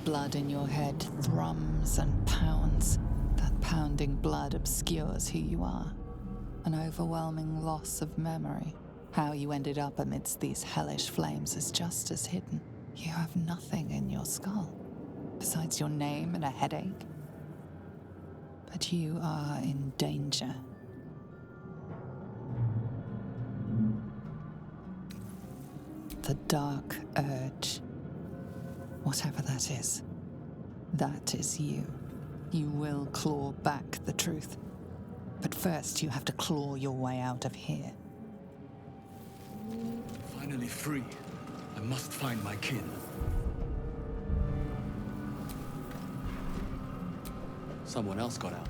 blood in your head thrums and pounds. That pounding blood obscures who you are. An overwhelming loss of memory. How you ended up amidst these hellish flames is just as hidden. You have nothing in your skull, besides your name and a headache. But you are in danger. The dark urge. Whatever that is you. You will claw back the truth. But first you have to claw your way out of here. Finally free. I must find my kin. Someone else got out.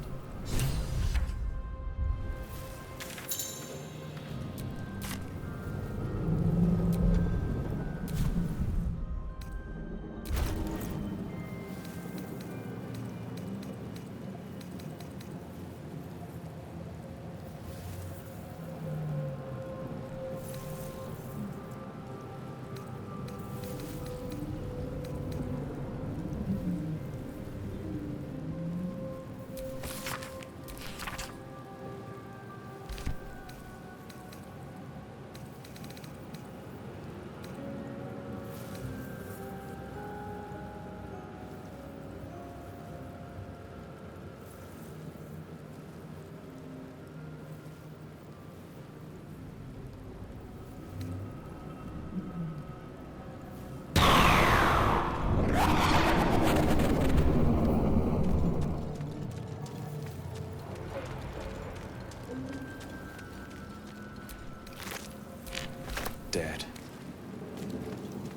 Dead.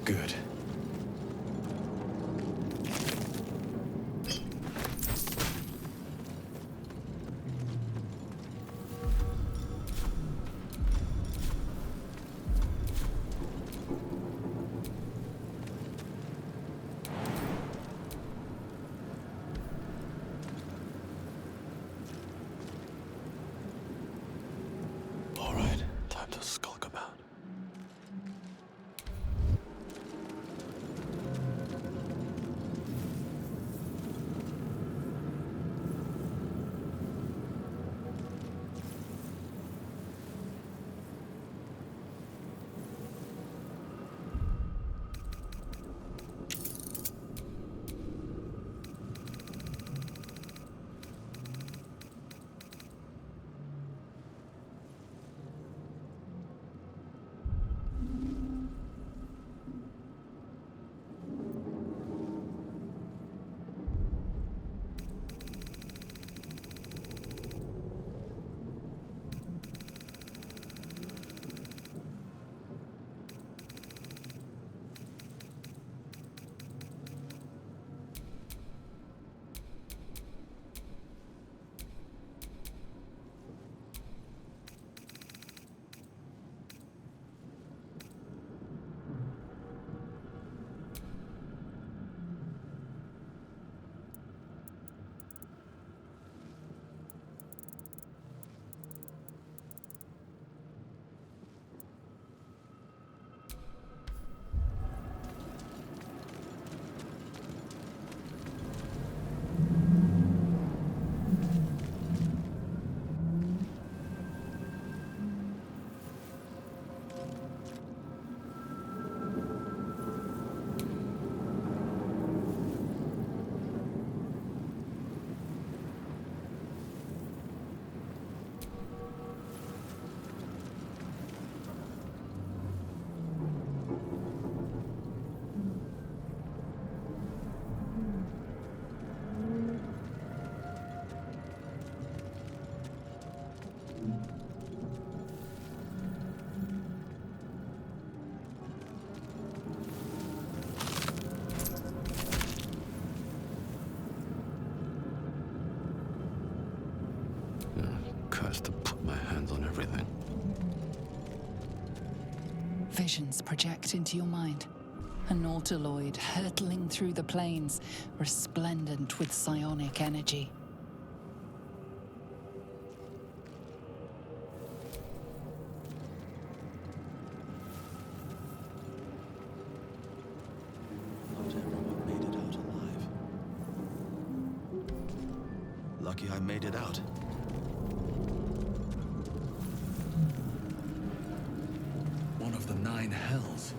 Good. All right, time to skulk about. Cursed to put my hands on everything. Visions project into your mind. An Nautiloid hurtling through the plains, resplendent with psionic energy. Not everyone made it out alive. Lucky I made it out. One of the 9 hells.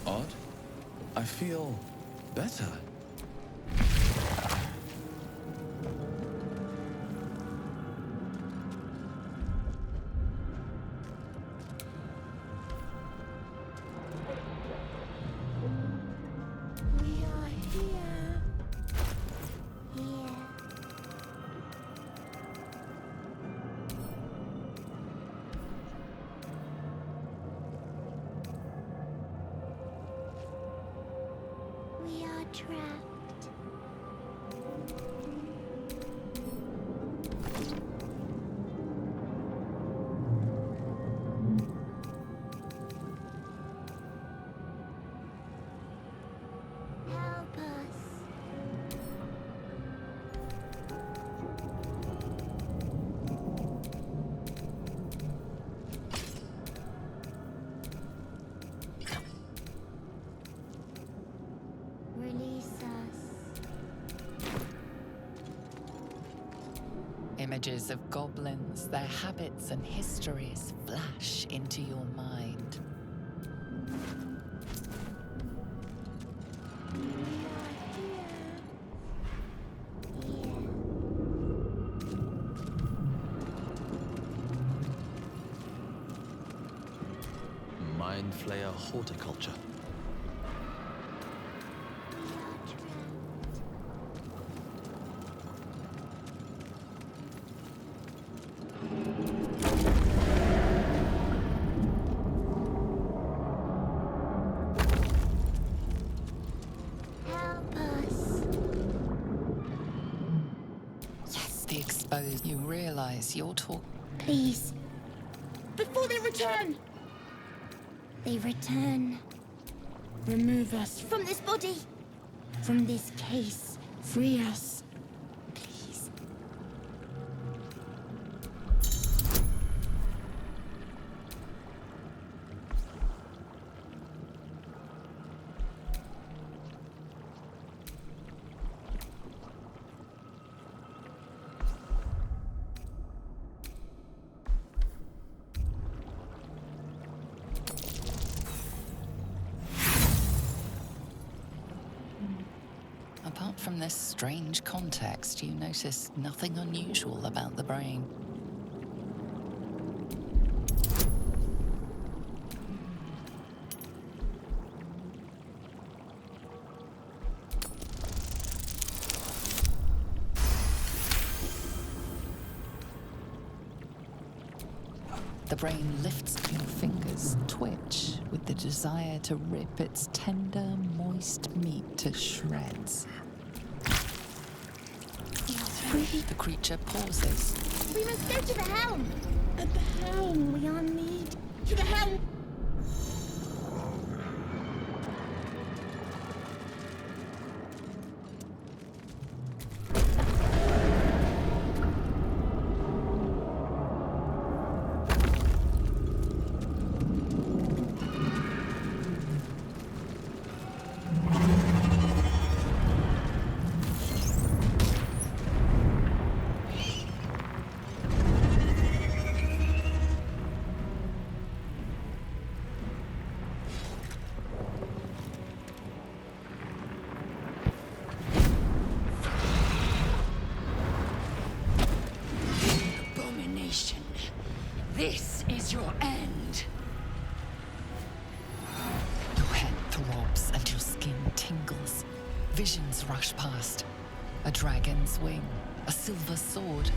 Odd. I feel better. We are here. Here. We are trapped. Help us. Release us. Images of goblins, their habits and histories flash into your mind. We are here. Here. Mind Flayer horticulture. We are trapped. Help us. Yes, the exposed. You realize you're talking. Please. Before they return. They return. Remove us from this body. From this case. Free us. Please. Apart from this strange context, you notice nothing unusual about the brain. The brain lifts your fingers, twitch with the desire to rip its tender, moist meat to shreds. The creature pauses. We must go to the helm. At the helm, we are need. To the helm. Abomination. This is your end. Your head throbs and your skin tingles. Visions rush past. A dragon's wing, a silver sword,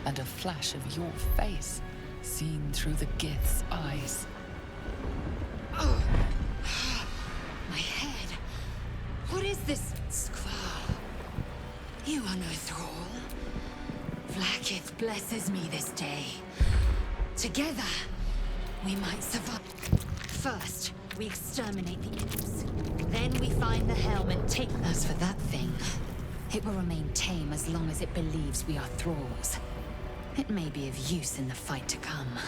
and a flash of your face seen through the Gith's eyes. Oh. My head. What is this? Squall. You are no thrall. Vlaakith blesses me this day. Together, we might survive. First, we exterminate the imps. Then we find the helm and take... As for that thing, it will remain tame as long as it believes we are thralls. It may be of use in the fight to come.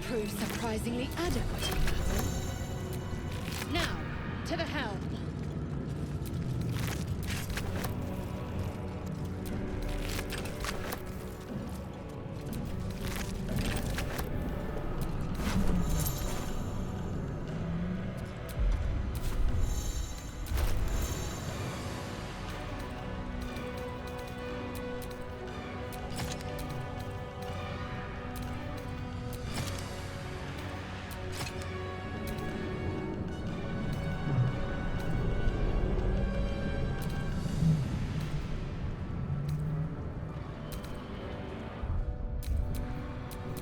proved surprisingly adequate in battle. Now, to the helm.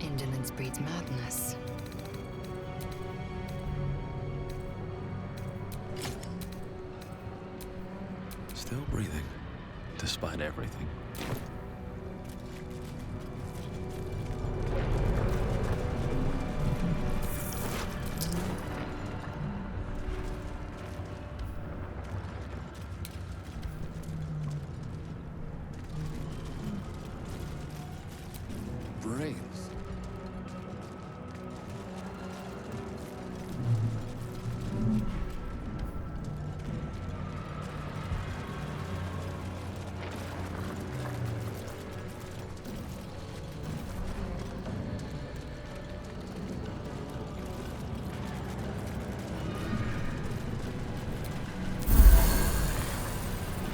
Indolence breeds madness. Still breathing, despite everything. Brains.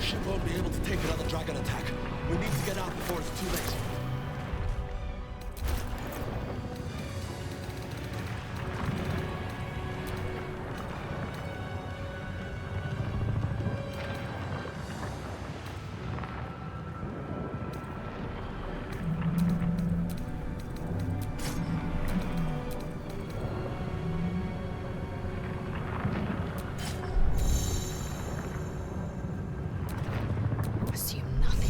Ship won't be able to take another dragon attack. We need to get out before it's too late. Assume nothing.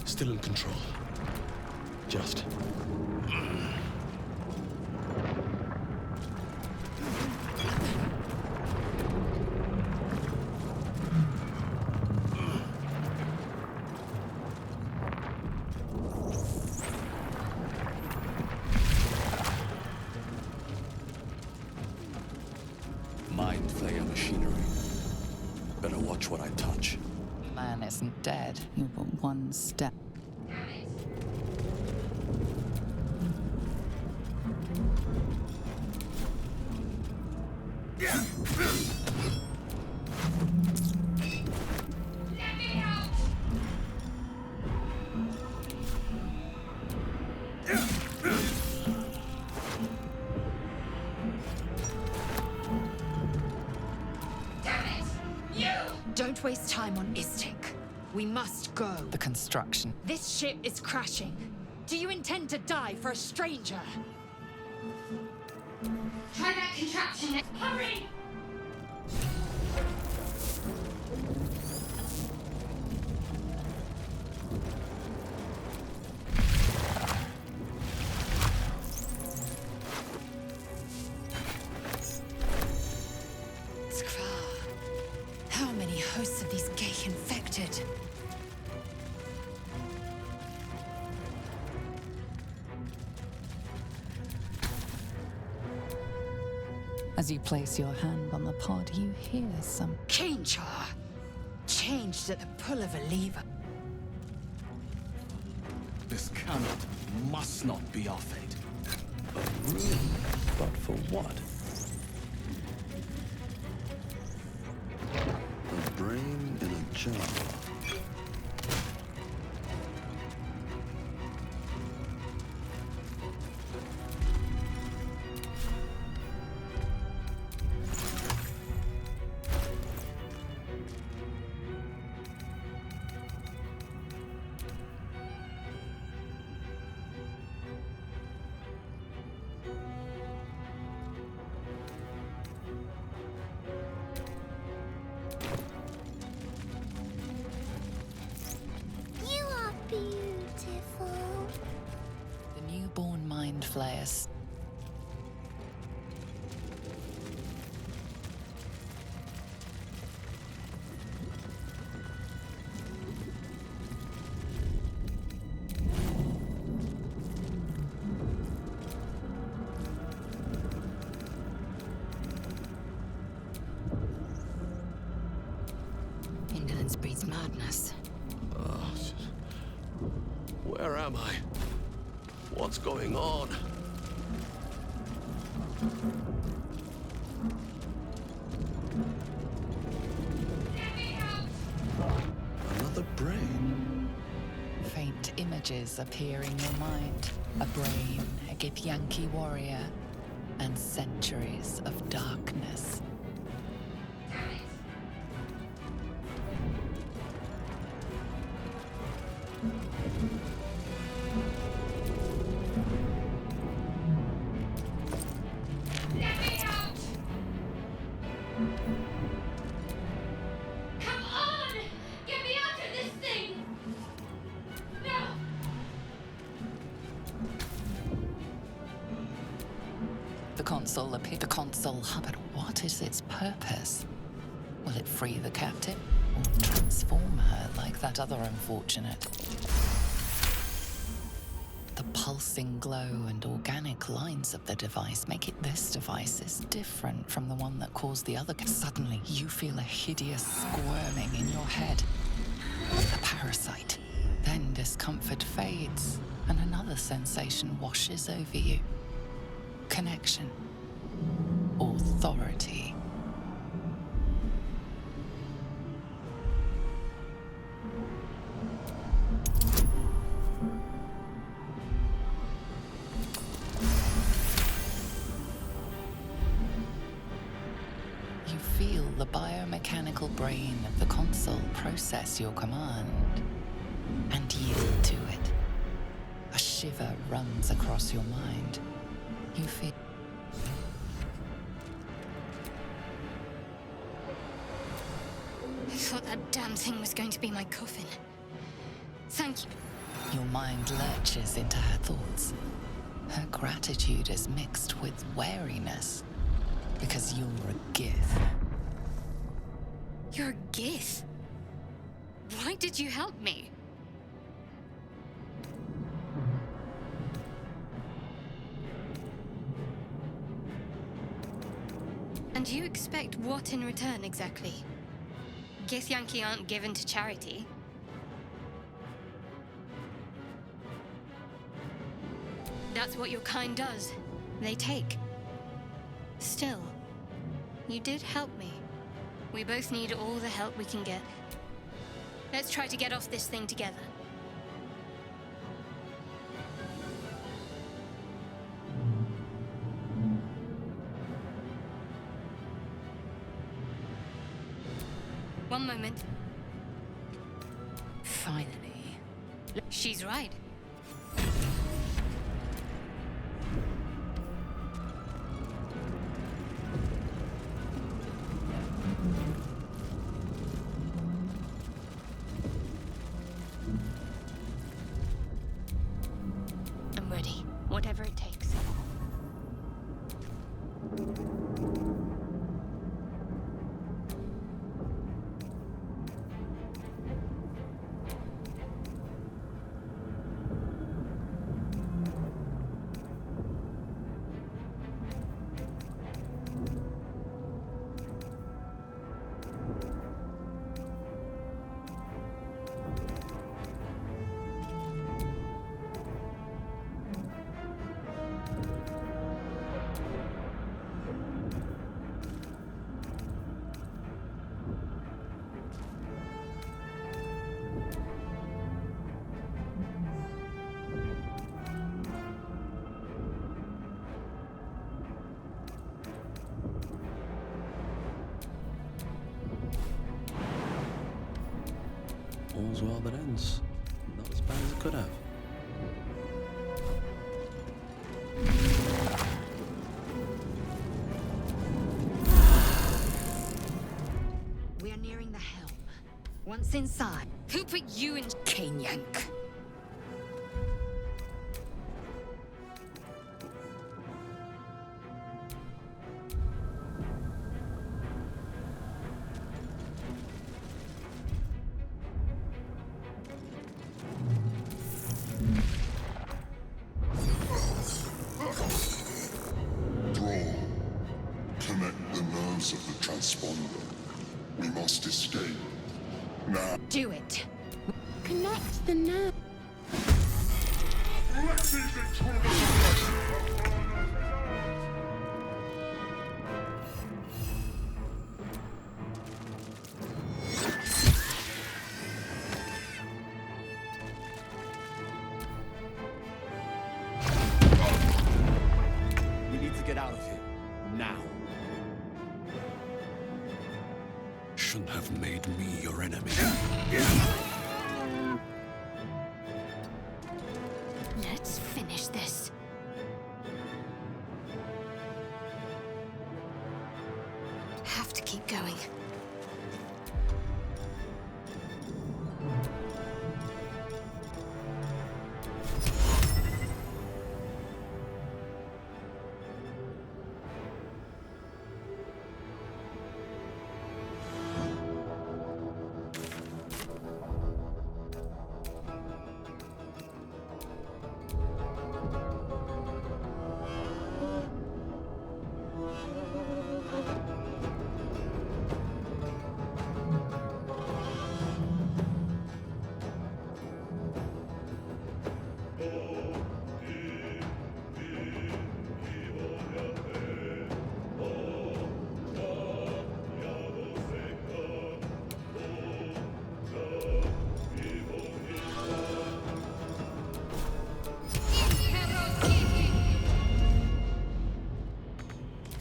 Still in control. Just. Mind flayer machinery. Better watch what I touch. Man isn't dead. You're but one step. Don't waste time on Istik. We must go. The construction. This ship is crashing. Do you intend to die for a stranger? Try that contraption. Hurry! How many hosts of these gay infected? As you place your hand on the pod, you hear some Change her. Changed at the pull of a lever. This cannot, must not be our fate. Agreed. But for what? A brain in a jar. flayers. Indolence breeds madness. Oh, where am I? What's going on? Another brain. Faint images appear in your mind. A brain, a Githyanki warrior, and centuries of darkness. Come on! Get me out of this thing! No! The console, but what is its purpose? Will it free the captive or transform her like that other unfortunate? The pulsing glow and organic lines of the device make it this device is different from the one that caused the other. Suddenly, you feel a hideous squirming in your head. A parasite. Then discomfort fades, and another sensation washes over you. Connection. Authority. You feel the biomechanical brain of the console process your command and yield to it. A shiver runs across your mind. You feel I thought that damn thing was going to be my coffin. Thank you. your mind lurches into her thoughts. Her gratitude is mixed with wariness because you're a Gith. You're a Gith? Why did you help me? And you expect what in return, exactly? Githyanki aren't given to charity. That's what your kind does. They take. Still, you did help me. We both need all the help we can get. Let's try to get off this thing together. One moment. Finally. She's right. I'm ready. Whatever it takes. All's well that ends. Not as bad as it could have. We are nearing the helm. Once inside, who put you in Kanyank? escape. Now, Do it. Connect the nerve. let these intruders We need to get out of here. Now. Shouldn't have made me your enemy. Let's finish this. Have to keep going.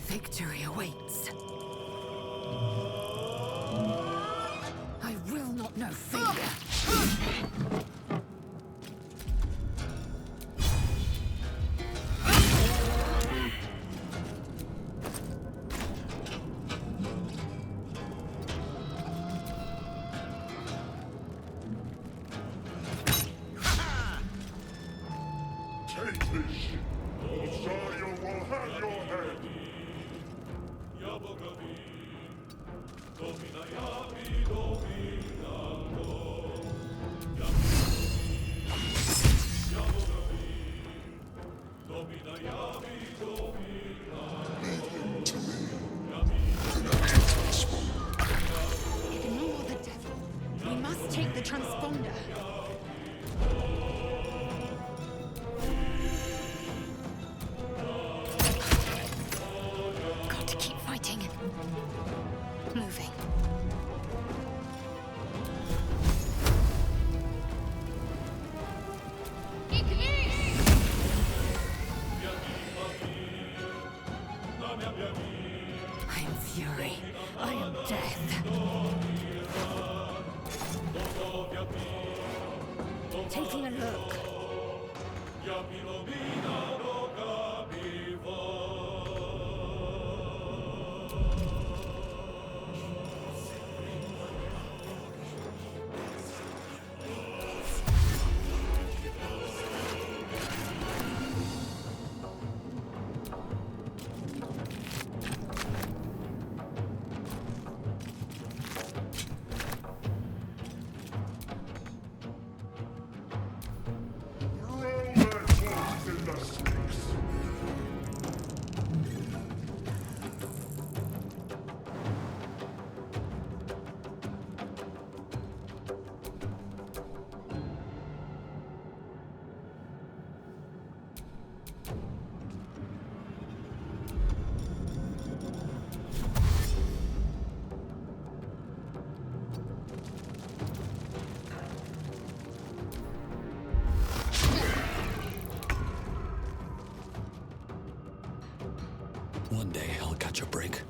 Victory awaits. I will not know failure. take this shit. Osario will have your head. Lead him to me. Connect the transponder. Ignore the devil. We must take the transponder. Got to keep fighting. Moving. I am fury. I am death. Taking a look. Roll their forces in the Sphinx. One day I'll catch a break.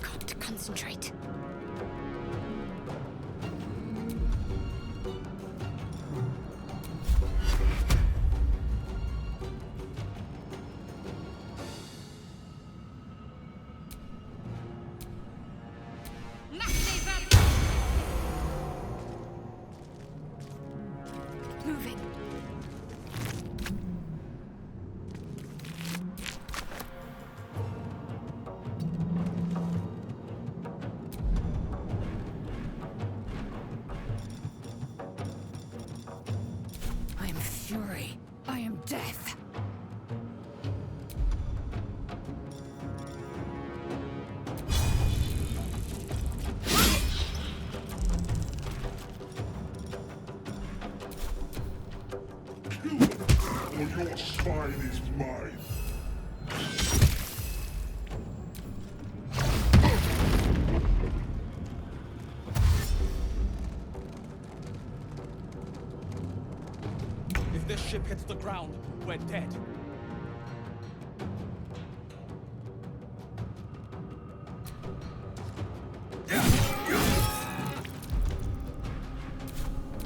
Got to concentrate. spine is mine. If this ship hits the ground, we're dead.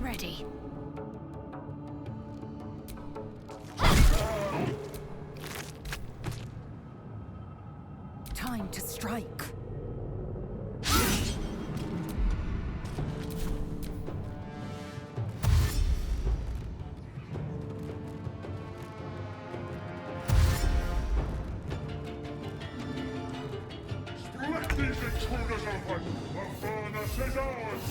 Ready. Time to strike. Let these intruders open! The furnace is ours!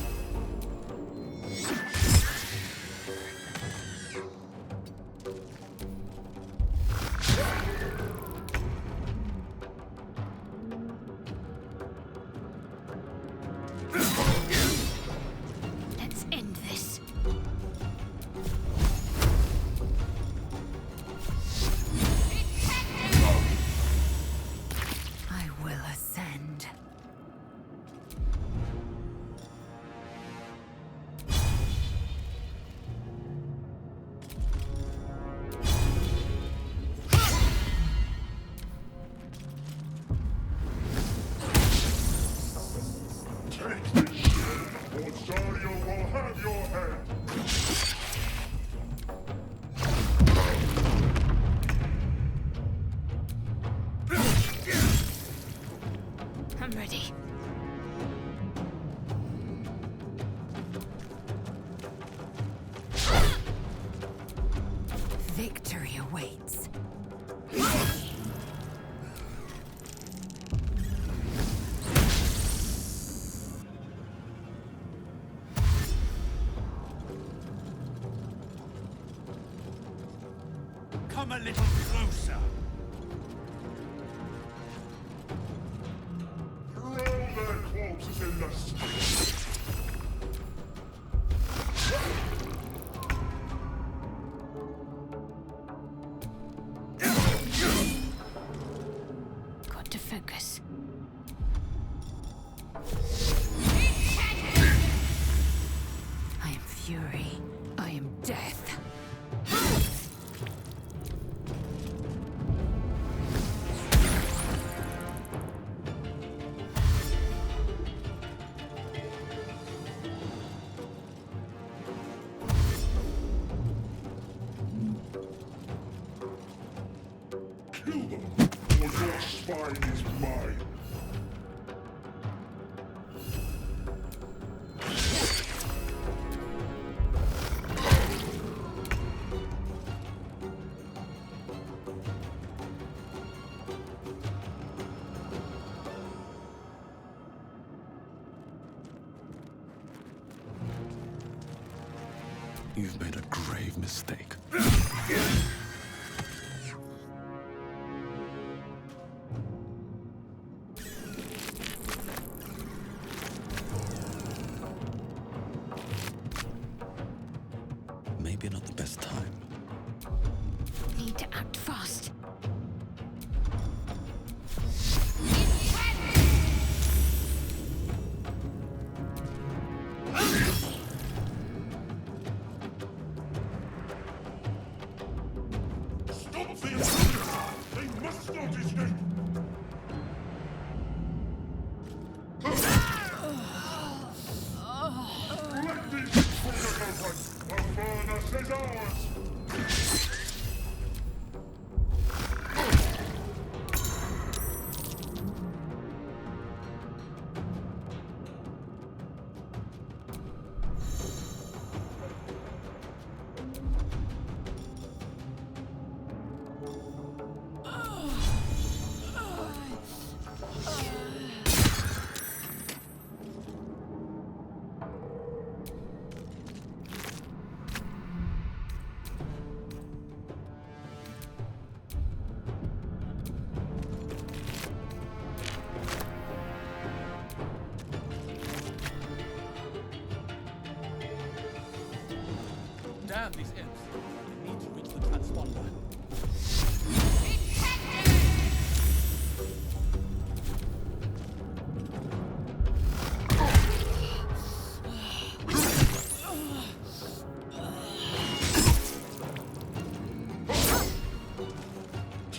Let's end this. I will ascend. Take this ship, or Zarya will have your head! I'm ready. Victory awaits. Come a little closer. Throw their corpses in the street! Got to focus. I am fury. I am death. Kill them, or your spine is mine! You've made a grave mistake. Maybe not the best time. Need to act fast.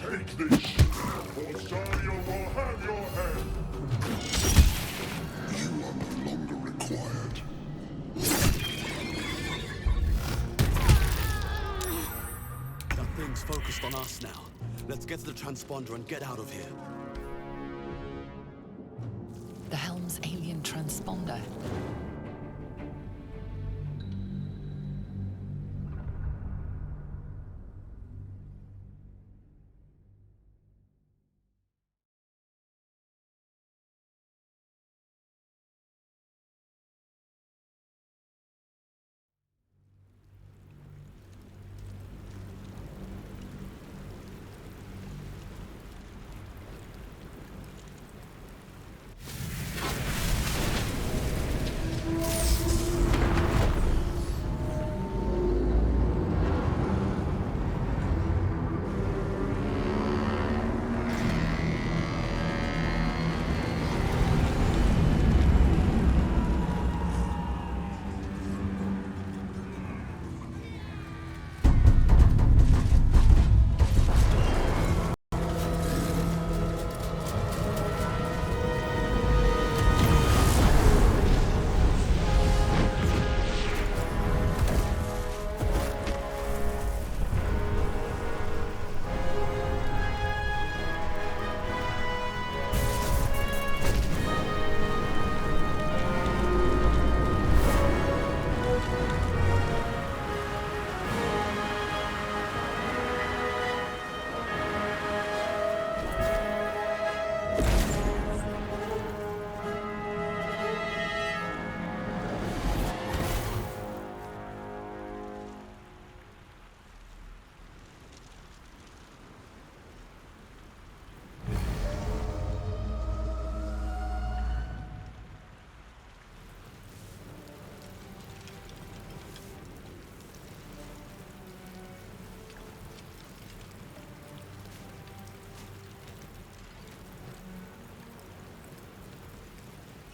Take this, or Zarya will have your head. You are no longer required. That thing's focused on us now. Let's get to the transponder and get out of here. The helm's alien transponder.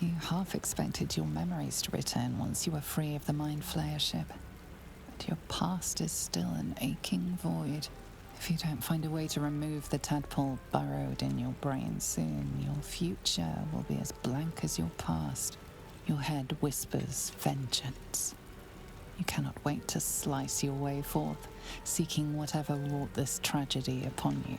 You half expected your memories to return once you were free of the Mind Flayer ship. But your past is still an aching void. If you don't find a way to remove the tadpole burrowed in your brain soon, your future will be as blank as your past. Your head whispers vengeance. You cannot wait to slice your way forth, seeking whatever wrought this tragedy upon you.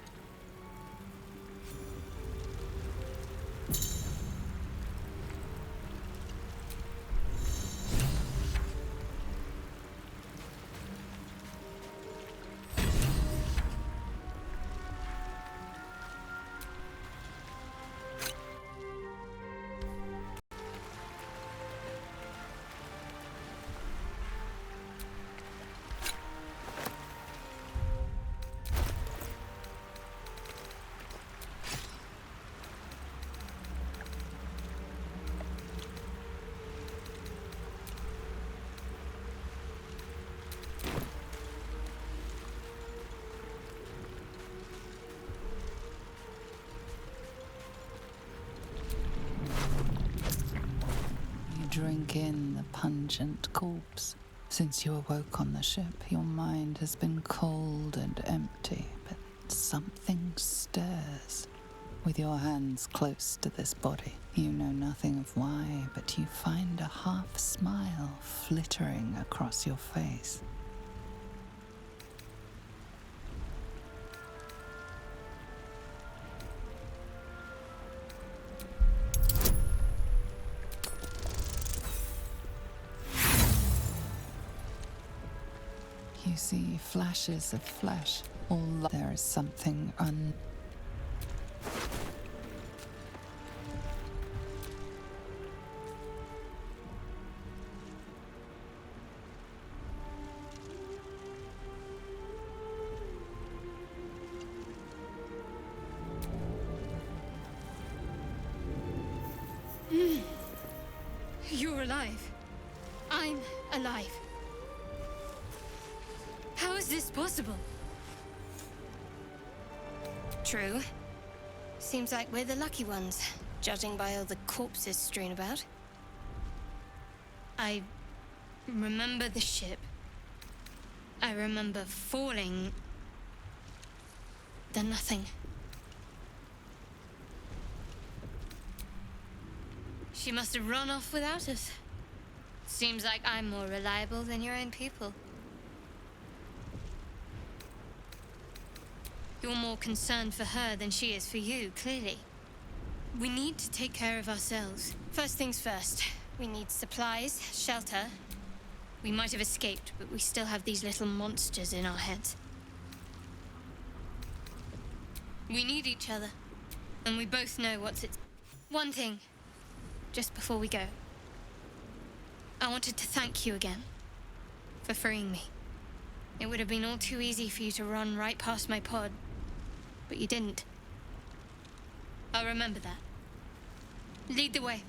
Drink in the pungent corpse. Since you awoke on the ship, your mind has been cold and empty, but something stirs. With your hands close to this body, you know nothing of why, but you find a half smile flittering across your face. You see flashes of flesh. There is something You're alive. I'm alive. How is this possible? True. Seems like we're the lucky ones, judging by all the corpses strewn about. I remember the ship. I remember falling. than nothing. She must have run off without us. Seems like I'm more reliable than your own people. You're more concerned for her than she is for you, clearly. We need to take care of ourselves. First things first. We need supplies, shelter. We might have escaped, but we still have these little monsters in our heads. We need each other, and we both know what's it. One thing, just before we go. I wanted to thank you again for freeing me. It would have been all too easy for you to run right past my pod, but you didn't. I'll remember that. Lead the way.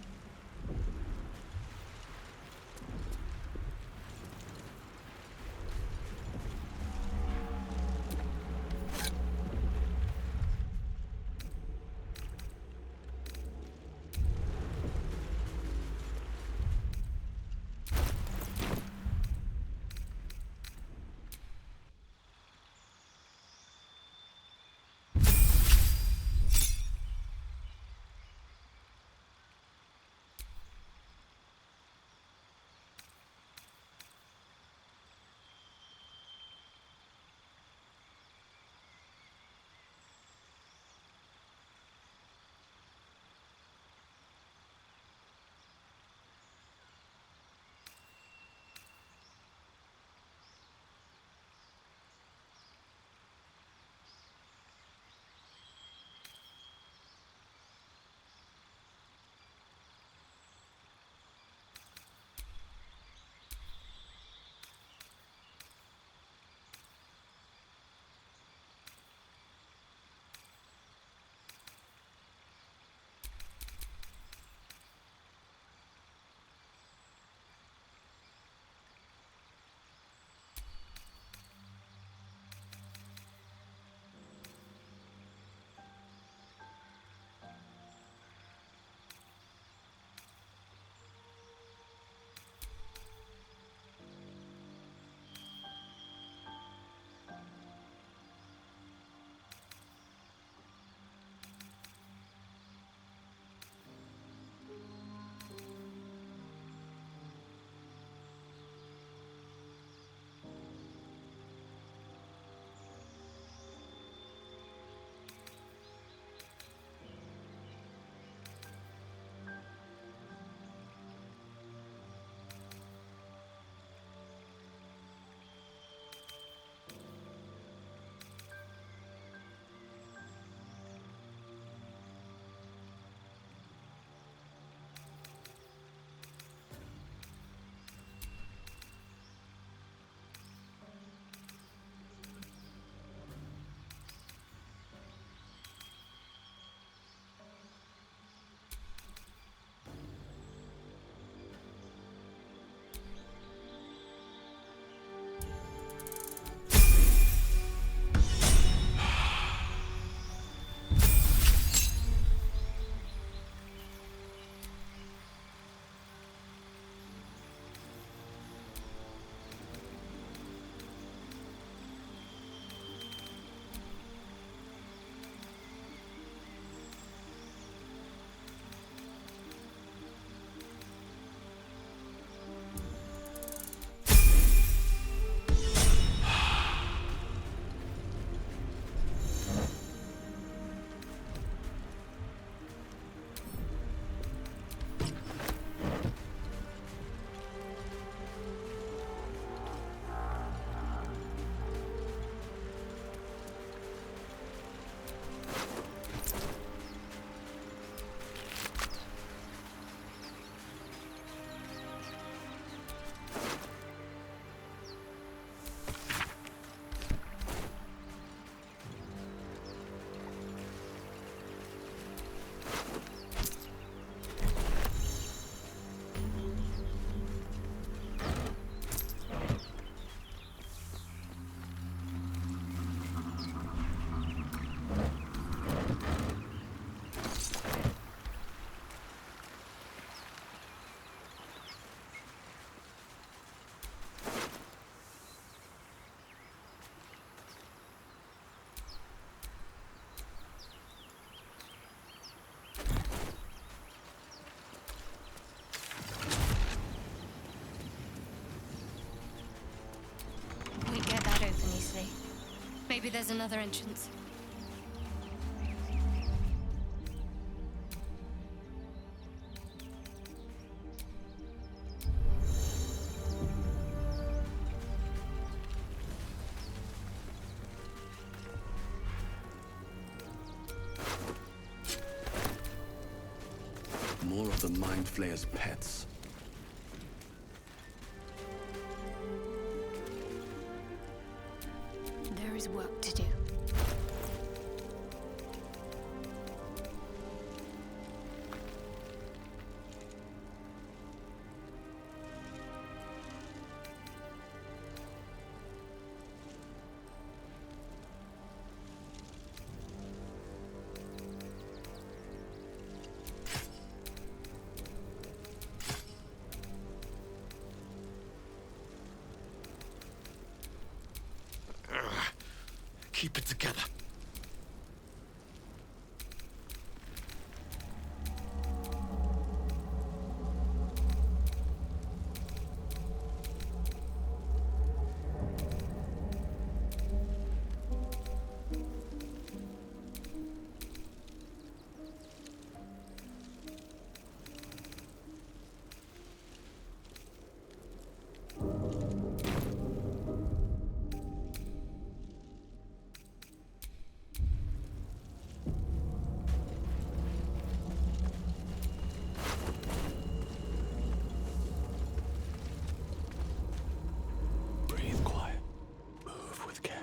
Maybe there's another entrance. More of the Mind Flayer's pets. There is work to do. Keep it together. Breathe quiet. Move with care.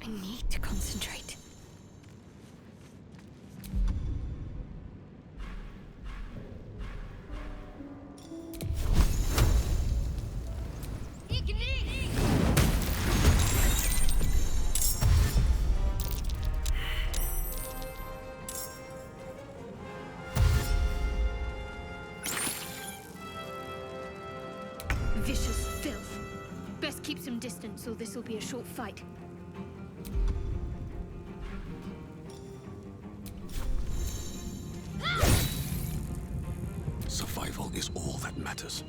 I need to concentrate. Vicious filth. Best keep some distance, or this will be a short fight. Survival is all that matters.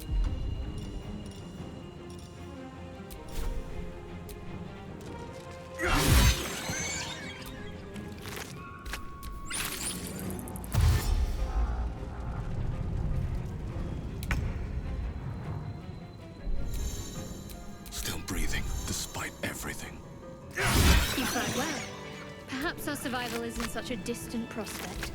Still breathing, despite everything. You fight well. Perhaps our survival isn't such a distant prospect.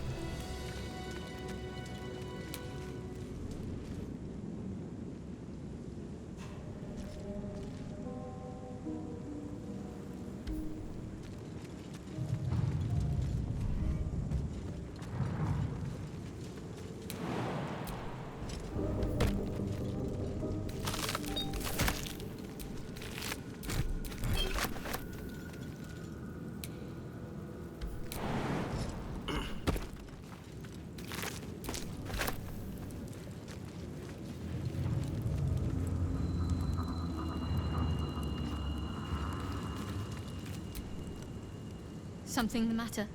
Something the matter?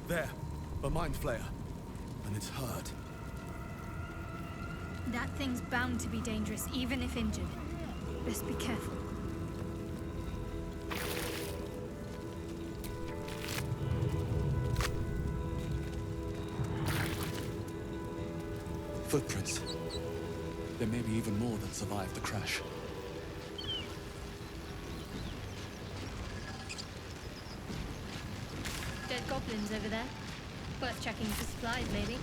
There, a Mind Flayer. And it's hurt. That thing's bound to be dangerous, even if injured. Best be careful. Footprints. There may be even more that survived the crash. Dead goblins over there. Worth checking for supplies, maybe.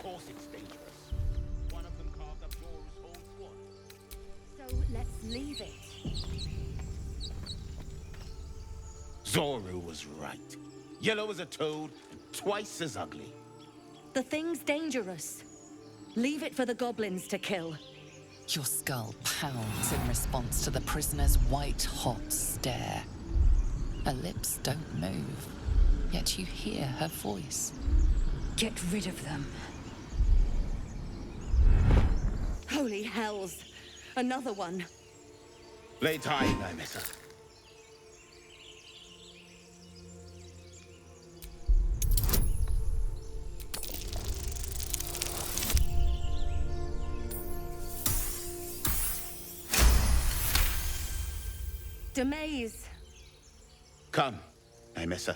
course it's dangerous. One of them carved up Zoru's whole squad. So let's leave it. Zoru was right. Yellow as a toad, twice as ugly. The thing's dangerous. Leave it for the goblins to kill. Your skull pounds in response to the prisoner's white-hot stare. Her lips don't move, yet you hear her voice. Get rid of them. Holy hells! Another one. Lay tight, Nymessa. Demaze. Come, Nymessa.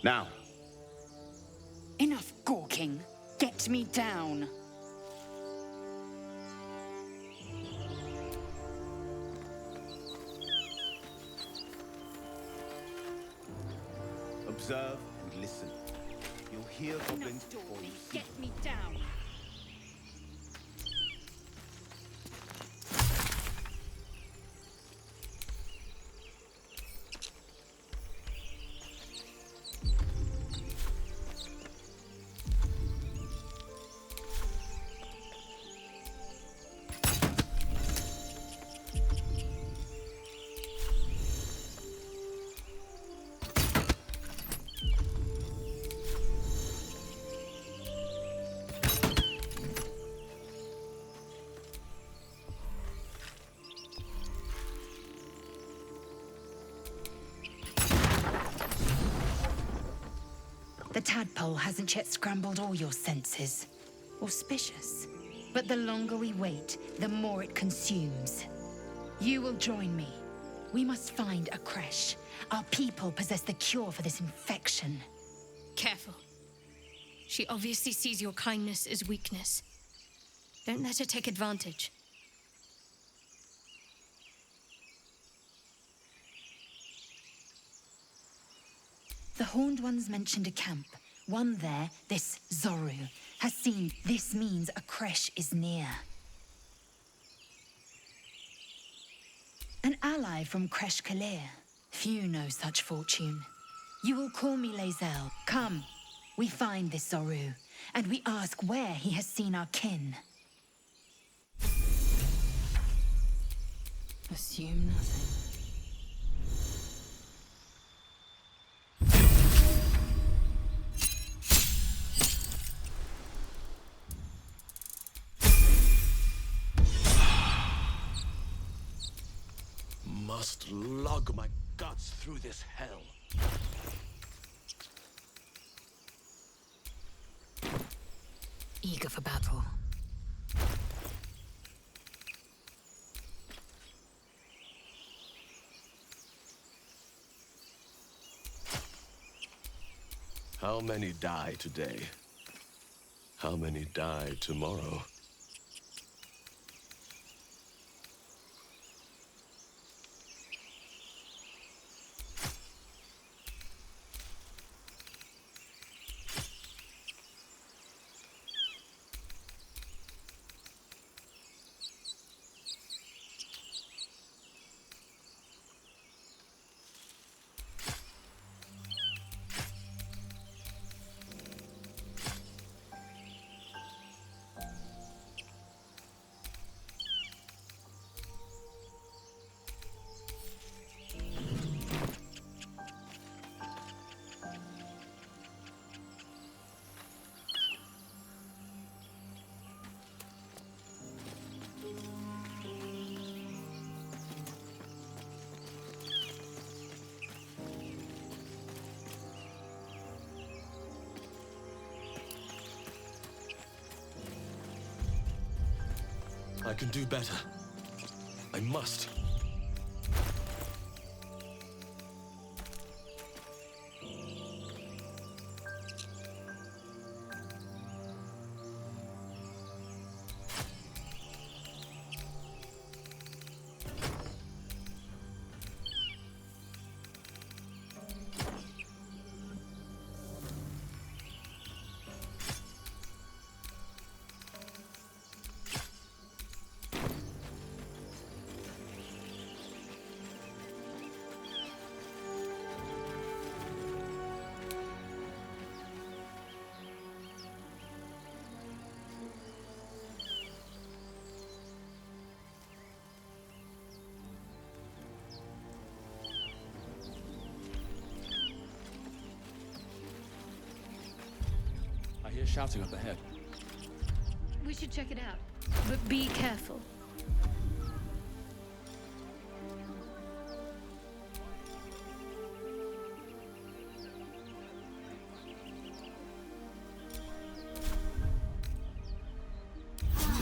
Now. Enough gawking. Get me down. Observe and listen. You'll hear goblins before you see. Get me down. The tadpole hasn't yet scrambled all your senses. Auspicious. But the longer we wait, the more it consumes. You will join me. We must find a creche. Our people possess the cure for this infection. Careful. She obviously sees your kindness as weakness. Don't let her take advantage. The Horned Ones mentioned a camp. One there, this Zoru, has seen this means a creche is near. An ally from Creche Kalir. Few know such fortune. You will call me Lae'zel. Come, we find this Zoru, and we ask where he has seen our kin. Assume nothing. Must lug my guts through this hell. Eager for battle. How many die today? How many die tomorrow? I can do better. I must. I hear shouting up ahead. We should check it out. But be careful.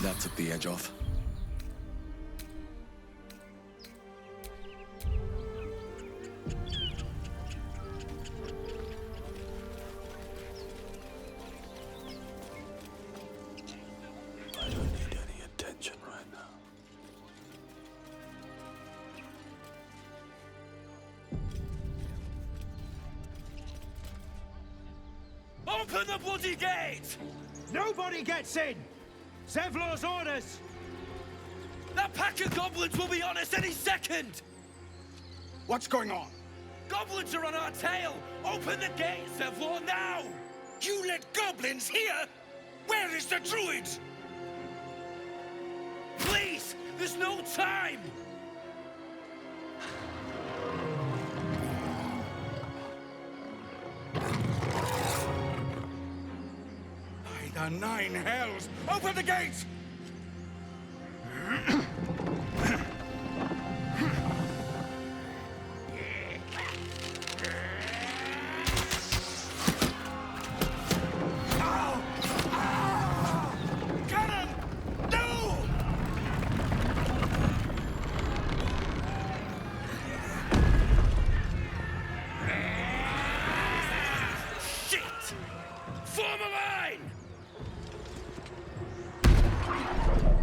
That took the edge off. I don't need any attention right now. Open the bloody gate! Nobody gets in! Zevlor's orders! That pack of goblins will be on us any second! What's going on? Goblins are on our tail! Open the gate, Zevlor, now! You let goblins here? Where is the druid? Please! There's no time! By the nine hells! Open the gates!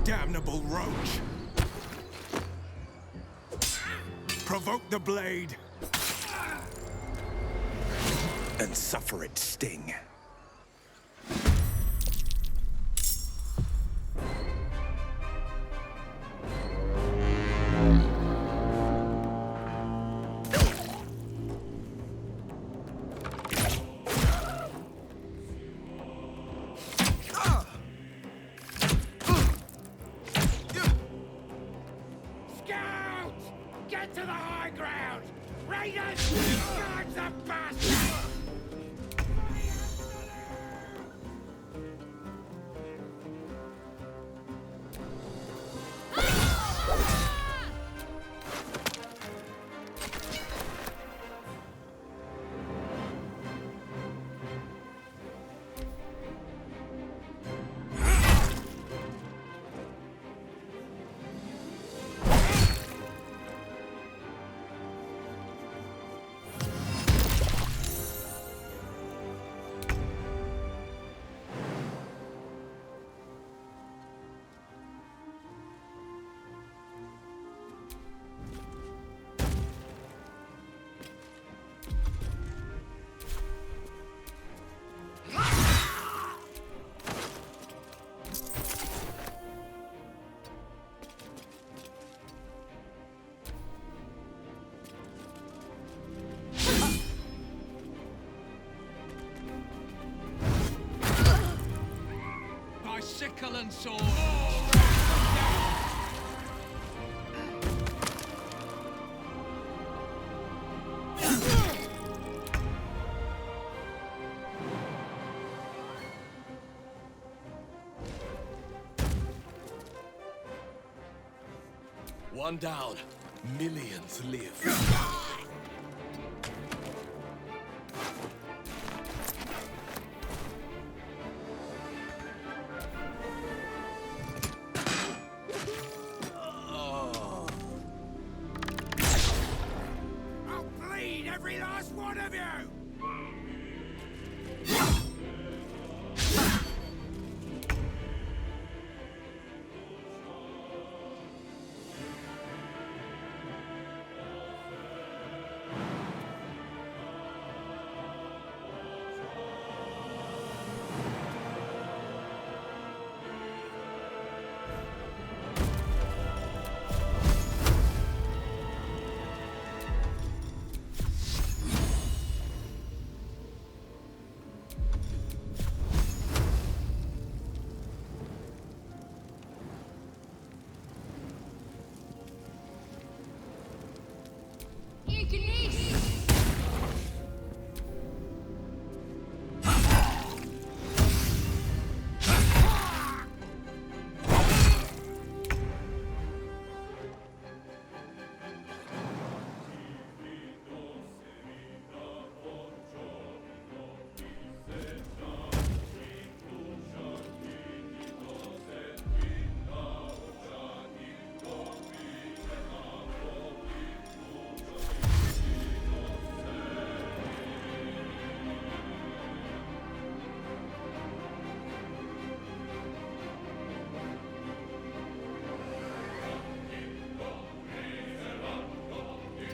Damnable roach! Provoke the blade! And suffer its sting. sickle and sword. One down. Millions live. I'll bleed every last one of you!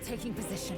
Taking position.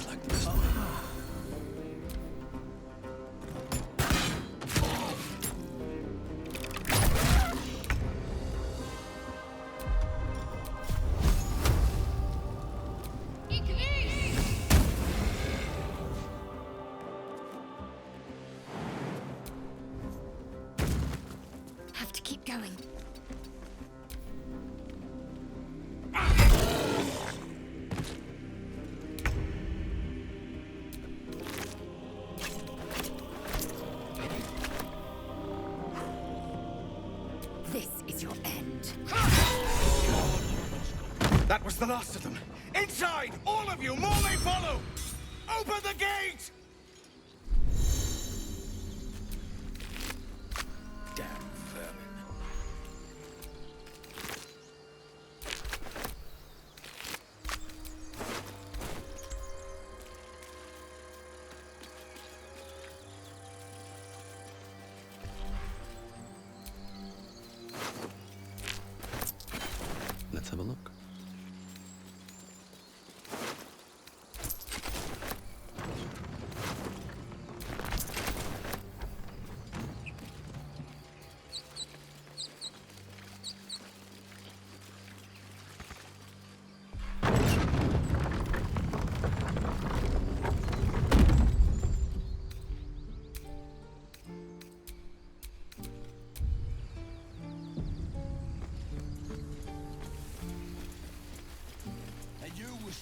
Like this one. Have to keep going. This is your end. That was the last of them. Inside! All of you! More may follow! Open the gate! Damn vermin. Let's have a look.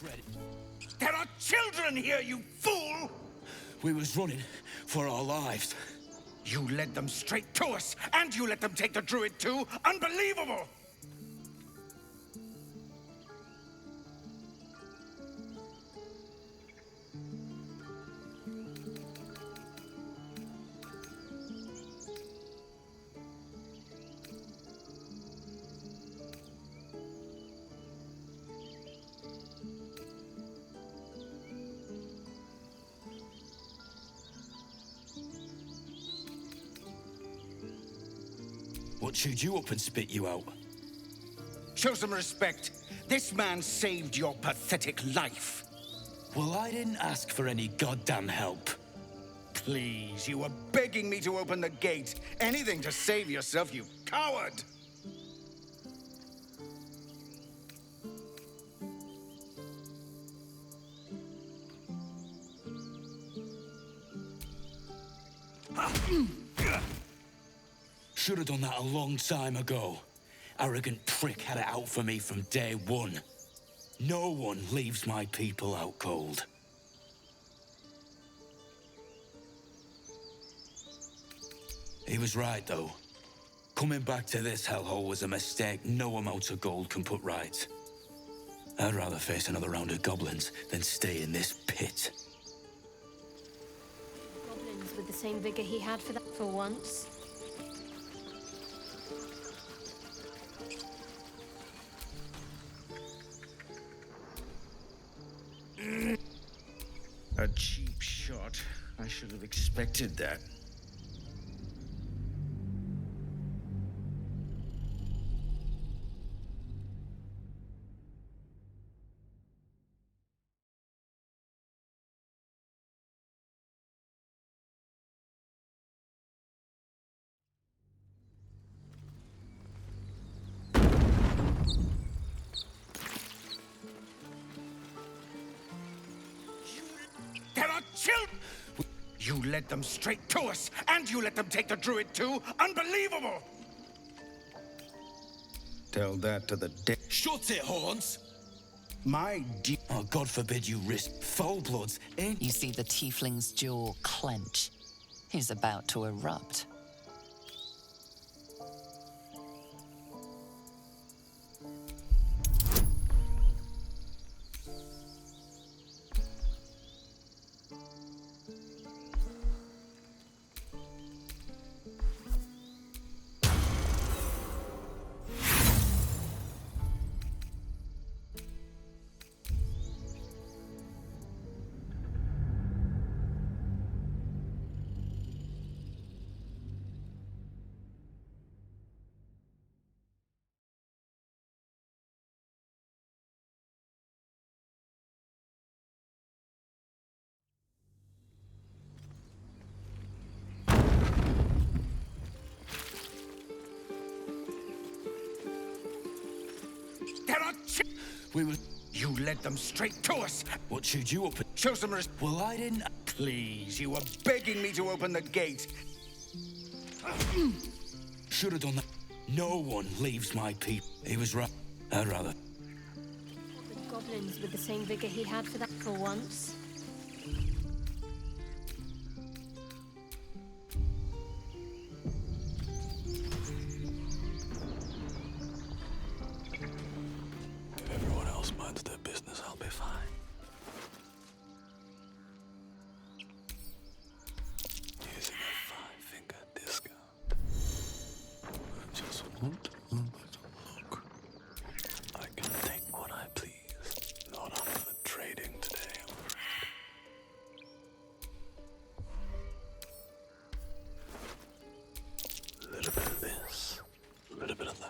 was ready. There are children here, you fool! We was running for our lives. You led them straight to us, and you let them take the druid too? Unbelievable! What chewed you up and spit you out? Show some respect. This man saved your pathetic life. Well, I didn't ask for any goddamn help. Please, you were begging me to open the gate. Anything to save yourself, you coward! Should have done that a long time ago. Arrogant prick had it out for me from day one. No one leaves my people out cold. He was right, though. Coming back to this hellhole was a mistake no amount of gold can put right. I'd rather face another round of goblins than stay in this pit. Goblins with the same vigor he had for once. A cheap shot. I should have expected that. There are children! You led them straight to us, and you let them take the druid too? Unbelievable! Tell that to the dead. Shut it, Horns! My dear. Oh, God forbid you risk foul bloods, ain't You see the tiefling's jaw clench. He's about to erupt. There are We were... You led them straight to us. What chewed you up? Show some respect. Well, I didn't... Please, you were begging me to open the gate. Should have done that. No one leaves my people. He was right. I'd rather... Goblins with the same vigor he had for once. If everyone else minds their business, I'll be fine. Using a 5-finger discount. I just want a little look. I can take what I please. Not up for trading today, I'm afraid. A little bit of this, a little bit of that.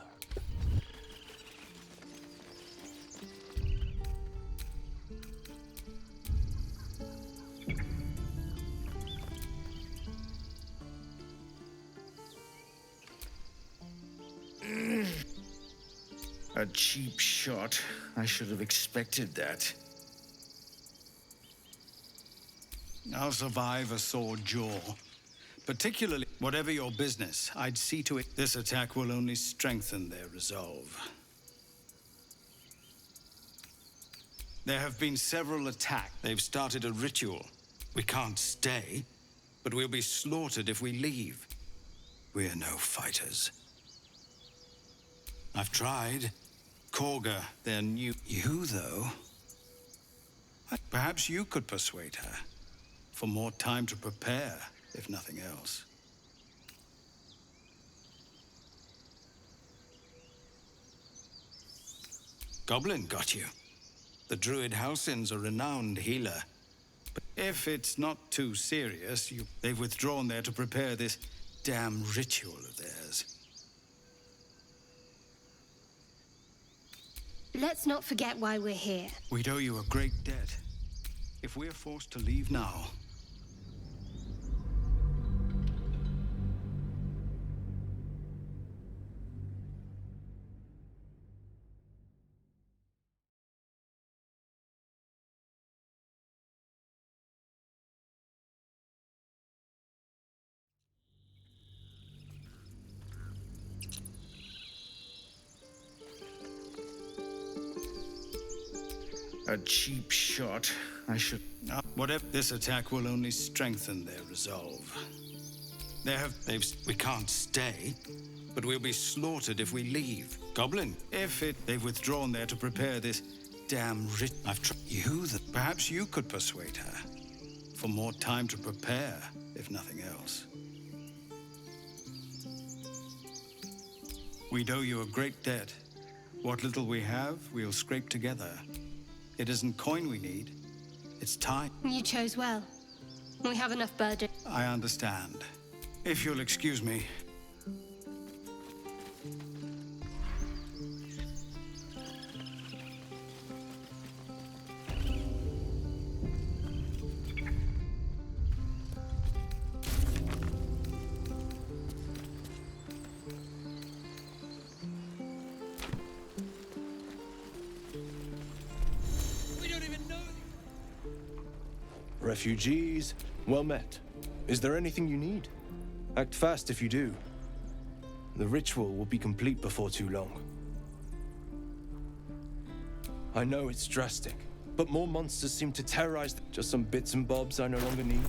A cheap shot. I should have expected that. I'll survive a sore jaw. Particularly, whatever your business, I'd see to it this attack will only strengthen their resolve. There have been several attacks. They've started a ritual. We can't stay, but we'll be slaughtered if we leave. We're no fighters. I've tried. Korga, they're new. You, though? Perhaps you could persuade her. For more time to prepare, if nothing else. Goblin got you. The druid Halsin's a renowned healer. But if it's not too serious, they've withdrawn there to prepare this damn ritual of theirs. Let's not forget why we're here. We'd owe you a great debt. If we're forced to leave now... A cheap shot. I should... Whatever, this attack will only strengthen their resolve. We can't stay, but we'll be slaughtered if we leave. Goblin, they've withdrawn there to prepare this damn I've tried. Perhaps you could persuade her. For more time to prepare, if nothing else. We'd owe you a great debt. What little we have, we'll scrape together. It isn't coin we need, it's time. You chose well. We have enough burden. I understand. If you'll excuse me. Refugees, well met. Is there anything you need? Act fast if you do. The ritual will be complete before too long. I know it's drastic, but more monsters seem to terrorize. Just some bits and bobs I no longer need.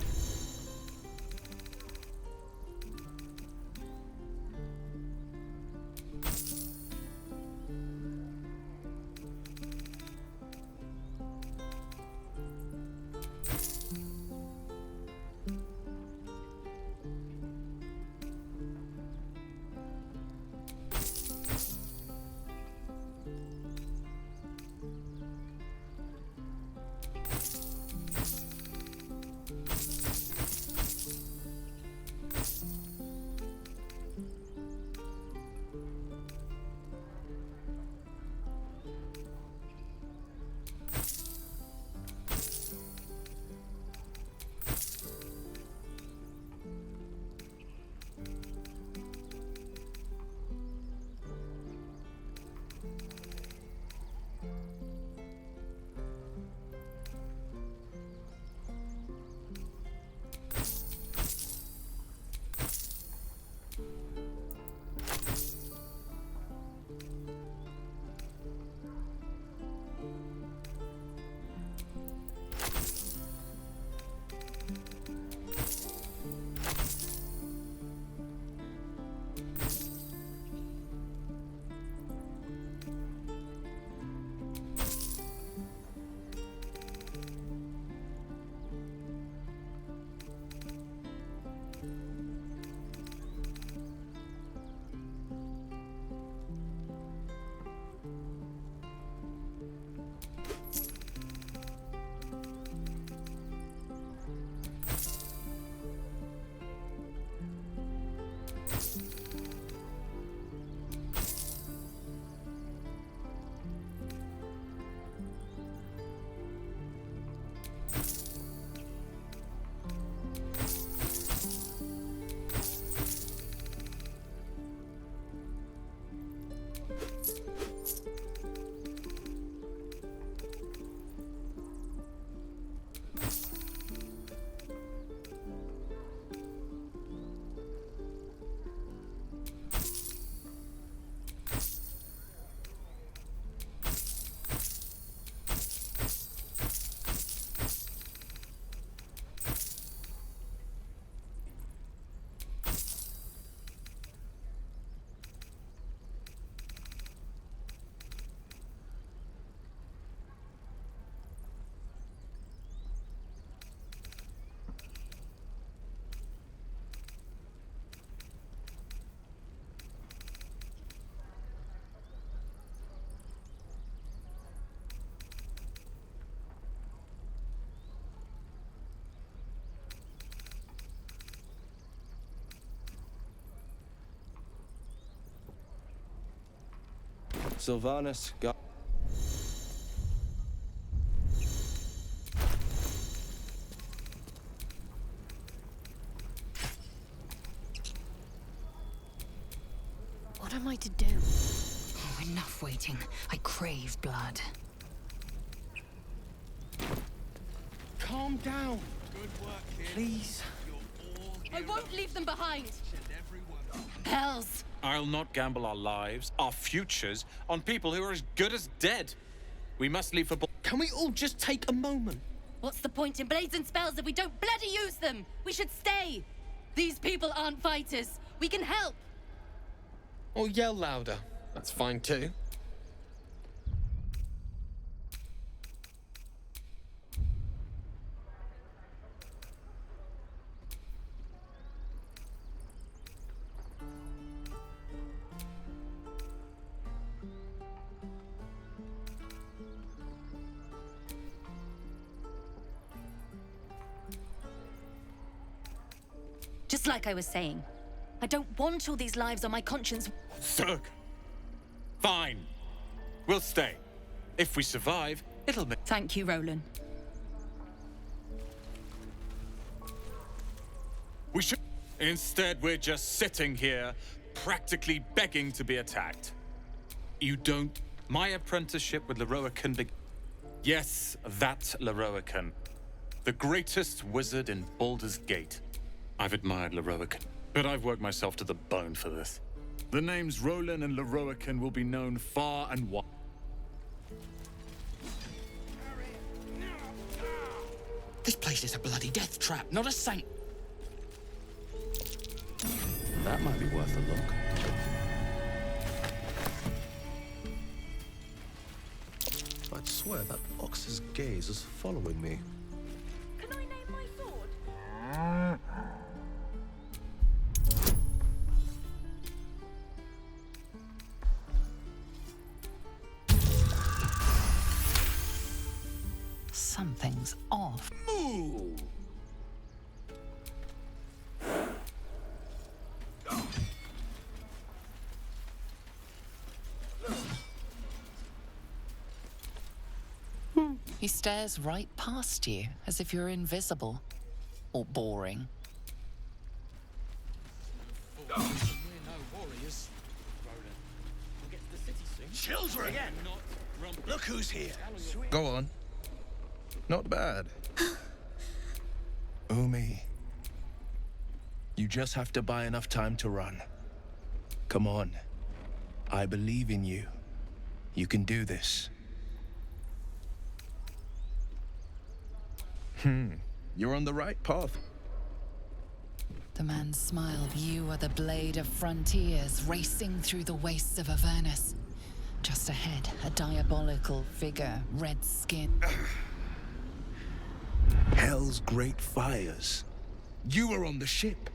Sylvanas, got. What am I to do? Oh, enough waiting. I crave blood. Calm down. Please. I won't leave them behind! Hells! I'll not gamble our lives, our futures, on people who are as good as dead. We must leave for... Can we all just take a moment? What's the point in blades and spells if we don't bloody use them? We should stay! These people aren't fighters. We can help! Or yell louder. That's fine too. Just like I was saying, I don't want all these lives on my conscience. Zerg! Fine. We'll stay. If we survive, it'll be... Thank you, Roland. We should... Instead, we're just sitting here, practically begging to be attacked. You don't... My apprenticeship with Leroican be... Yes, that Leroican. The greatest wizard in Baldur's Gate. I've admired Leroican, but I've worked myself to the bone for this. The names Roland and Leroican will be known far and wide. This place is a bloody death trap, not a saint. That might be worth a look. I'd swear that ox's gaze is following me. Can I name my sword? Something's off. Ooh. He stares right past you, as if you're invisible. Or boring. Children! Look who's here. Go on. Not bad. Umi. You just have to buy enough time to run. Come on. I believe in you. You can do this. You're on the right path. The man smiled. You are the blade of frontiers, racing through the wastes of Avernus. Just ahead, a diabolical figure, red skin. Hell's great fires. You were on the ship.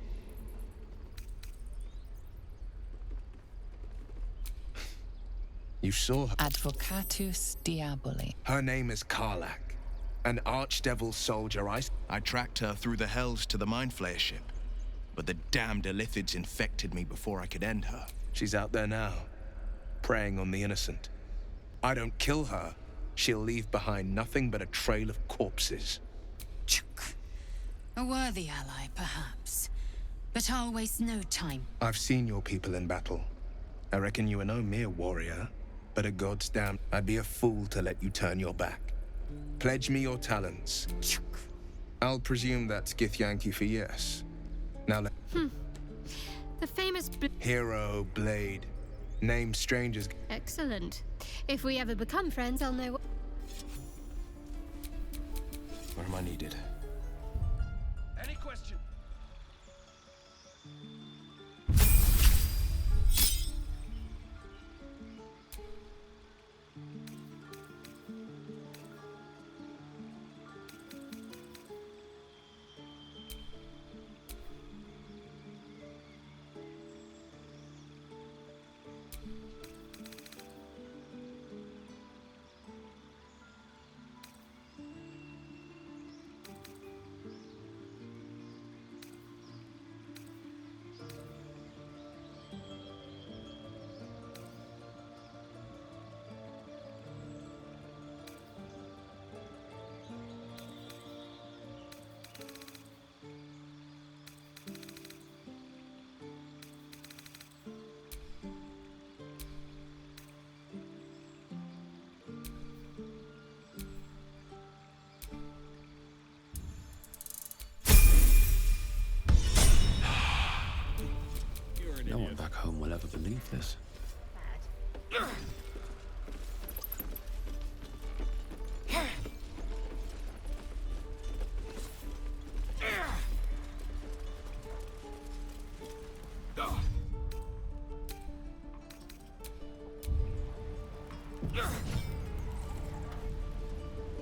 You saw her. Advocatus Diaboli. Her name is Karlak, an archdevil soldier. I tracked her through the hells to the Mind Flayer ship, but the damned Illithids infected me before I could end her. She's out there now, preying on the innocent. I don't kill her, she'll leave behind nothing but a trail of corpses. A worthy ally, perhaps. But I'll waste no time. I've seen your people in battle. I reckon you are no mere warrior, but a god's damn. I'd be a fool to let you turn your back. Pledge me your talents. I'll presume that's Githyanki for yes. Now let... The famous Hero, Blade. Name strangers. Excellent. If we ever become friends, I'll know what... Where am I needed? Any question? believe this.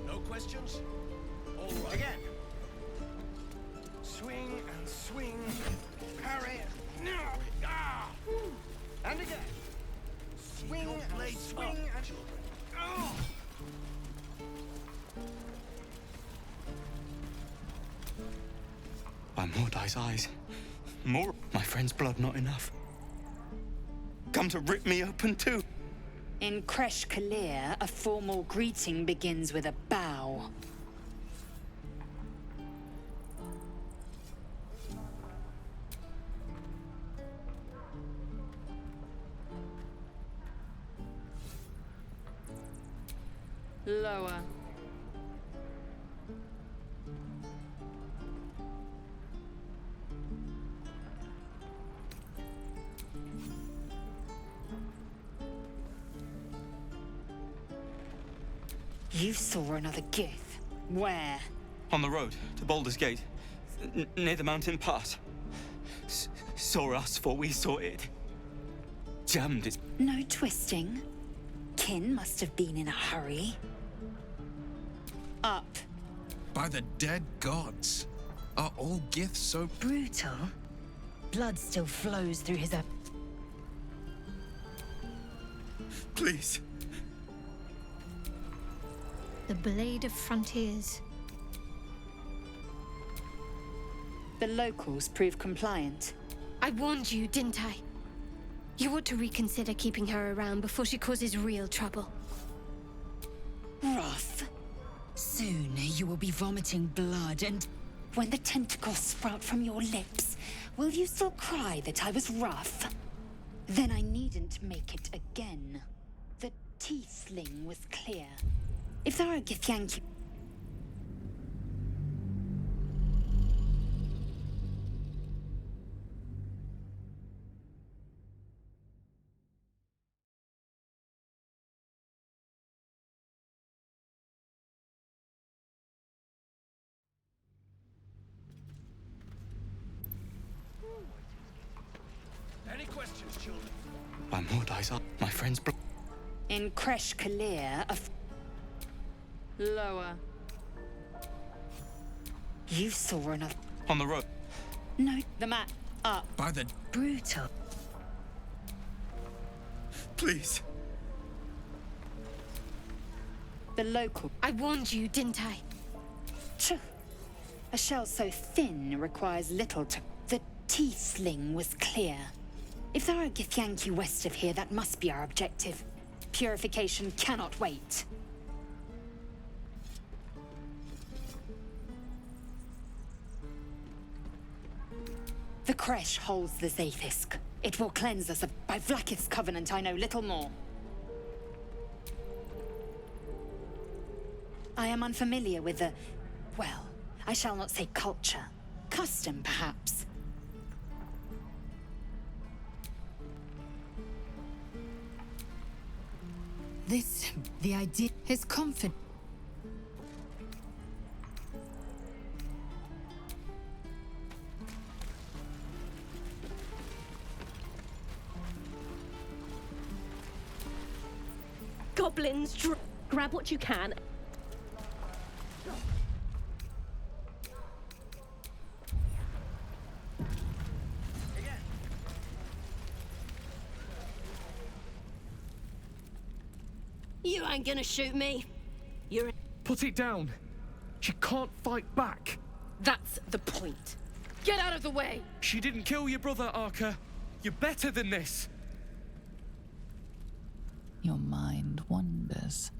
No questions? All right. Again. Swing and swing. Parry. No. Ah. And again. Swing and swing and... Oh. By Mordai's eyes, more my friend's blood not enough. Come to rip me open too. In Kresh Kalir, a formal greeting begins with a bow. Lower. You saw another Gith. Where? On the road to Baldur's Gate, near the mountain pass. Saw us before we saw it. Jammed its... No twisting. Kin must have been in a hurry. Up. By the dead gods. Are all Giths so brutal? Blood still flows through his... Please. The Blade of Frontiers. The locals prove compliant. I warned you, didn't I? You ought to reconsider keeping her around before she causes real trouble. Rough. Soon you will be vomiting blood, and when the tentacles sprout from your lips, will you still cry that I was rough? Then I needn't make it again. The tiefling was clear. If there are Githyanki... Any questions, children? By Mordai's eye, my friend's blood. In Kresh Kalir, Lower. You saw enough... On the road. No, the mat. Up. By the... Brutal. Please. The local... I warned you, didn't I? Tch. A shell so thin requires little to... The tiefling was clear. If there are Githyanki west of here, that must be our objective. Purification cannot wait. The Kresh holds the Zaithisk. It will cleanse us. By Vlaakith's covenant, I know little more. I am unfamiliar with the... well, I shall not say culture. Custom, perhaps. The idea... His confidence... Goblins, grab what you can. You ain't gonna shoot me. You're... Put it down. She can't fight back. That's the point. Get out of the way! She didn't kill your brother, Arca. You're better than this. Your mind wanders.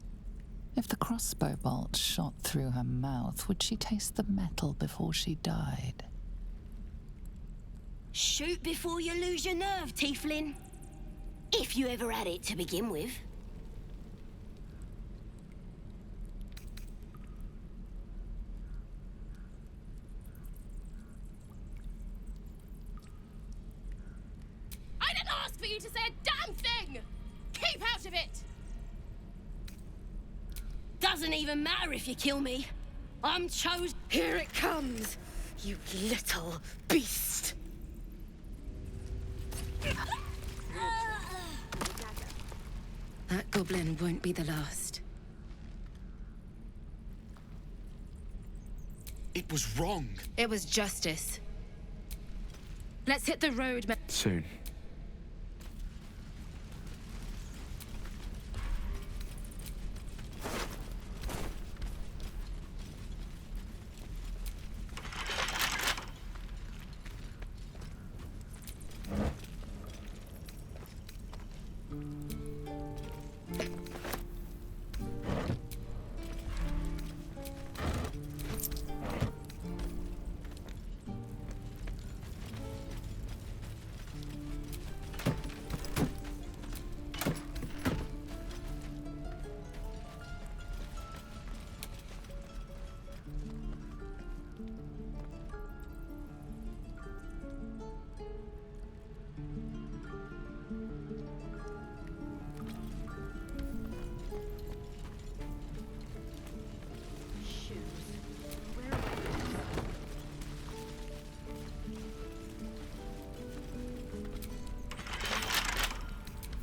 If the crossbow bolt shot through her mouth, would she taste the metal before she died? Shoot before you lose your nerve, tiefling. If you ever had it to begin with. I didn't ask for you to say a damn thing! Keep out of it! Doesn't even matter if you kill me. I'm chosen. Here it comes, you little beast. That goblin won't be the last. It was wrong. It was justice. Let's hit the road, Soon.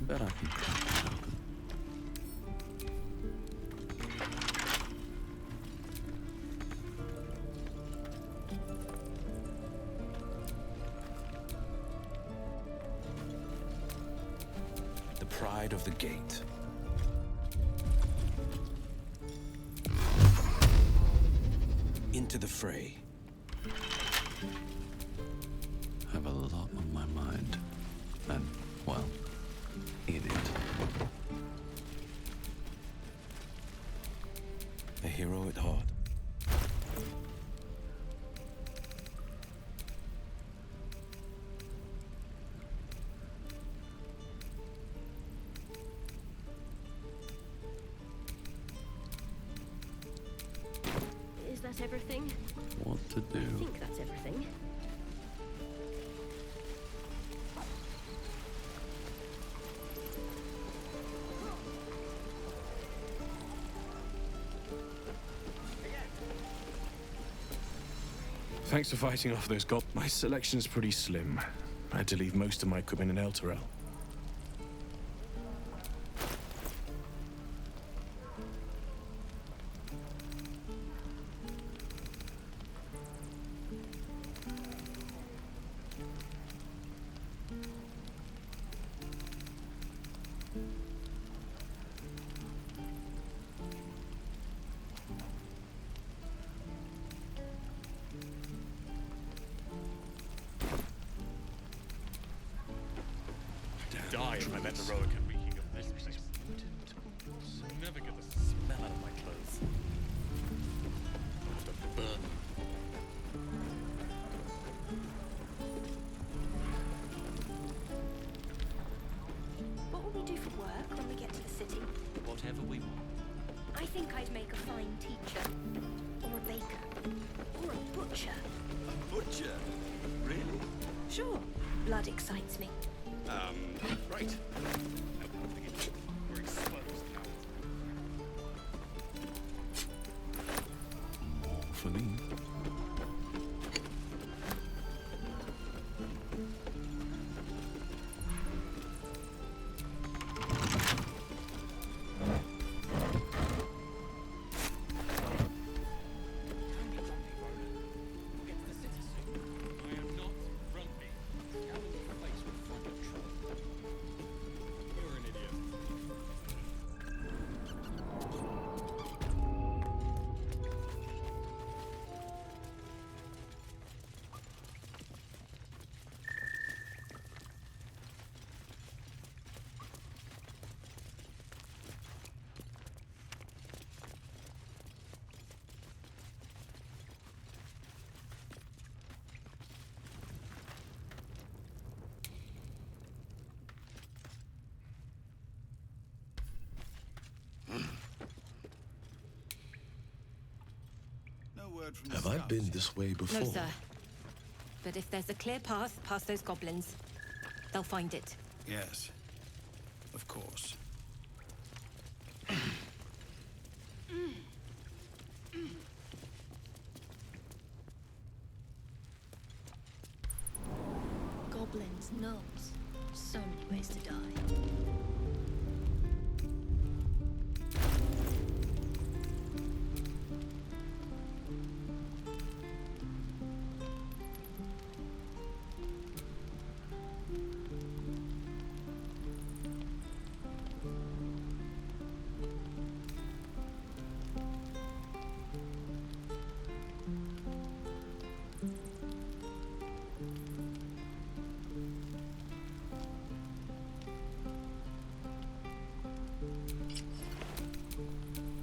Bet I can crack it open. The pride of the gate. Into the fray. Have a lot on my mind. And, well, in it. A hero at heart. Is that everything? What to do? I think that's everything. Thanks for fighting off those goblins. My selection's pretty slim. I had to leave most of my equipment in Elturel. Die if I let the Roakin reeking of this place. I'll never get the smell out of my clothes. I'll have to burn them. What will we do for work when we get to the city? Whatever we want. I think I'd make a fine teacher, or a baker, or a butcher. A butcher? Really? Sure, blood excites me. Right. We're exposed now. More for me. Have I been this way before? No, sir. But if there's a clear path past those goblins, they'll find it. Yes. of course. Goblins, gnomes. So many ways to die.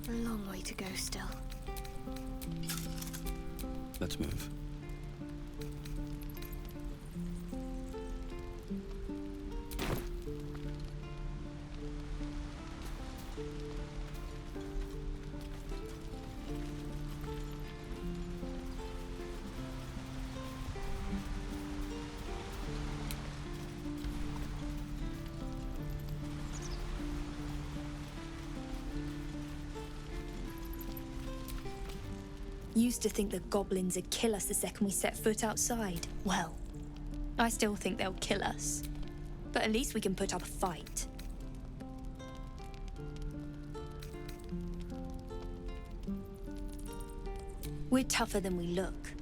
A long way to go still. Let's move. Used to think that goblins would kill us the second we set foot outside. Well, I still think they'll kill us. But at least we can put up a fight. We're tougher than we look.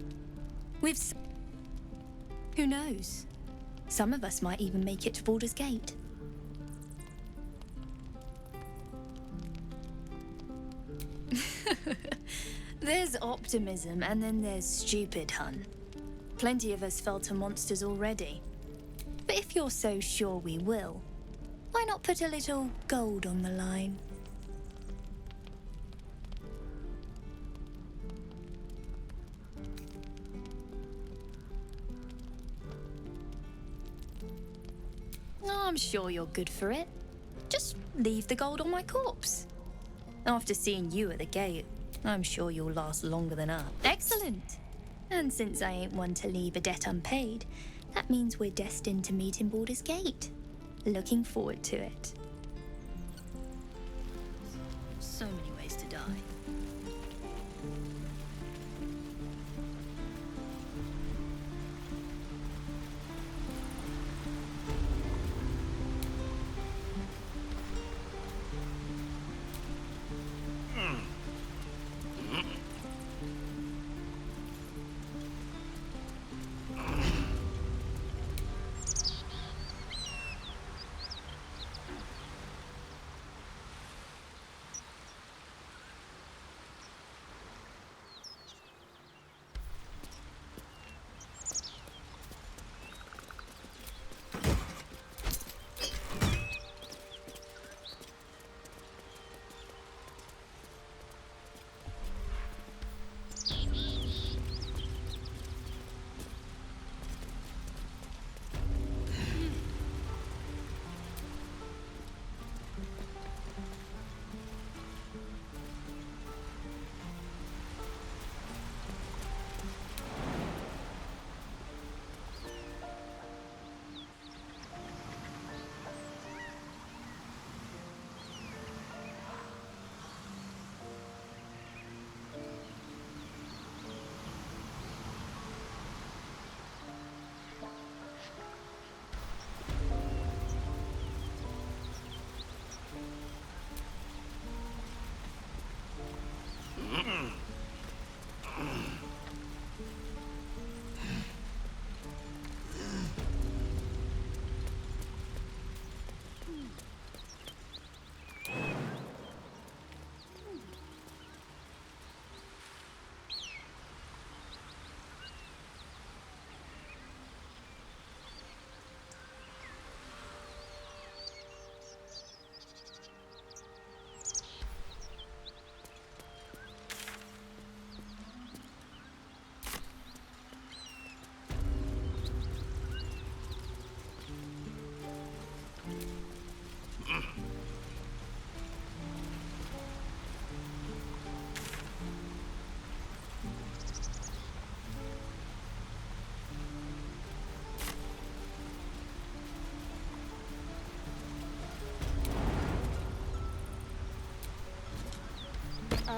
Who knows? Some of us might even make it to Baldur's Gate. There's optimism, and then there's stupid, hun. Plenty of us fell to monsters already. But if you're so sure we will, why not put a little gold on the line? I'm sure you're good for it. Just leave the gold on my corpse. After seeing you at the gate, I'm sure you'll last longer than us. Excellent. And since I ain't one to leave a debt unpaid, that means we're destined to meet in Baldur's Gate. Looking forward to it. So many ways to die.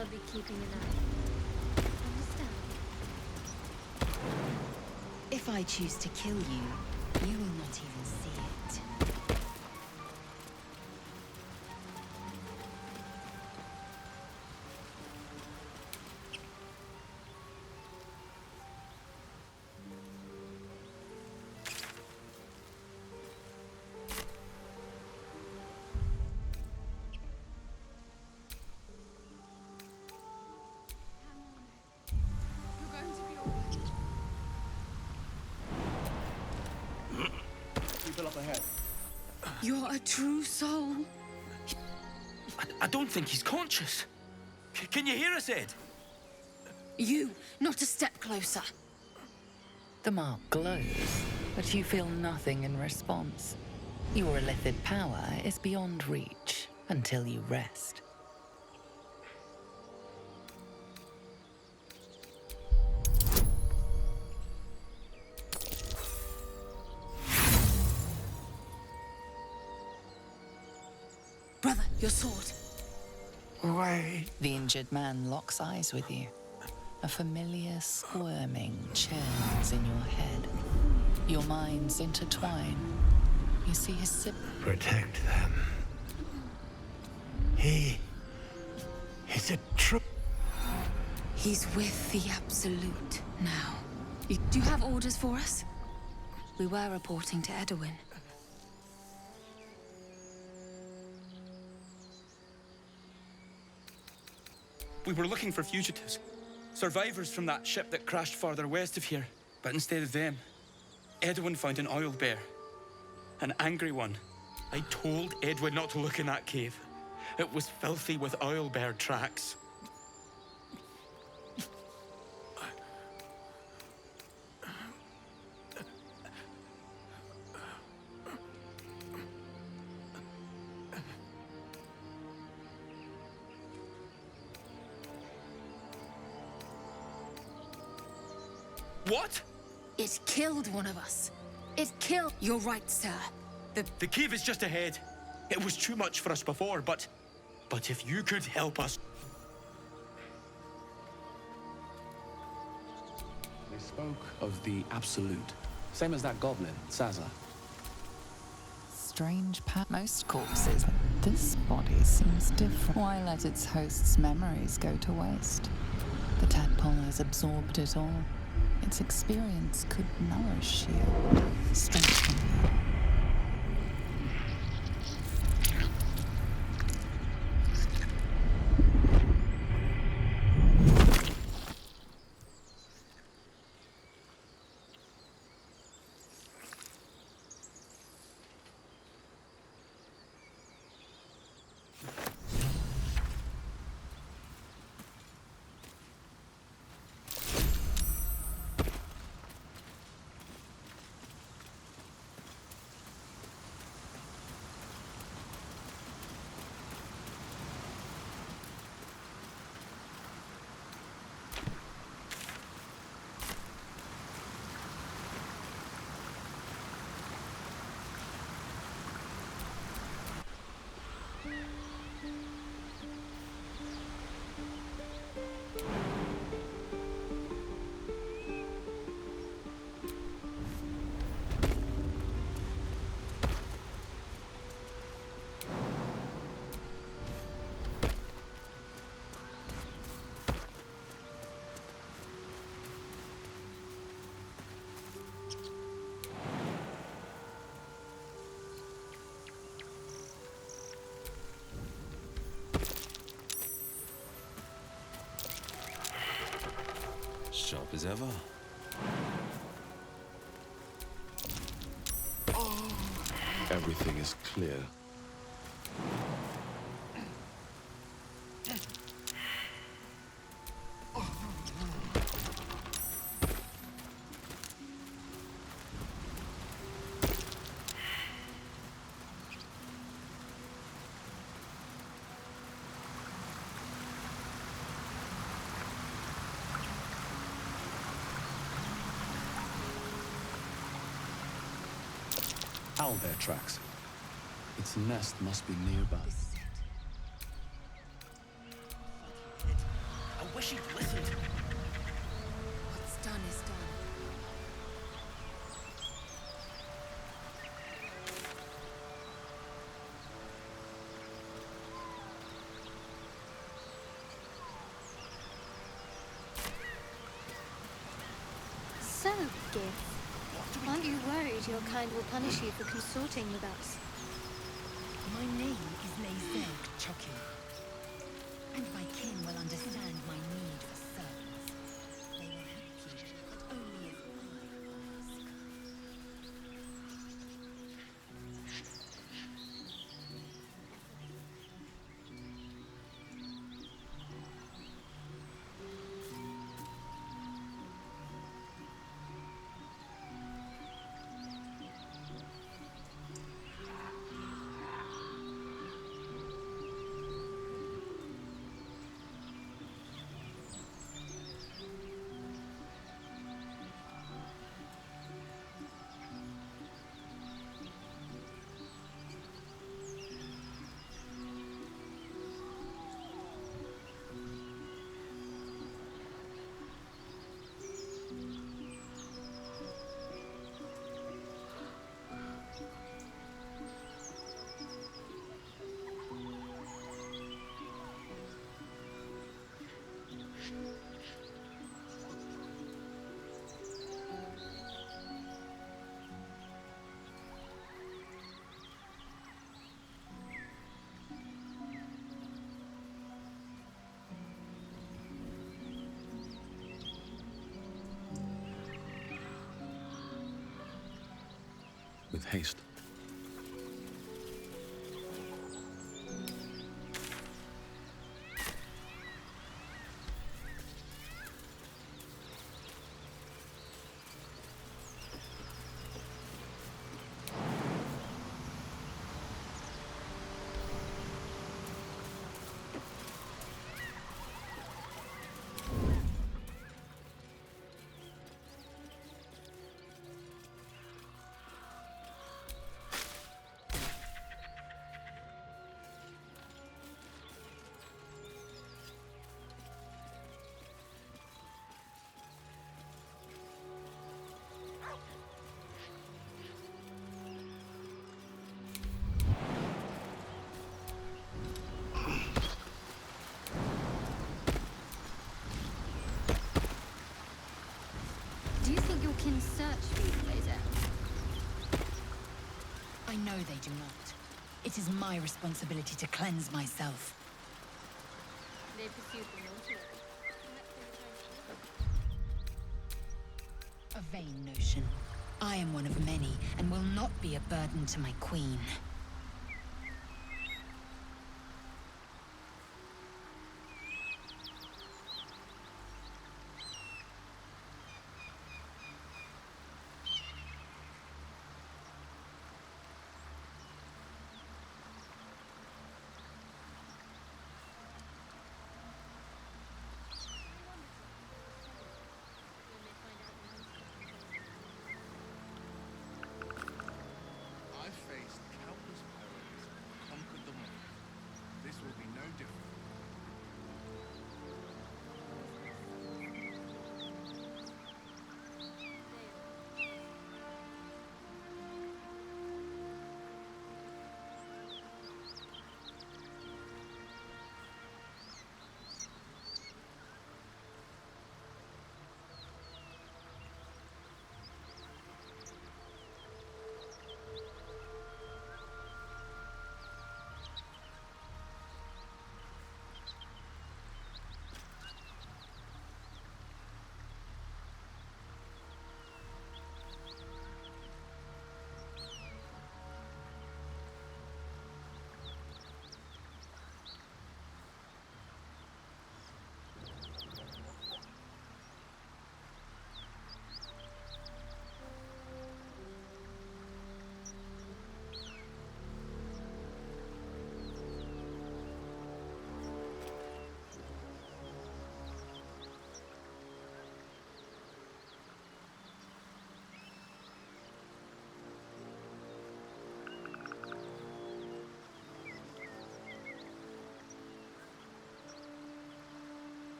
I'll be keeping an eye. Understand? If I choose to kill you, you will not even see it. People up ahead. You're a true soul. I don't think he's conscious. Can you hear us, Ed? You, not a step closer. The mark glows, but you feel nothing in response. Your illithid power is beyond reach until you rest. Brother, your sword. Wait. The injured man locks eyes with you. A familiar squirming churns in your head. Your minds intertwine. You see his Protect them. He is a true. He's with the Absolute now. Do you have orders for us? We were reporting to Edwin. We were looking for fugitives. Survivors from that ship that crashed farther west of here. But instead of them, Edwin found an oil bear. An angry one. I told Edwin not to look in that cave. It was filthy with oil bear tracks. What? It killed one of us. It killed... You're right, sir. The cave is just ahead. It was too much for us before, but if you could help us... They spoke of the Absolute. Same as that goblin, Sazza. strange most corpses. This body seems different. Why let its host's memories go to waste? The tadpole has absorbed it all. Its experience could nourish you, strengthen you. Sharp as ever. Everything is clear. Owlbear tracks. Its nest must be nearby. wish he'd listened. What's done is done. So, Gif, aren't you worried your kind will punish you for consorting with us? My name is Lazeg Chucky, and my kin will understand my need for servants. They will help you, but only if I ask. With haste. Do you think your kin search for you, Blazer? I know they do not. It is my responsibility to cleanse myself. They pursued the mortuary. A vain notion. I am one of many, and will not be a burden to my queen. I've faced countless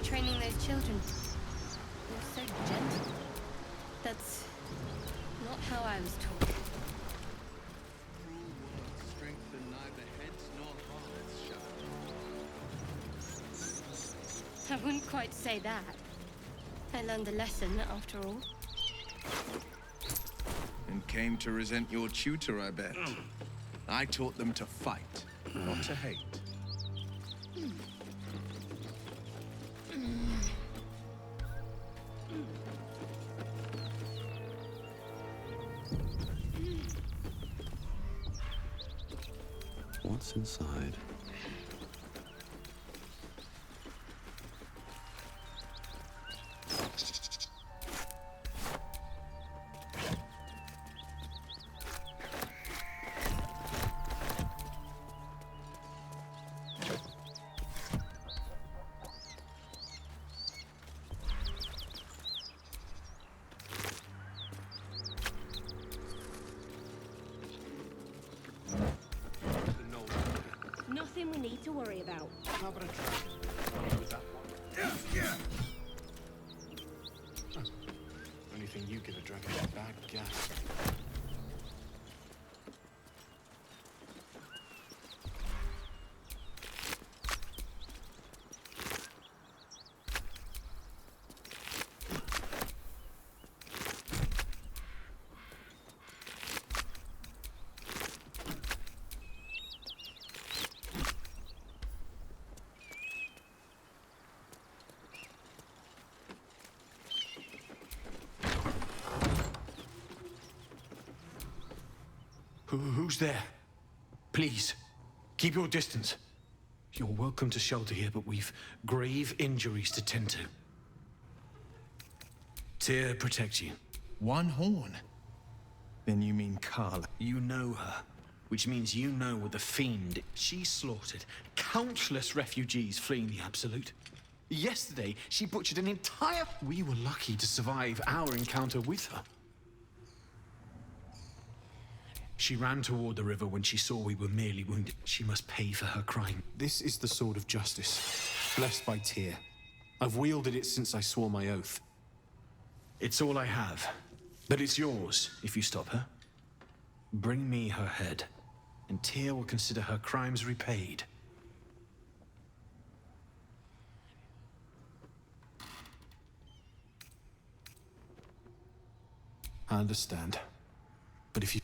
training those children. You're so gentle. That's not how I was taught. Cruel words strengthen neither heads nor hearts, I wouldn't quite say that. I learned a lesson, after all. And came to resent your tutor, I bet. I taught them to fight, not to hate. What's inside? Nothing we need to worry about. How about a dragon? With that one? Yeah. Only thing you give a dragon is bad gas. Who's there? Please, keep your distance. You're welcome to shelter here, but we've grave injuries to tend to. Tyr protects you. One horn? Then you mean Carla? You know her, which means you know what the fiend. She slaughtered countless refugees fleeing the Absolute. Yesterday, she butchered an entire... We were lucky to survive our encounter with her. She ran toward the river when she saw we were merely wounded. She must pay for her crime. This is the sword of justice, blessed by Tyr. I've wielded it since I swore my oath. It's all I have, but it's yours if you stop her. Bring me her head, and Tyr will consider her crimes repaid. I understand. But if you...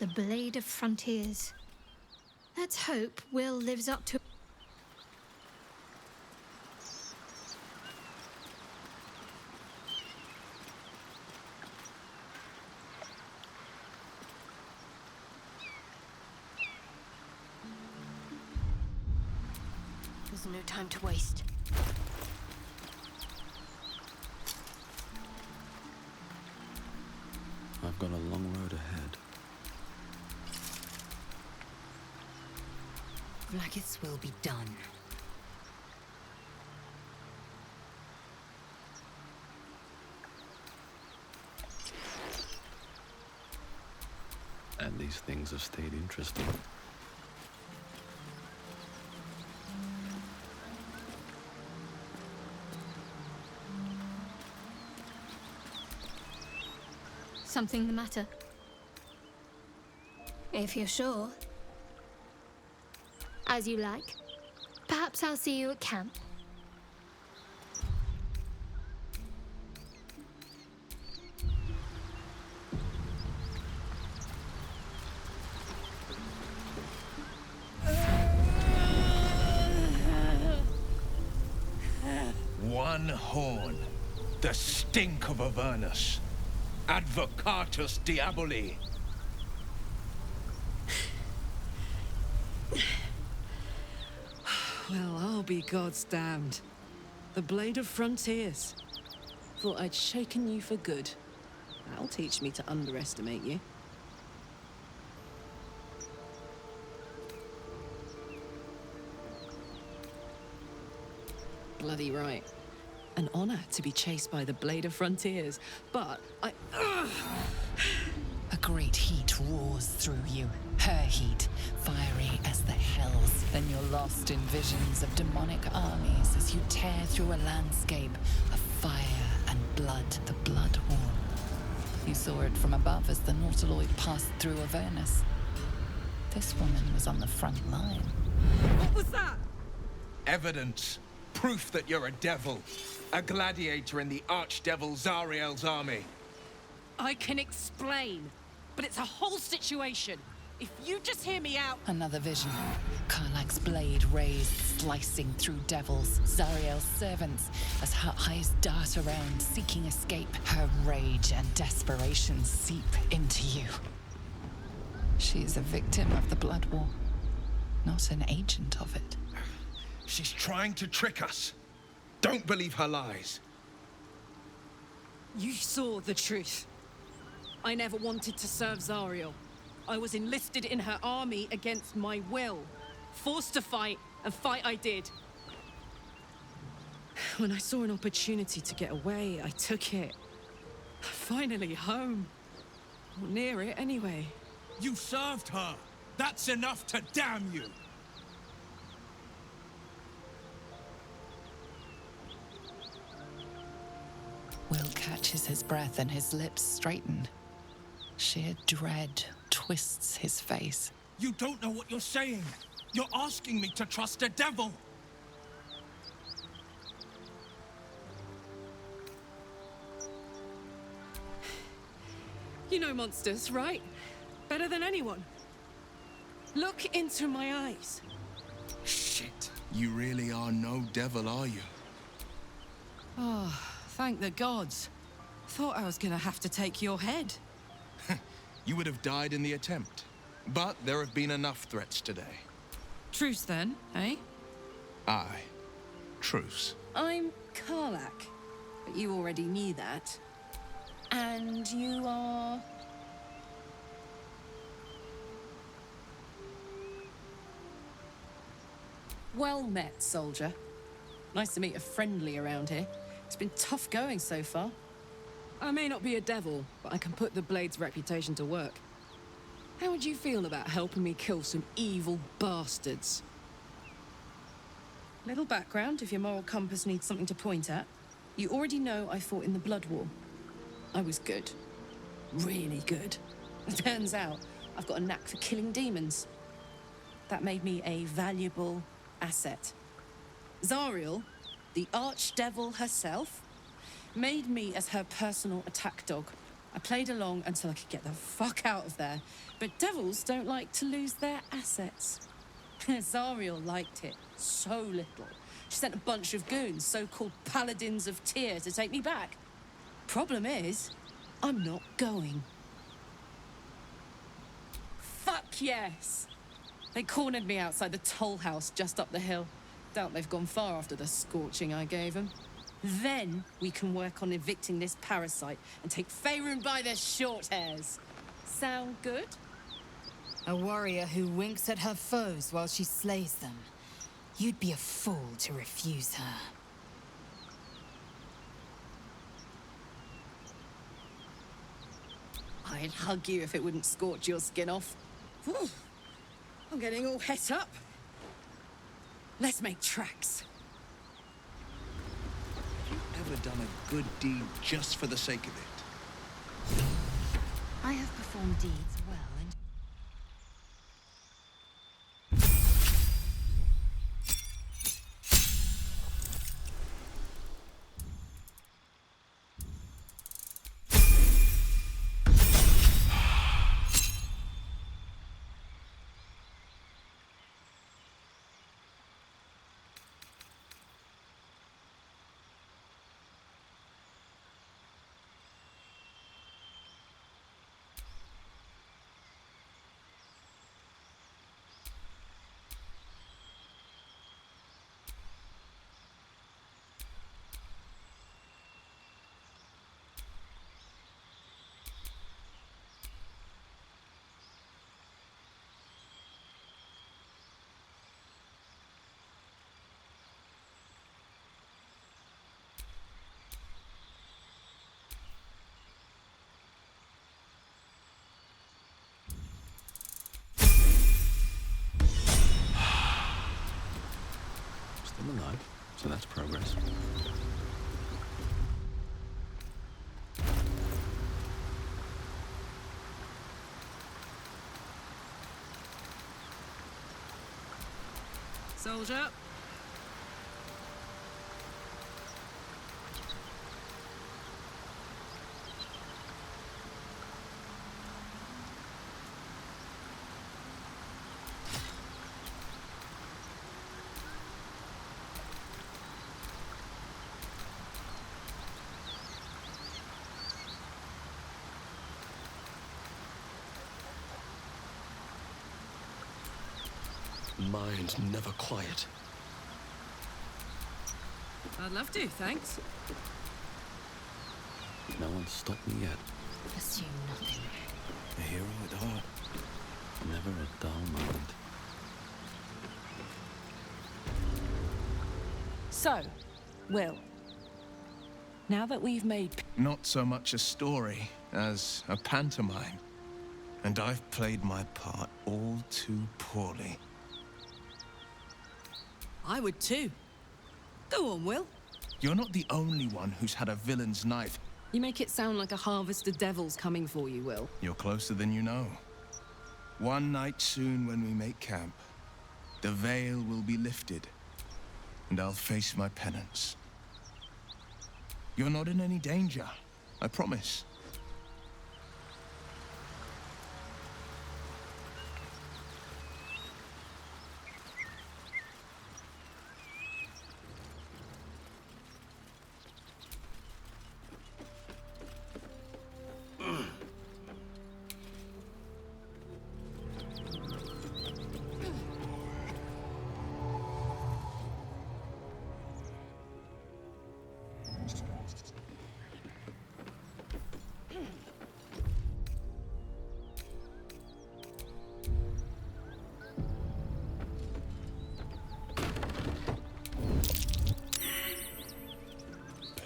The Blade of Frontiers. Let's hope Will lives up to... There's no time to waste. I've got a long road ahead. Vlaakith's will be done. And these things have stayed interesting. Something the matter? If you're sure. As you like. Perhaps I'll see you at camp. One horn. The stink of Avernus. Advocatus Diaboli. Well, I'll be God's damned. The Blade of Frontiers. Thought I'd shaken you for good. That'll teach me to underestimate you. Bloody right. An honor to be chased by the Blade of Frontiers, but A great heat roars through you, her heat, fiery as the hells. Then you're lost in visions of demonic armies as you tear through a landscape of fire and blood, the Blood War. You saw it from above as the Nautiloid passed through Avernus. This woman was on the front line. What was that? Evidence. Proof that you're a devil. A gladiator in the archdevil Zariel's army. I can explain, but it's a whole situation. If you just hear me out... Another vision. Karlach's blade raised, slicing through devils, Zariel's servants, as her eyes dart around, seeking escape. Her rage and desperation seep into you. She's a victim of the Blood War, not an agent of it. She's trying to trick us. Don't believe her lies. You saw the truth. I never wanted to serve Zariel. I was enlisted in her army against my will. Forced to fight, and fight I did. When I saw an opportunity to get away, I took it. Finally home. Or near it, anyway. You served her! That's enough to damn you! Will catches his breath and his lips straighten. Sheer dread twists his face. You don't know what you're saying! You're asking me to trust a devil! You know monsters, right? Better than anyone. Look into my eyes. Shit. You really are no devil, are you? Oh, thank the gods. Thought I was gonna have to take your head. You would have died in the attempt. But there have been enough threats today. Truce then, eh? Aye. Truce. I'm Karlach, but you already knew that. And you are... Well met, soldier. Nice to meet a friendly around here. It's been tough going so far. I may not be a devil, but I can put the Blade's reputation to work. How would you feel about helping me kill some evil bastards? Little background if your moral compass needs something to point at. You already know I fought in the Blood War. I was good. Really good. Turns out I've got a knack for killing demons. That made me a valuable asset. Zariel, the archdevil herself, made me as her personal attack dog. I played along until I could get the fuck out of there. But devils don't like to lose their assets. Zariel liked it so little. She sent a bunch of goons, so-called paladins of Tyr, to take me back. Problem is, I'm not going. Fuck yes! They cornered me outside the toll house just up the hill. Doubt they've gone far after the scorching I gave them. Then we can work on evicting this parasite and take Faerun by their short hairs. Sound good? A warrior who winks at her foes while she slays them. You'd be a fool to refuse her. I'd hug you if it wouldn't scorch your skin off. Whew. I'm getting all het up. Let's make tracks. Ever done a good deed just for the sake of it? I have performed deeds well and... So that's progress. Soldier. Mind never quiet. I'd love to, thanks. No one's stopped me yet. Assume nothing. A hero at heart. Never a dull moment. So, Will, now that we've made... Not so much a story as a pantomime. And I've played my part all too poorly. I would too. Go on, Will. You're not the only one who's had a villain's knife. You make it sound like a harvest of devils coming for you, Will. You're closer than you know. One night soon when we make camp, the veil will be lifted, and I'll face my penance. You're not in any danger, I promise.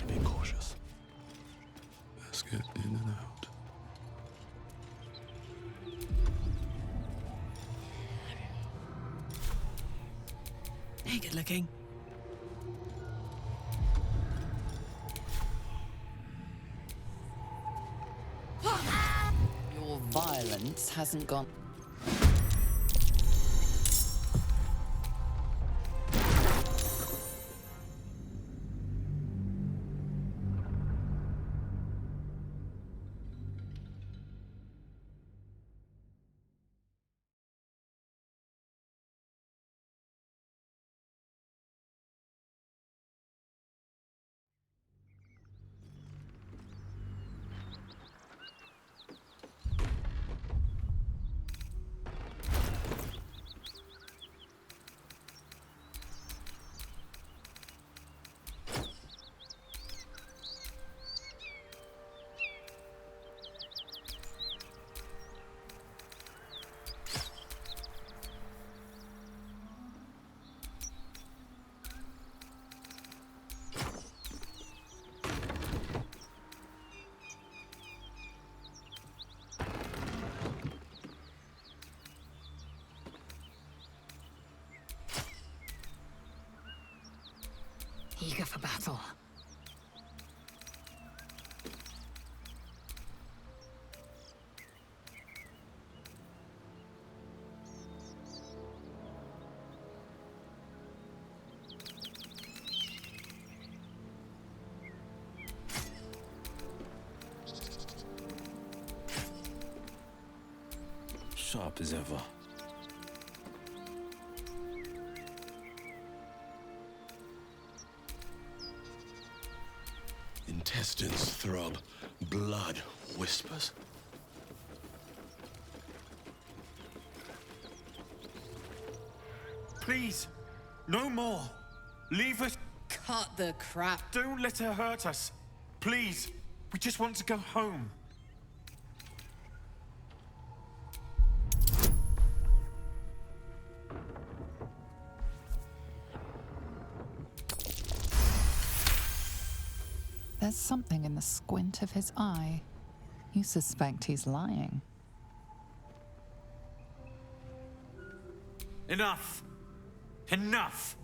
Be cautious. Let's get in and out. Hey, good looking. Your violence hasn't gone. Eager for battle. Sharp as ever. Intestines throb, blood whispers. Please, no more. Leave us. Cut the crap. Don't let her hurt us. Please, we just want to go home. There's something in the squint of his eye. You suspect he's lying. Enough. Enough.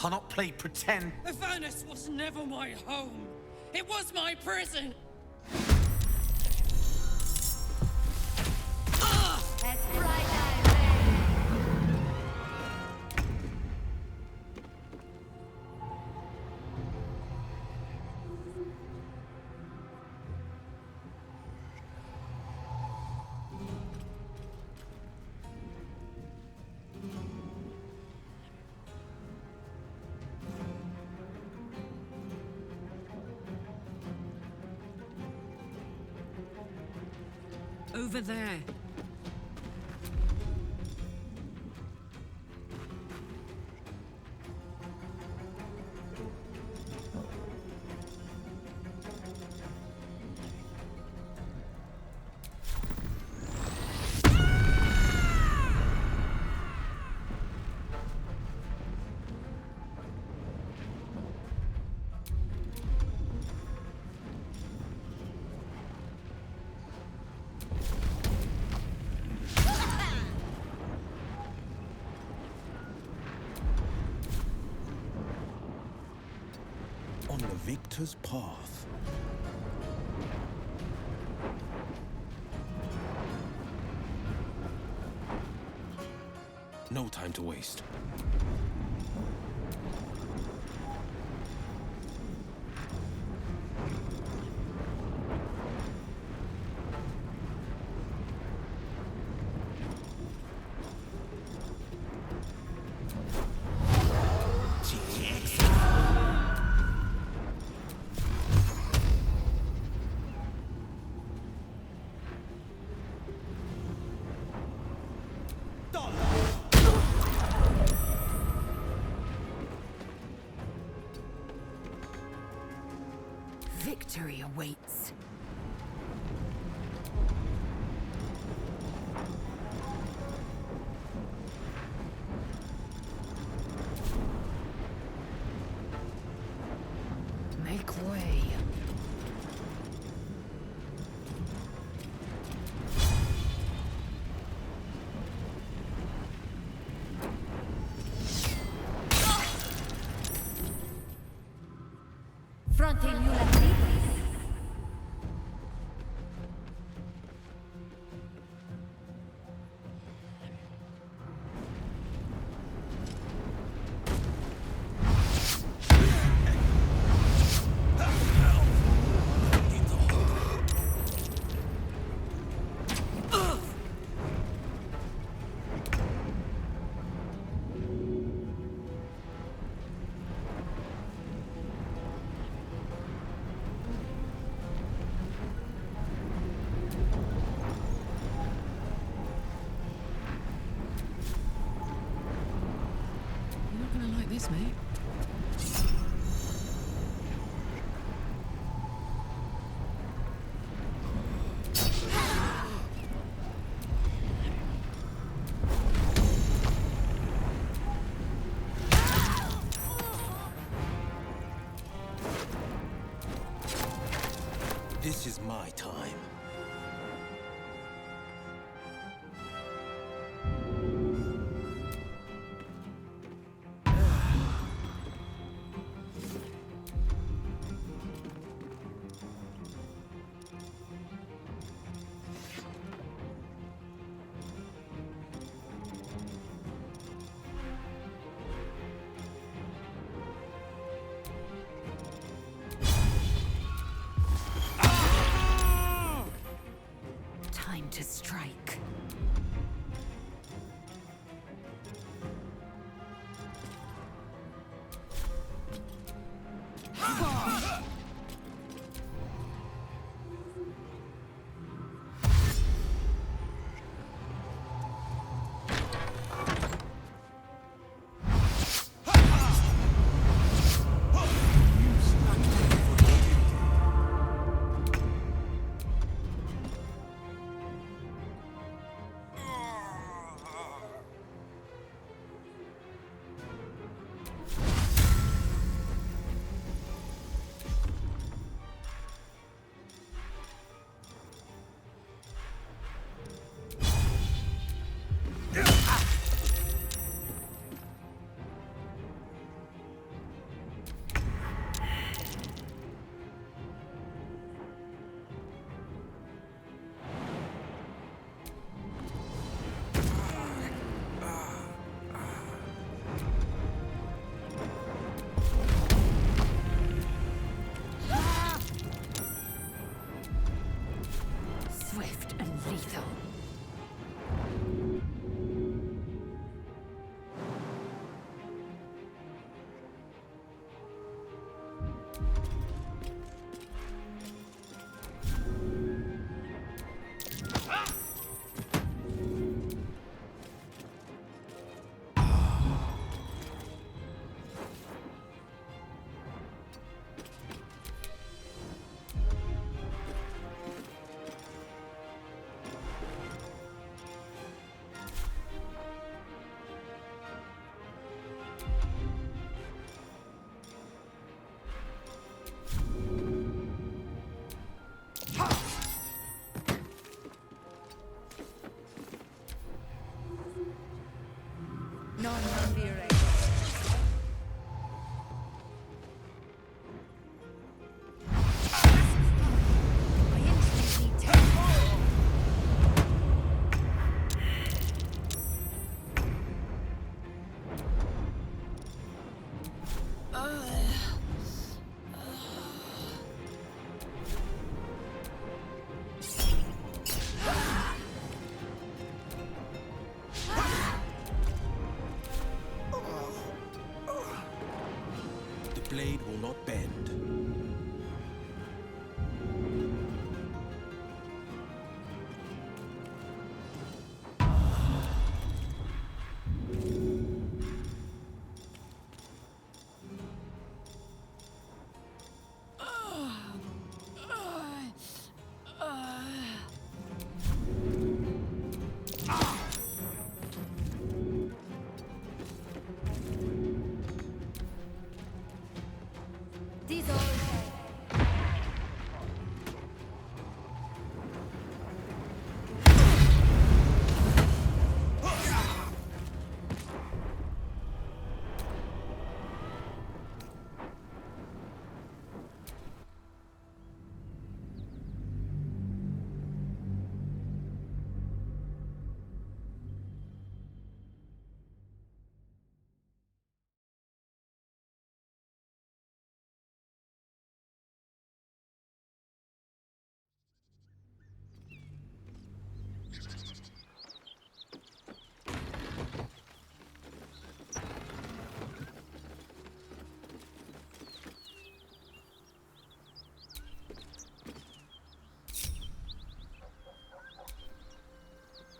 I'll not play pretend. Avernus was never my home. It was my prison. Over there. On the victor's path. No time to waste. Victory awaits. Make way. Fronte this, mate. This is my time. Time to strike. swift and lethal. The blade will not bend.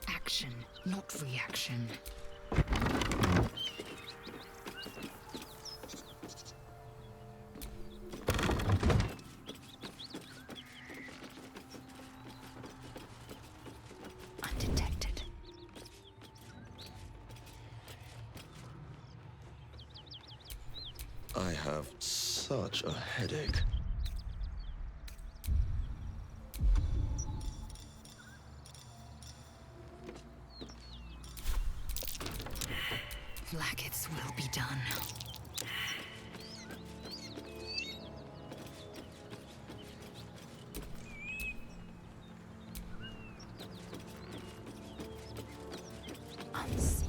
Action, not reaction. Undetected. I have such a headache. Blackets will be done. Unseen.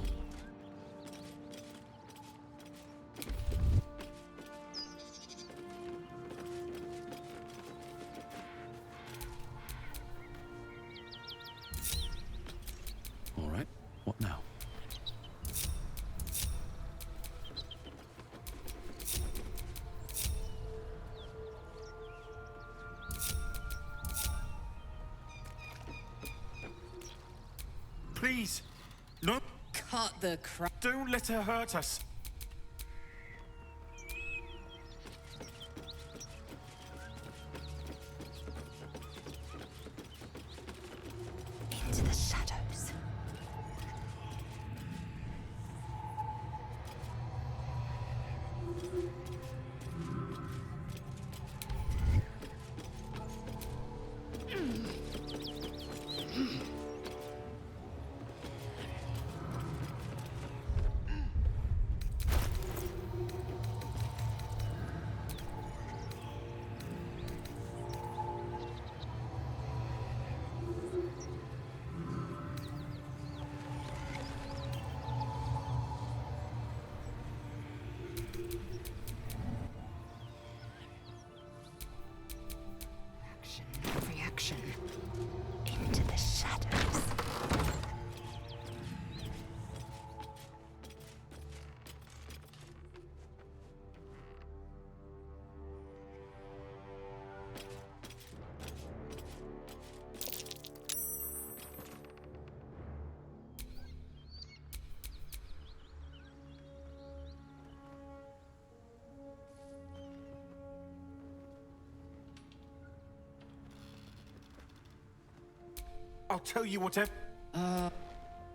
All right, what now? Please, no. Cut the crap. Don't let her hurt us. Into the shadows. I'll tell you whatever.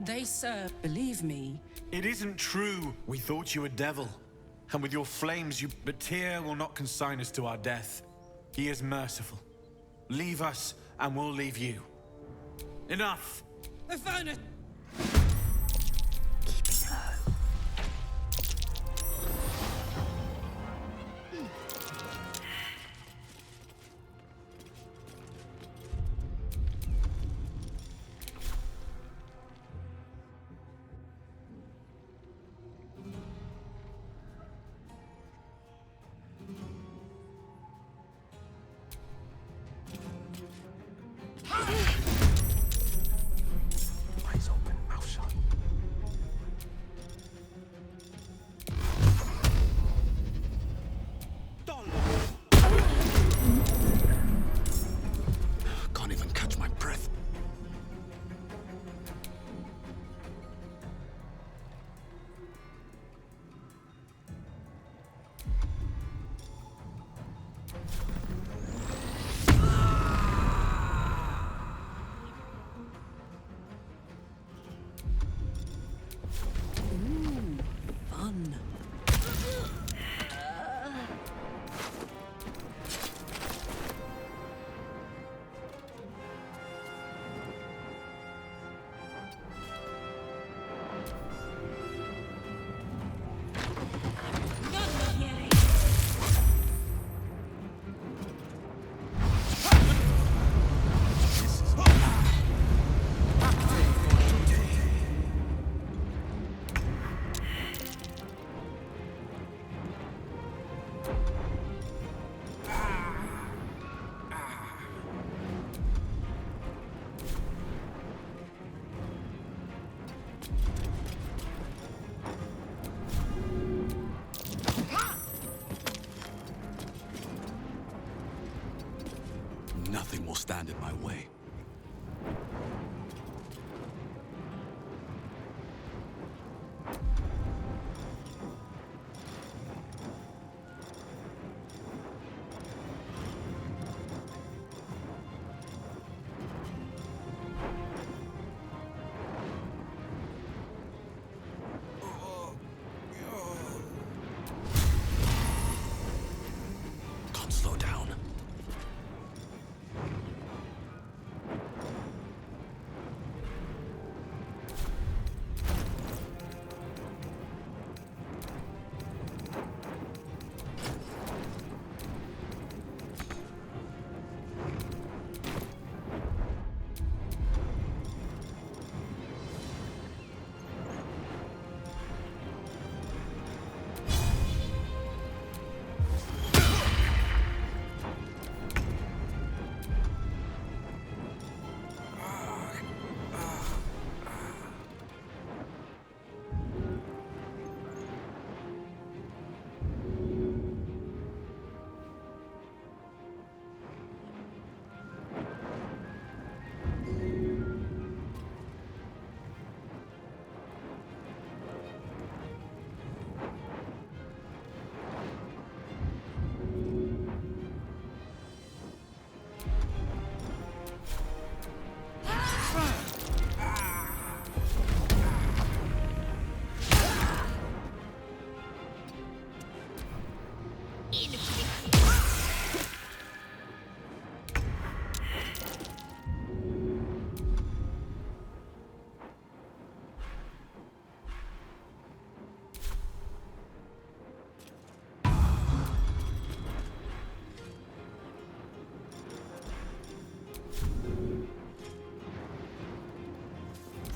They serve, believe me. It isn't true. We thought you a devil. And with your flames, you. But Tyr will not consign us to our death. He is merciful. Leave us, and we'll leave you. Enough! Alfira! Eyes open, mouth shut. Can't even catch my breath. Fun. Nothing will stand in my way. Can't slow down.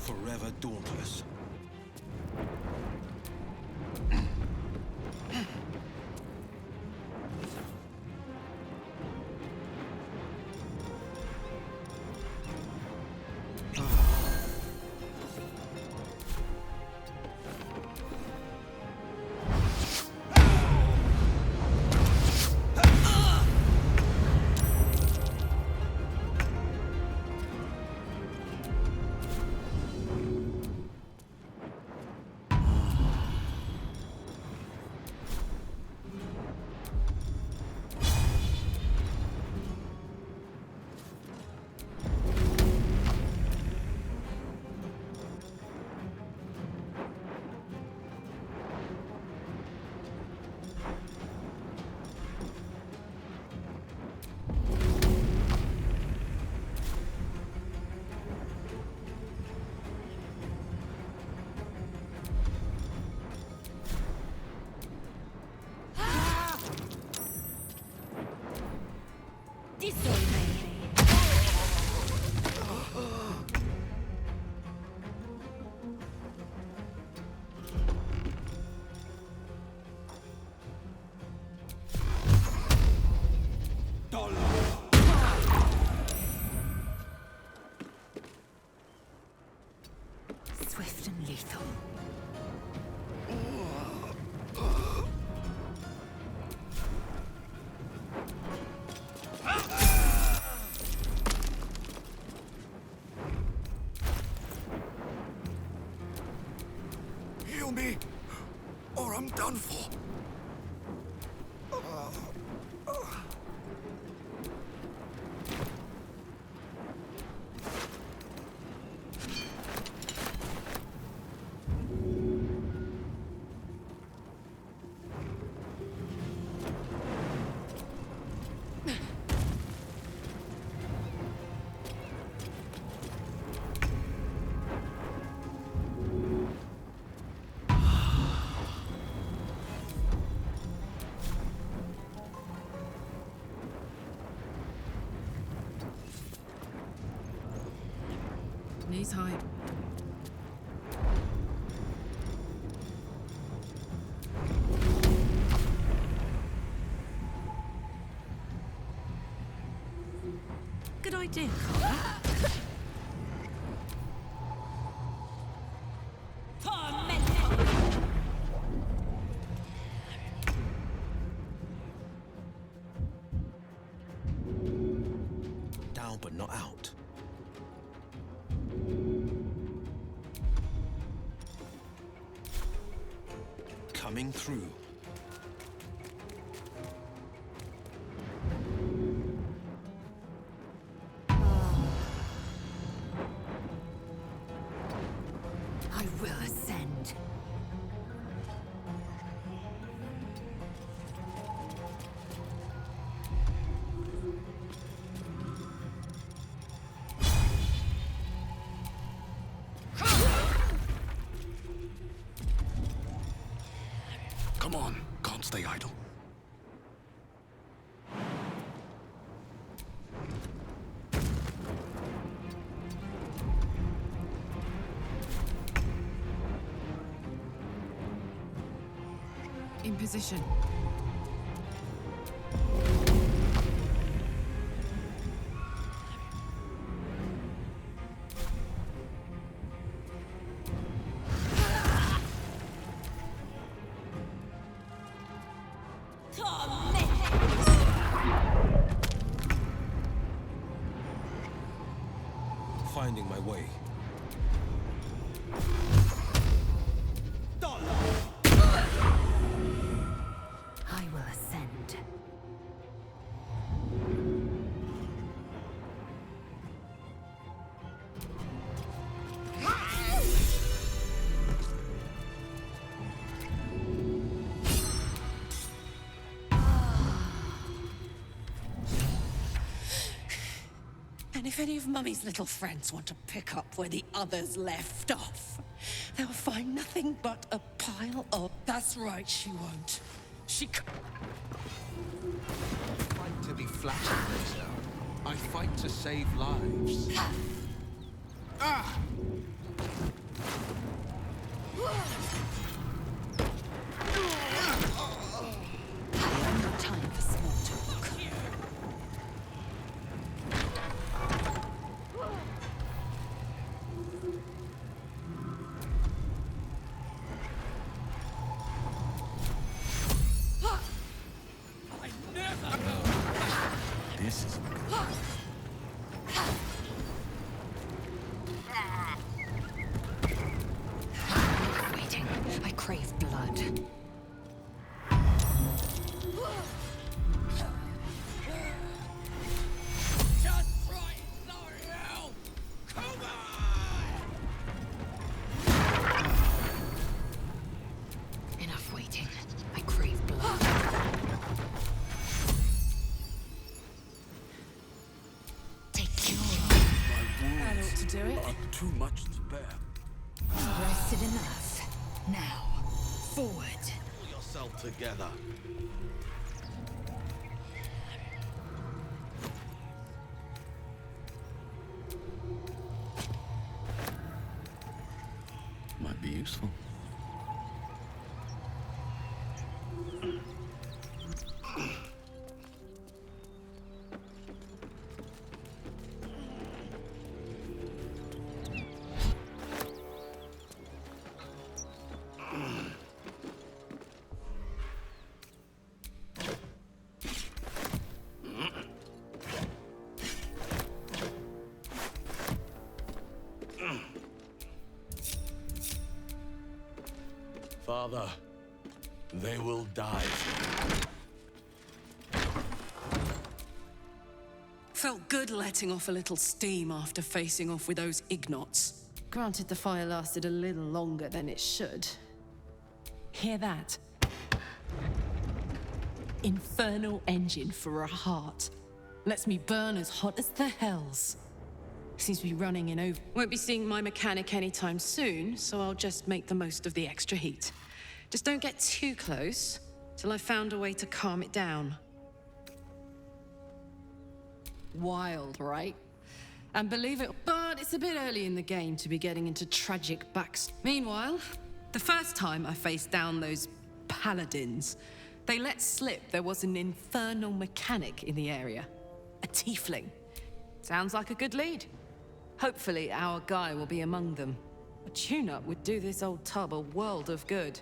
Forever dauntless. swift and lethal. Heal me, or I'm done for. Knees high. Good idea, Carla. Down but not out. Coming through. I will ascend. Come on, can't stay idle. In position. Finding my way. I will ascend. And if any of Mummy's little friends want to pick up where the others left off, they'll find nothing but a pile of... That's right, she won't. She... Fight to be flattered, Razor. I fight to save lives. Ah! No time for small talk. This is Waiting. I crave blood. Enough waiting. I crave blood. Take your My wounds to do it. are too much to bear. rested enough. Now, forward. Pull yourself together. Might be useful. Father, they will die. Felt good letting off a little steam after facing off with those Ignots. Granted, the fire lasted a little longer than it should. Hear that? Infernal engine for a heart. Lets me burn as hot as the hells. Seems to be running in over. Won't be seeing my mechanic anytime soon, so I'll just make the most of the extra heat. Just don't get too close till I've found a way to calm it down. Wild, right? And believe it, but it's a bit early in the game to be getting into tragic backs. Meanwhile, the first time I faced down those paladins, they let slip there was an infernal mechanic in the area. A tiefling. Sounds like a good lead. Hopefully our guy will be among them. A tune-up would do this old tub a world of good.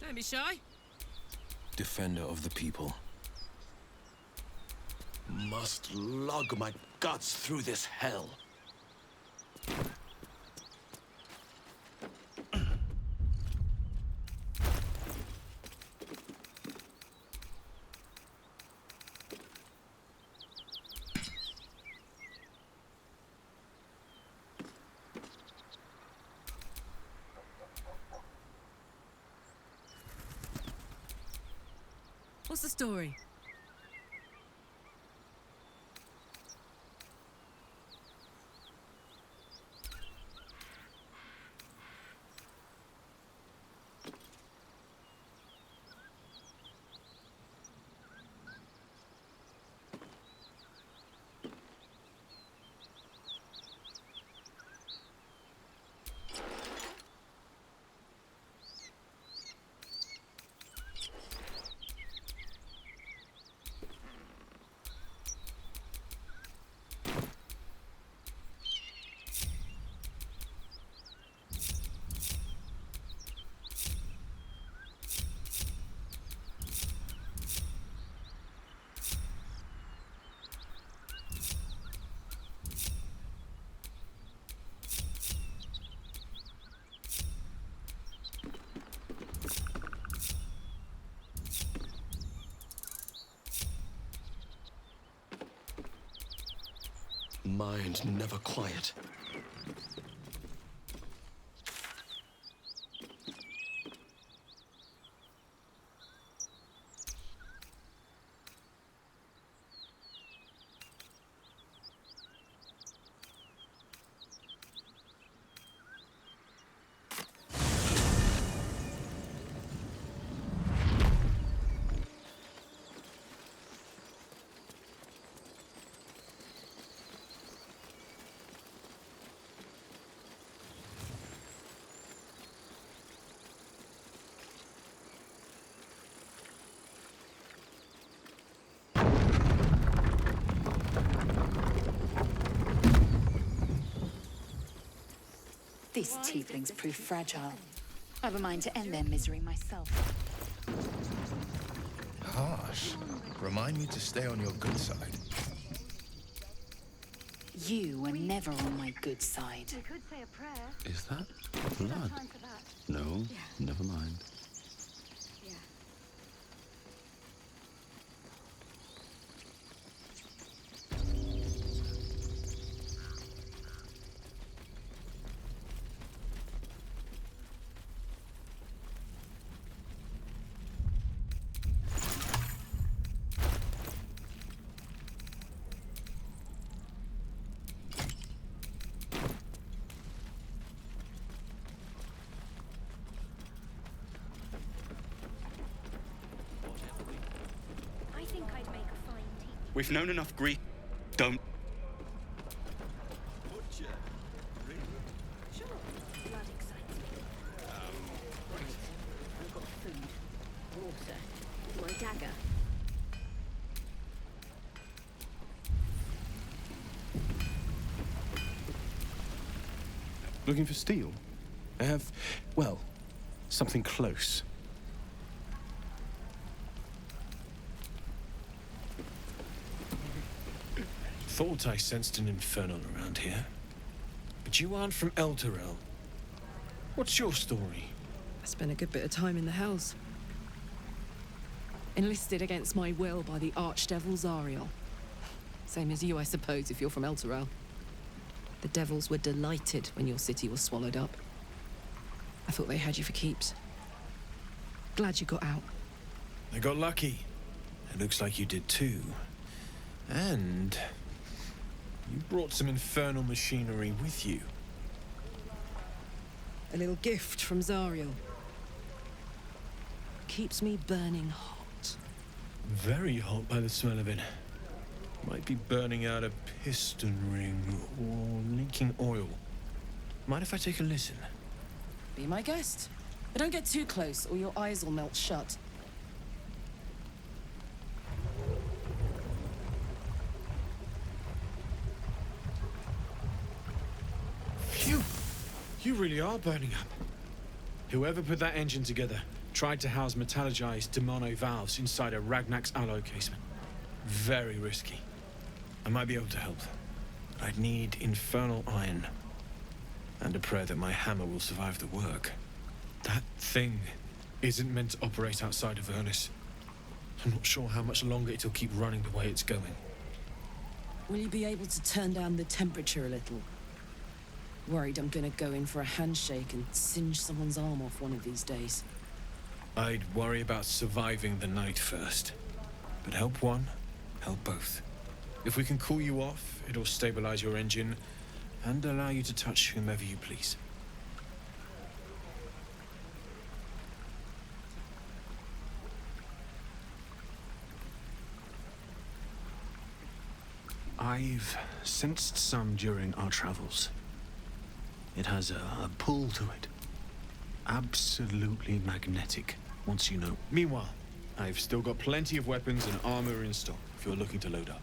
Don't be shy. Defender of the people. Must lug my guts through this hell. What's the story? Mind never quiet. These tieflings prove fragile. I've a mind to end their misery myself. Harsh. Remind me to stay on your good side. You were never on my good side. We could say a prayer. Is that Is blood? that time for that? No, never mind. Yeah. I think I'd make a fine tea. We've known enough Greek. Don't. Sure. Blood excites me. Right. I've got food, water, my dagger. Looking for steel? I have, well, something close. Thought I sensed an infernal around here. But you aren't from Elturel. What's your story? I spent a good bit of time in the Hells. Enlisted against my will by the Archdevil Zariel. Same as you, I suppose, if you're from Elturel. The devils were delighted when your city was swallowed up. I thought they had you for keeps. Glad you got out. I got lucky. It looks like you did too. And you brought some infernal machinery with you. A little gift from Zariel. Keeps me burning hot. Very hot by the smell of it. Might be burning out a piston ring or leaking oil. Mind if I take a listen? Be my guest. But don't get too close or your eyes will melt shut. Phew! You really are burning up. Whoever put that engine together, Tried to house metallurgized demono valves inside a Ragnak's alloy casement. Very risky. I might be able to help, but I'd need infernal iron. And a prayer that my hammer will survive the work. That thing isn't meant to operate outside of Ernest. I'm not sure how much longer it'll keep running the way it's going. Will you be able to turn down the temperature a little? Worried I'm gonna go in for a handshake and singe someone's arm off one of these days. I'd worry about surviving the night first. But help one, help both. If we can cool you off, it'll stabilize your engine and allow you to touch whomever you please. I've sensed some during our travels. It has a pull to it. Absolutely magnetic, once you know. Meanwhile, I've still got plenty of weapons and armor in stock if you're looking to load up.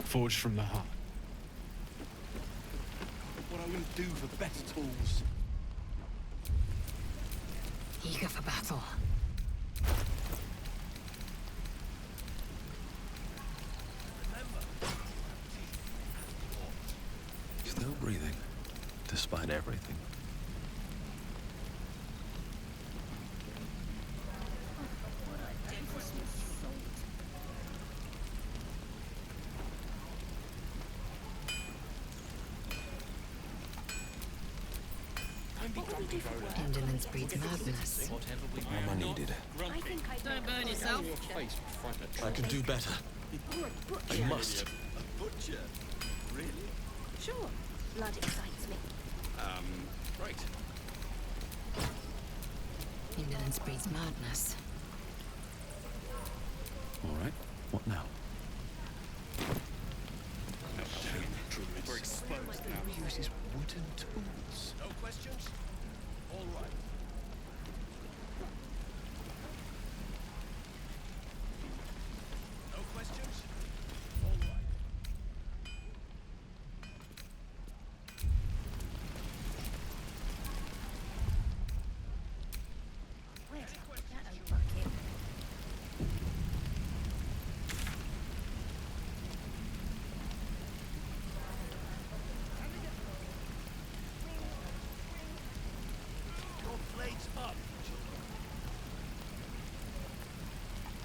Forged from the heart. What I wouldn't do for better tools. Eager for battle. Still breathing, despite everything. Indolence breeds madness. Armor needed. Don't burn yourself. I can do better. I must. A butcher? Really? Sure. Blood excites me. Right. Indolence breeds madness. All right. What now? We're exposed now. He uses wooden tools. No questions? All right. No questions? All right.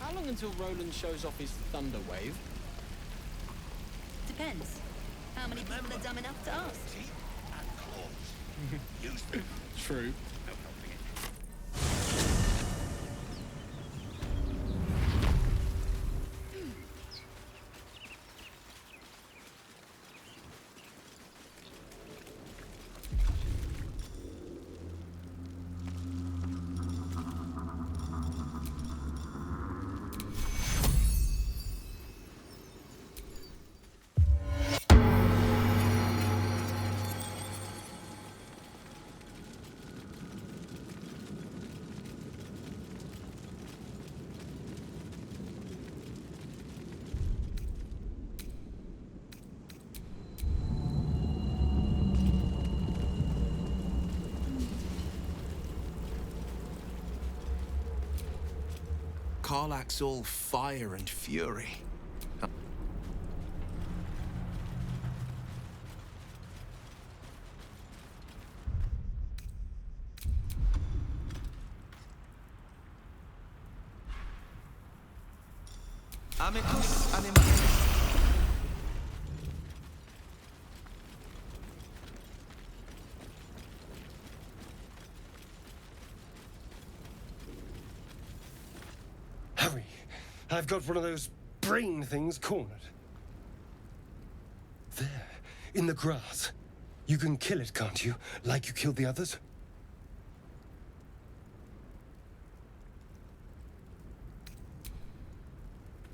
How long until Roland shows off his thunder wave? Depends. How many people are dumb enough to ask? Use them. True. No helping it. Karlach's all fire and fury. Amicus animatus. Hurry! I've got one of those brain things cornered. There, in the grass. You can kill it, can't you? Like you killed the others?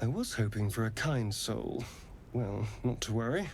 I was hoping for a kind soul. Well, not to worry.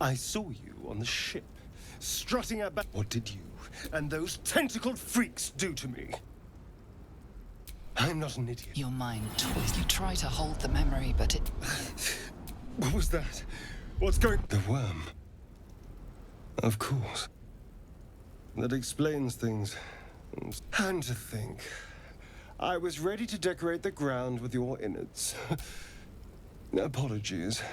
I saw you on the ship, strutting about. What did you and those tentacled freaks do to me? I'm not an idiot. Your mind twists. You try to hold the memory, but it... What was that? What's going... The worm. Of course. That explains things. And to think, I was ready to decorate the ground with your innards. Apologies.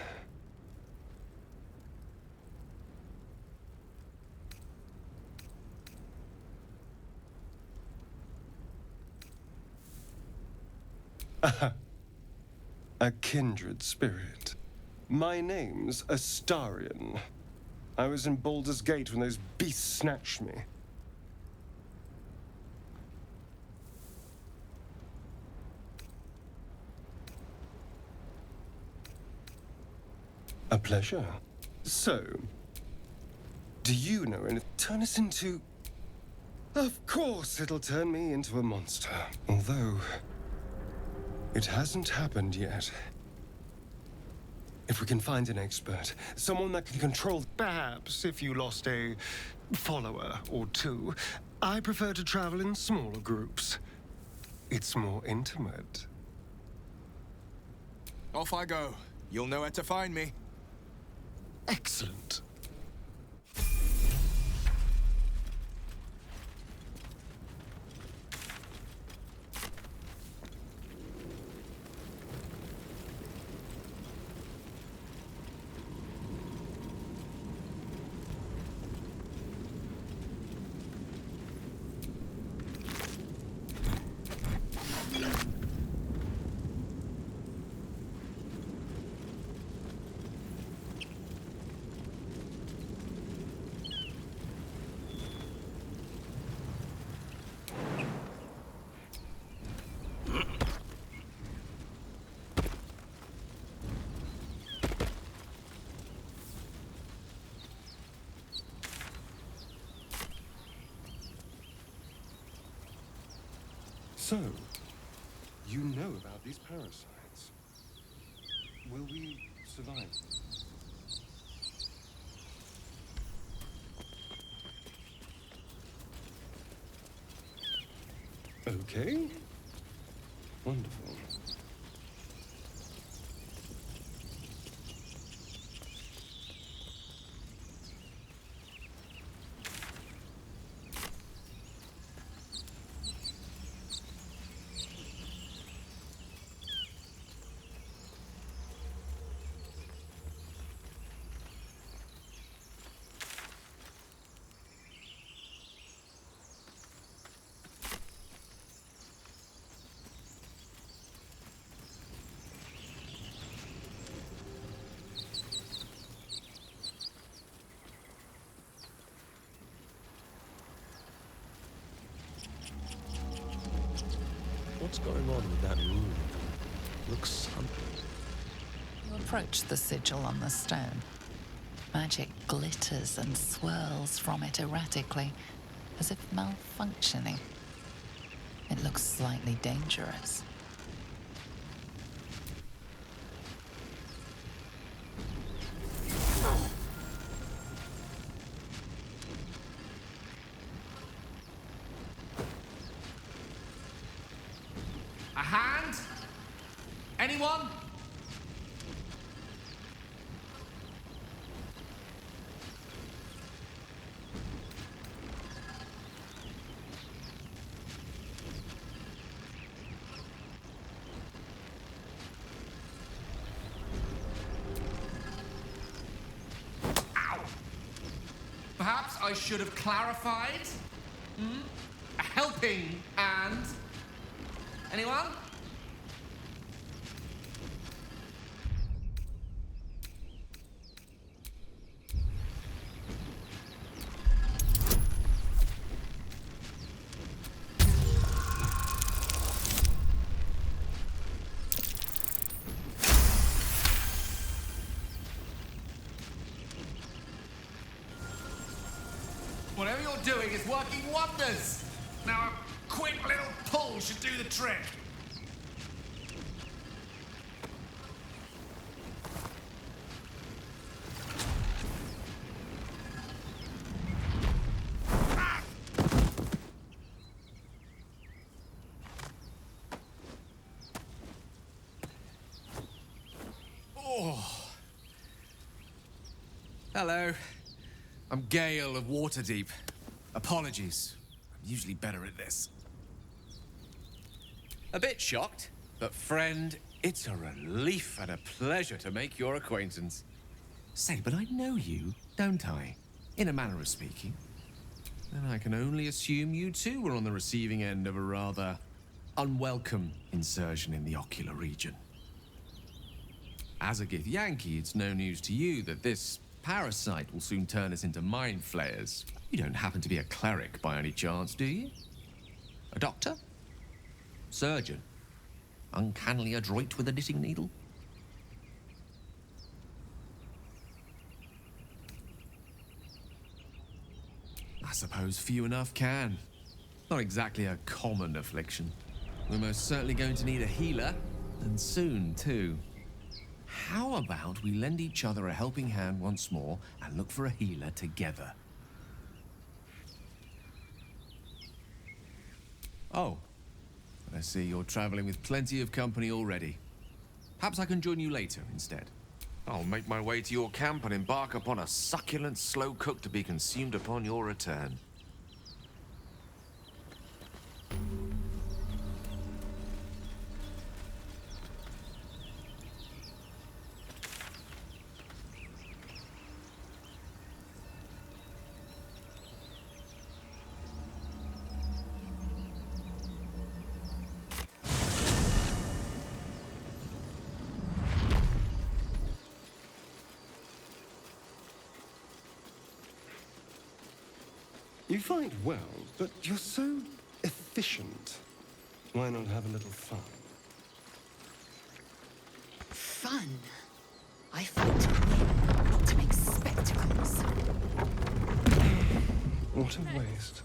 A kindred spirit. My name's Astarion. I was in Baldur's Gate when those beasts snatched me. A pleasure. So, do you know anything? Turn us into... Of course it'll turn me into a monster. Although... it hasn't happened yet. If we can find an expert, someone that can control... Perhaps if you lost a follower or two, I prefer to travel in smaller groups. It's more intimate. Off I go. You'll know where to find me. Excellent. So, you know about these parasites. Will we survive? Okay. Wonderful. What's going on with that rune? Looks something. You approach the sigil on the stone. Magic glitters and swirls from it erratically, as if malfunctioning. It looks slightly dangerous. A hand? Anyone? Perhaps I should have clarified? A helping hand? Anyone? Whatever you're doing is working wonders. Now a quick little pull should do the trick. Oh. Hello. I'm Gale of Waterdeep. Apologies. I'm usually better at this. A bit shocked, but friend, it's a relief and a pleasure to make your acquaintance. Say, but I know you, don't I? In a manner of speaking. And I can only assume you too were on the receiving end of a rather unwelcome insertion in the ocular region. As a Gith Yankee, it's no news to you that this parasite will soon turn us into mind flayers. You don't happen to be a cleric by any chance, do you? A doctor? Surgeon? Uncannily adroit with a knitting needle? I suppose few enough can. Not exactly a common affliction. We're most certainly going to need a healer, and soon, too. How about we lend each other a helping hand once more and look for a healer together? Oh, I see you're traveling with plenty of company already. Perhaps I can join you later instead. I'll make my way to your camp and embark upon a succulent slow cook to be consumed upon your return. You fight well, but you're so efficient. Why not have a little fun? Fun? I fight to win, not to make spectacles. What a waste.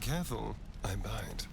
Careful, I bite.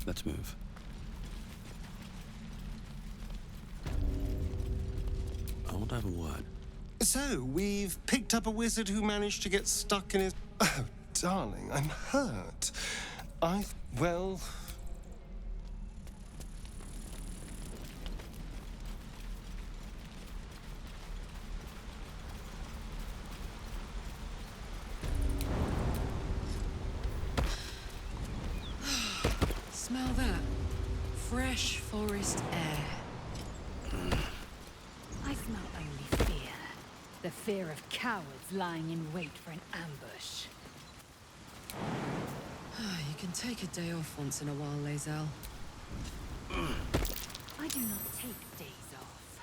Let's move. I want to have a word. So, we've picked up a wizard who managed to get stuck in his... Oh, darling, I'm hurt. Well... Smell that. Fresh forest air. I smell only fear. The fear of cowards lying in wait for an ambush. You can take a day off once in a while, Lae'zel. I do not take days off.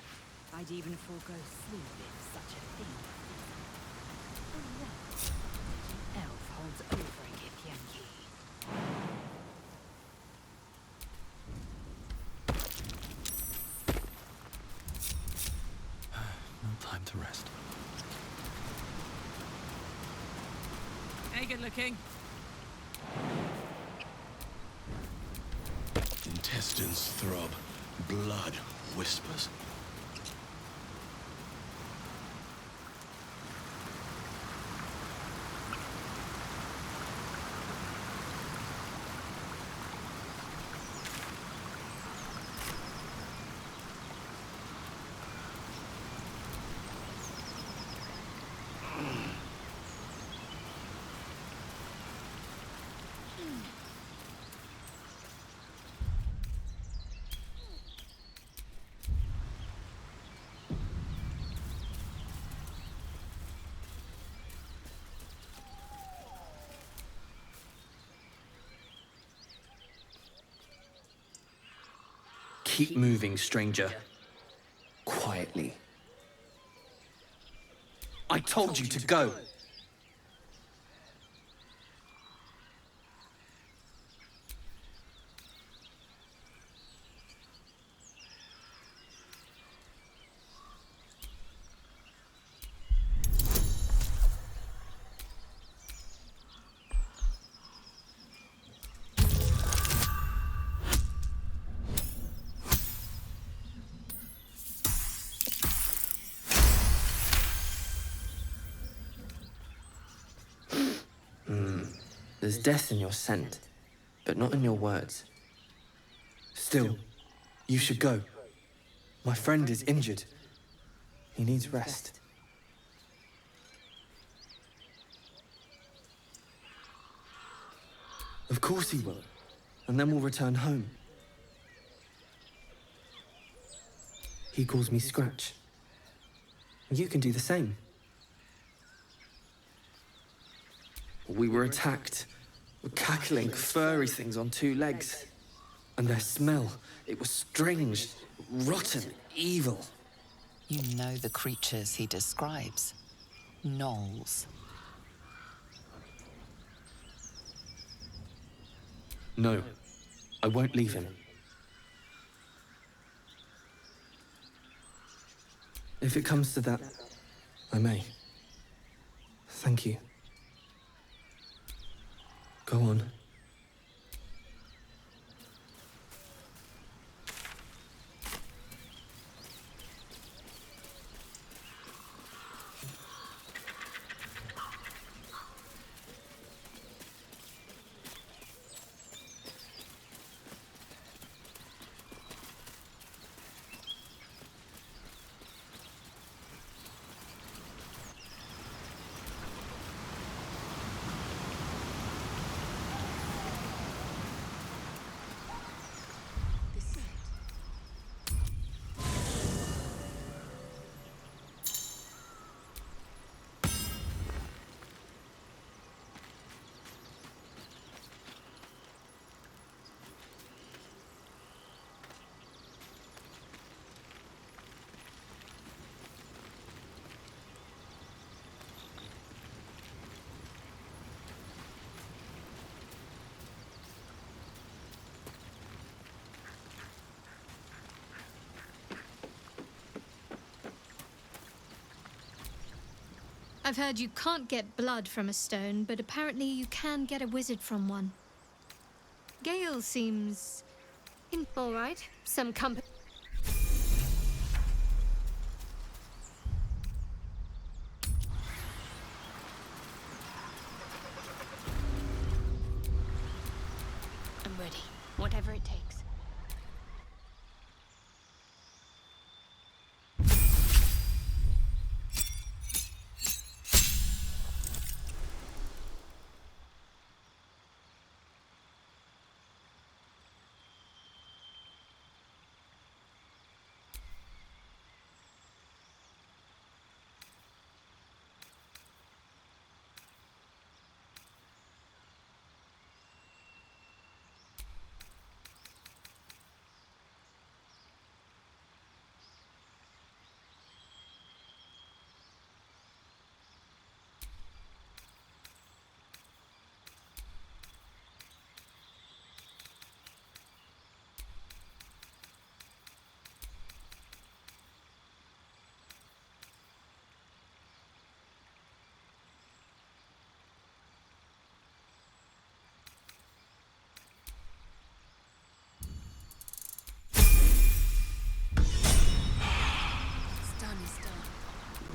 I'd even forego sleep if such a thing were feasible. Elf holds over a Githyanki. No time to rest. Hey, good looking. Intestines throb. Blood whispers. Keep moving, stranger. Quietly. I told you to go! There's death in your scent, but not in your words. Still, you should go. My friend is injured. He needs rest. Of course he will, and then we'll return home. He calls me Scratch. You can do the same. We were attacked. Cackling, furry things on two legs. And their smell, it was strange, rotten, evil. You know the creatures he describes. Gnolls. No, I won't leave him. If it comes to that, I may. Thank you. Go on. I've heard you can't get blood from a stone, but apparently you can get a wizard from one. Gale seems... all right. Some company... I'm ready. Whatever it takes.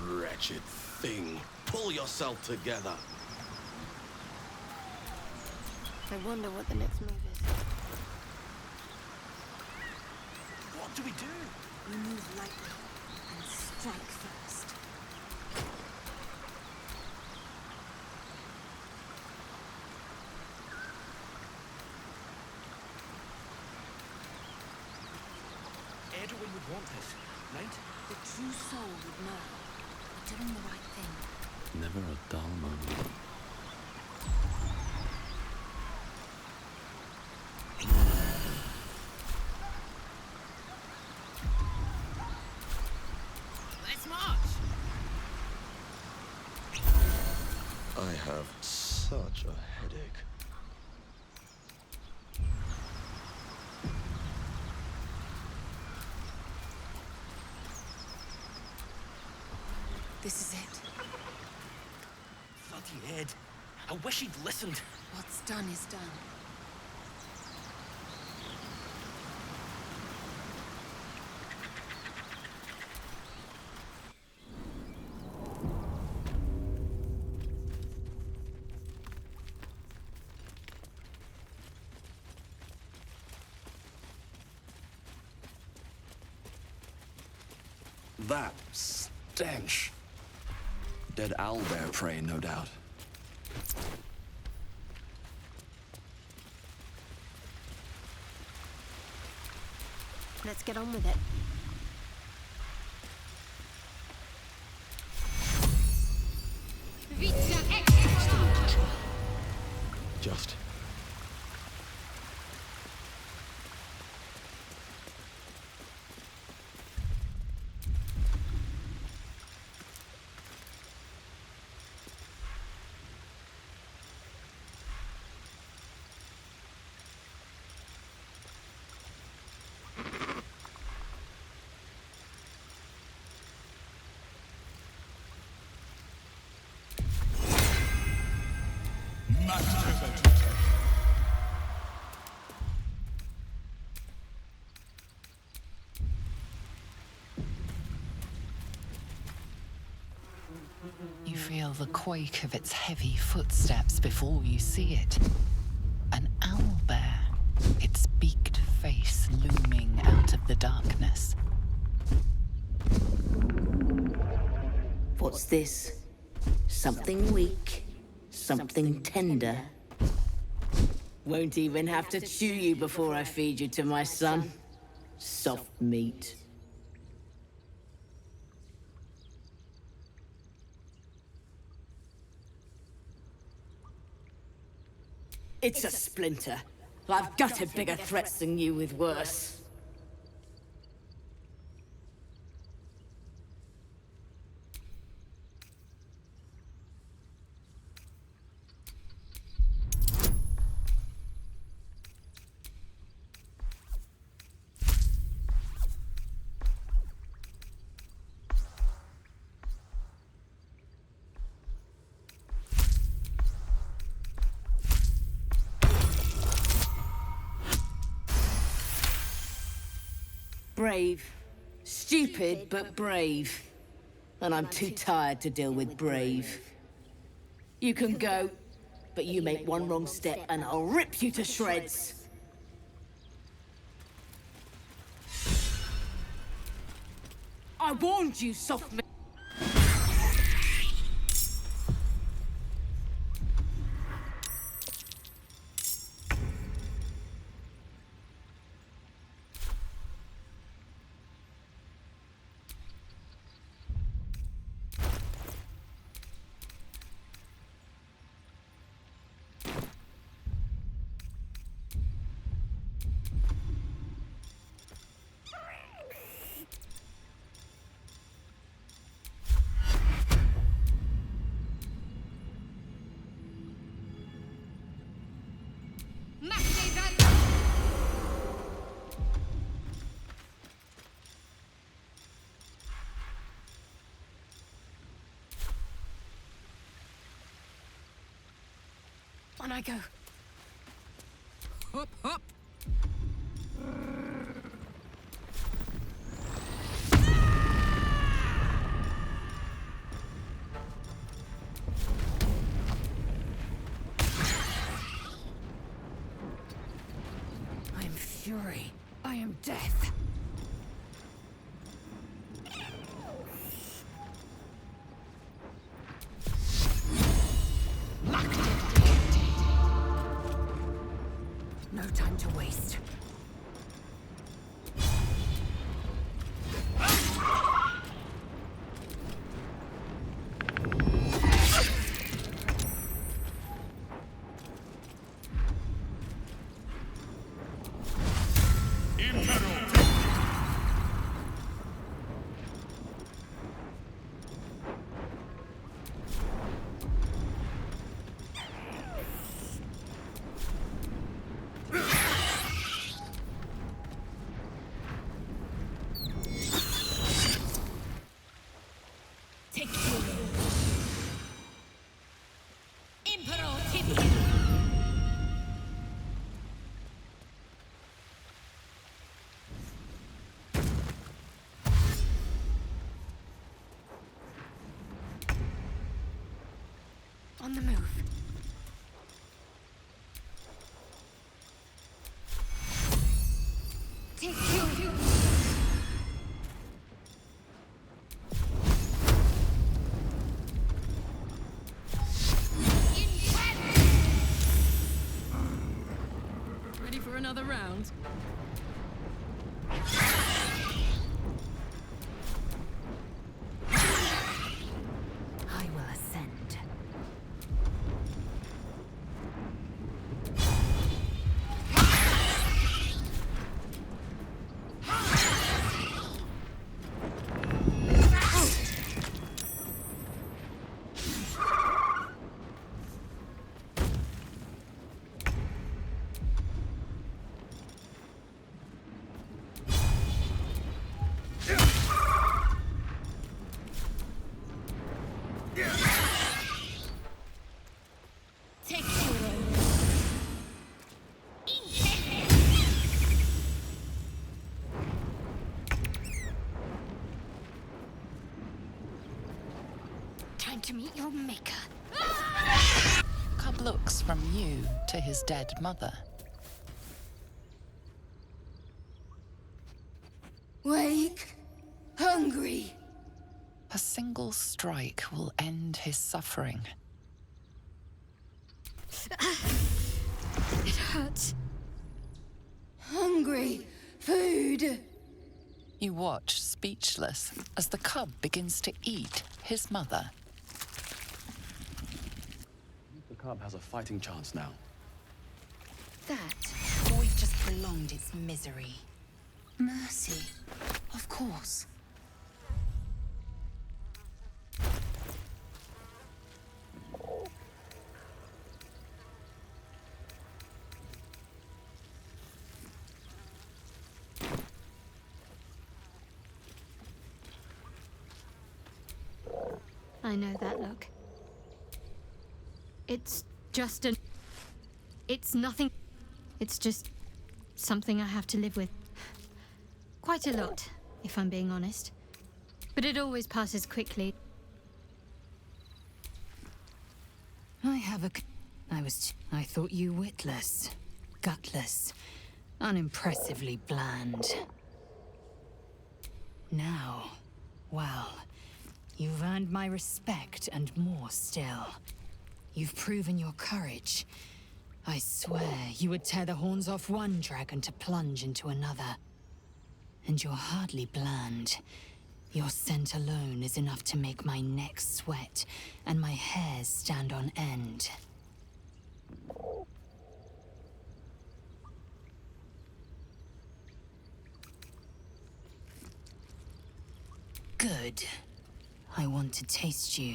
Wretched thing. Pull yourself together. I wonder what the next move is. What do we do? We move lightly and strike first. Edwin would want this, right? The true soul would know. We're doing the right thing. Never a dull moment. Let's march! I have such a headache. This is it. Bloody Ed. I wish he'd listened. What's done is done. That stench. Dead owlbear prey, no doubt. Let's get on with it. Just. You feel the quake of its heavy footsteps before you see it. An owlbear, its beaked face looming out of the darkness. What's this? Something weak, something tender. Won't even have to chew you before I feed you to my son. Soft meat. It's a splinter. I've gutted bigger threats than you with worse. Brave. Stupid, but brave. And I'm too tired to deal with brave. You can go, but you make one wrong step and I'll rip you to shreds. I warned you, soft. On I go. Hop, hop. I am fury. I am death. No time to waste. On the move. Take you. Ready for another round? I will ascend. Take you. Time to meet your maker. Cub looks from you to his dead mother. Wake. Hungry. A single strike will end his suffering. It hurts. Hungry. Food. You watch, speechless, as the cub begins to eat his mother. The cub has a fighting chance now. That, or we've just prolonged its misery. Mercy, of course. I know that look. It's just an... It's nothing. It's just something I have to live with. Quite a lot, if I'm being honest. But it always passes quickly. I thought you witless, gutless, unimpressively bland. Now, well, you've earned my respect and more still. You've proven your courage. I swear you would tear the horns off one dragon to plunge into another. And you're hardly bland. Your scent alone is enough to make my neck sweat and my hairs stand on end. Good. I want to taste you.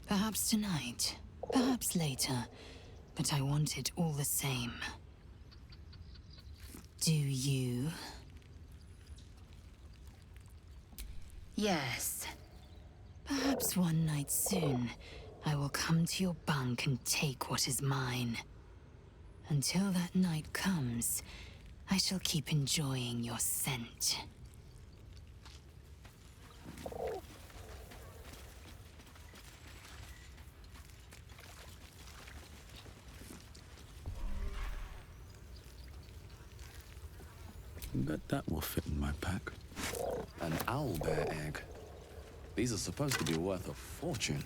Perhaps tonight, perhaps later, but I want it all the same. Do you? Yes. Perhaps one night soon, I will come to your bunk and take what is mine. Until that night comes, I shall keep enjoying your scent. Bet that will fit in my pack. An owlbear egg. These are supposed to be worth a fortune.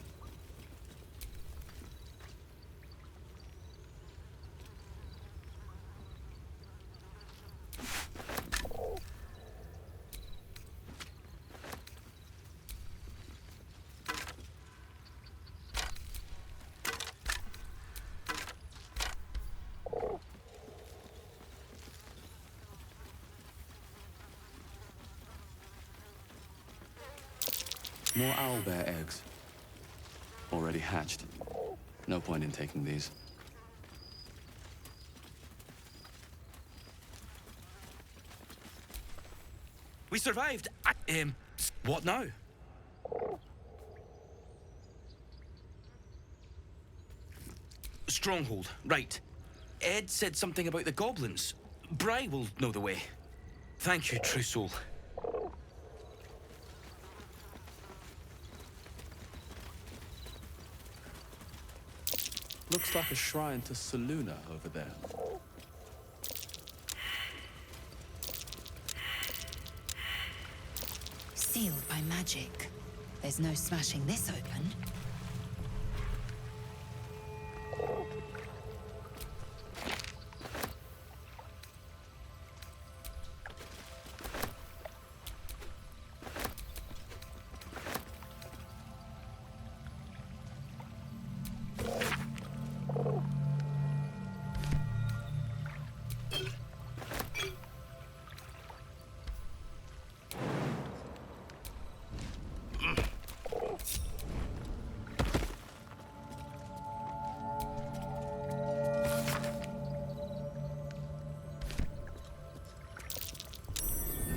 More owlbear eggs. Already hatched. No point in taking these. We survived. What now? Stronghold, right. Ed said something about the goblins. Bry will know the way. Thank you, true soul. Looks like a shrine to Saluna over there. Sealed by magic. There's no smashing this open.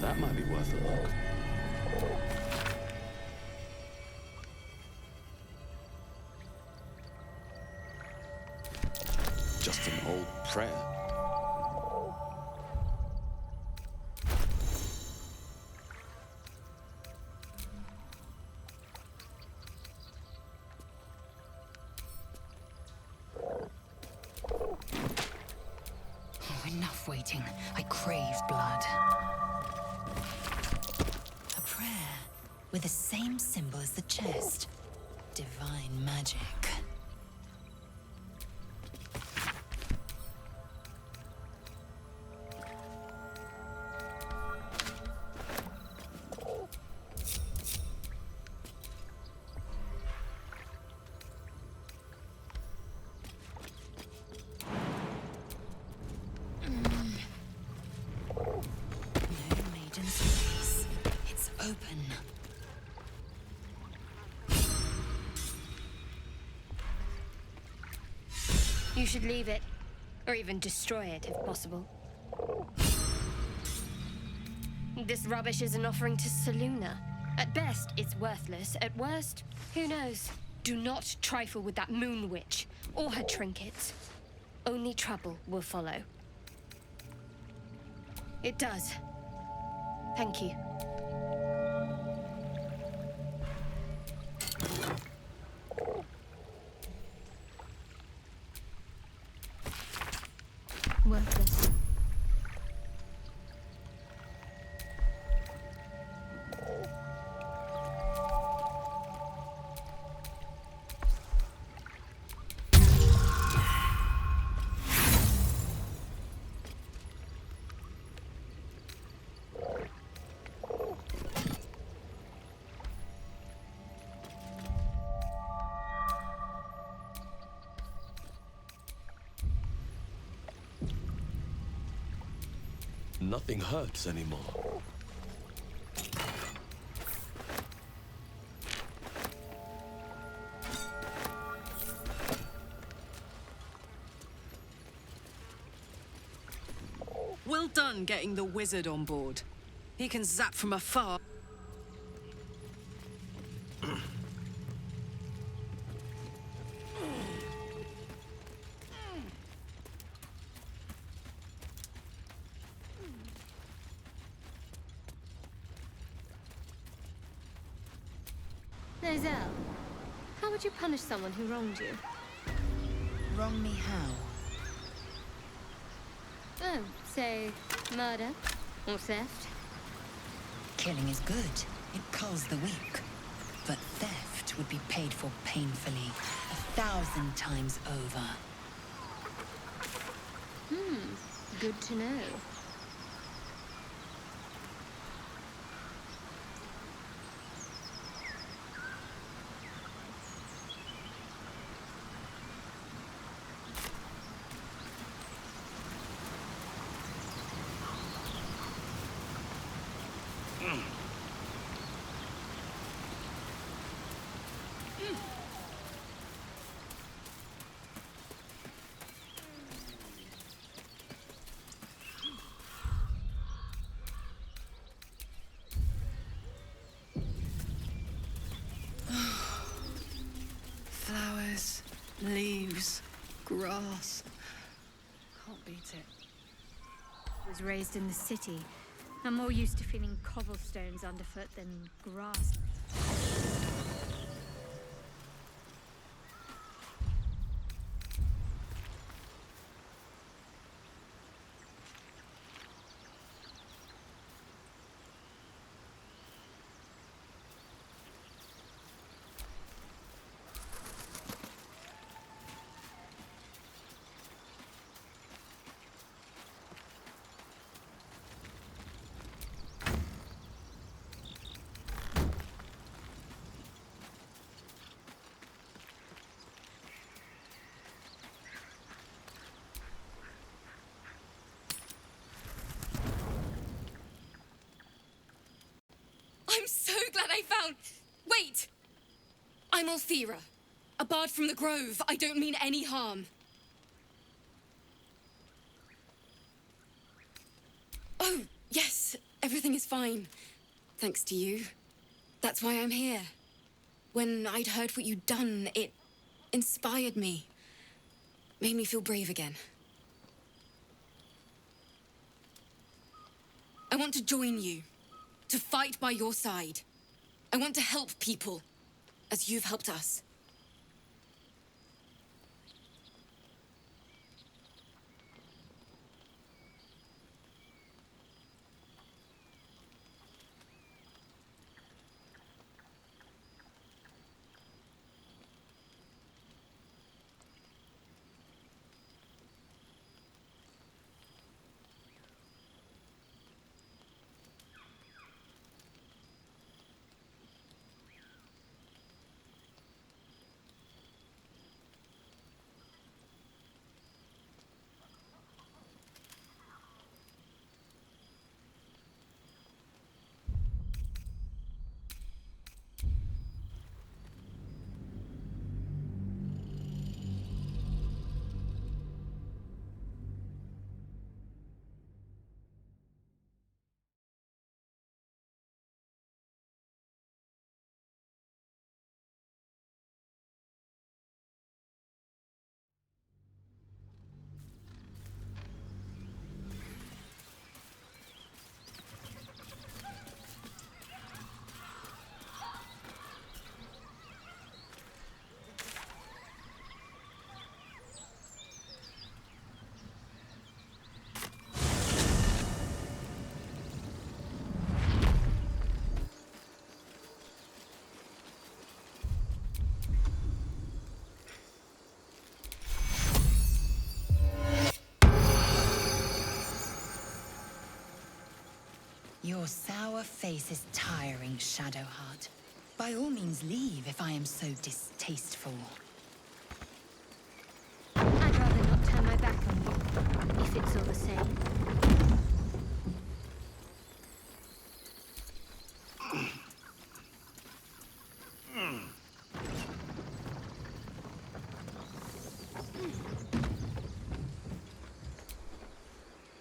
That might be worth a look. Just an old prayer. Oh, enough waiting. I crave blood. A prayer with the same symbol as the chest. Divine magic. It's open. You should leave it. Or even destroy it, if possible. This rubbish is an offering to Saluna. At best, it's worthless. At worst, who knows? Do not trifle with that moon witch, or her trinkets. Only trouble will follow. It does. Thank you. Worthless. Nothing hurts anymore. Well done getting the wizard on board. He can zap from afar. Nozel, how would you punish someone who wronged you? Wrong me how? Oh, say, murder or theft? Killing is good. It culls the weak. But theft would be paid for painfully, 1,000 times over. Good to know. Flowers, leaves, grass. Can't beat it. Was raised in the city. I'm more used to feeling cobblestones underfoot than grass. I'm so glad I found... Wait! I'm Alfira, a bard from the Grove. I don't mean any harm. Oh, yes, everything is fine. Thanks to you. That's why I'm here. When I'd heard what you'd done, it inspired me. Made me feel brave again. I want to join you. To fight by your side. I want to help people, as you've helped us. sour face is tiring, Shadowheart. By all means leave if I am so distasteful. I'd rather not turn my back on you, if it's all the same.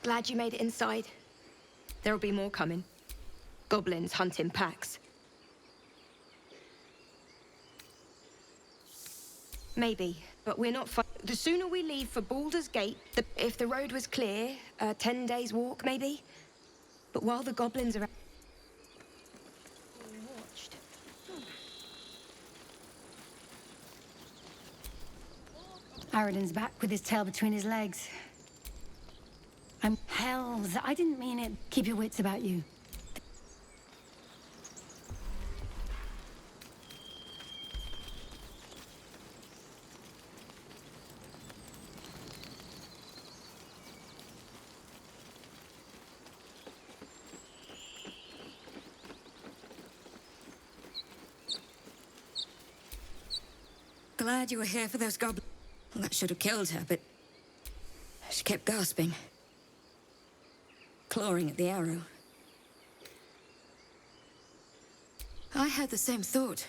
Glad you made it inside. There'll be more coming. Goblins hunt in packs. Maybe, but we're not the sooner we leave for Baldur's Gate, if the road was clear, 10 days walk, maybe. But while the goblins are watched. Aradin's back with his tail between his legs. Hells, I didn't mean it. Keep your wits about you. Glad you were here for those goblins. Well, that should have killed her, but she kept gasping, clawing at the arrow. I had the same thought.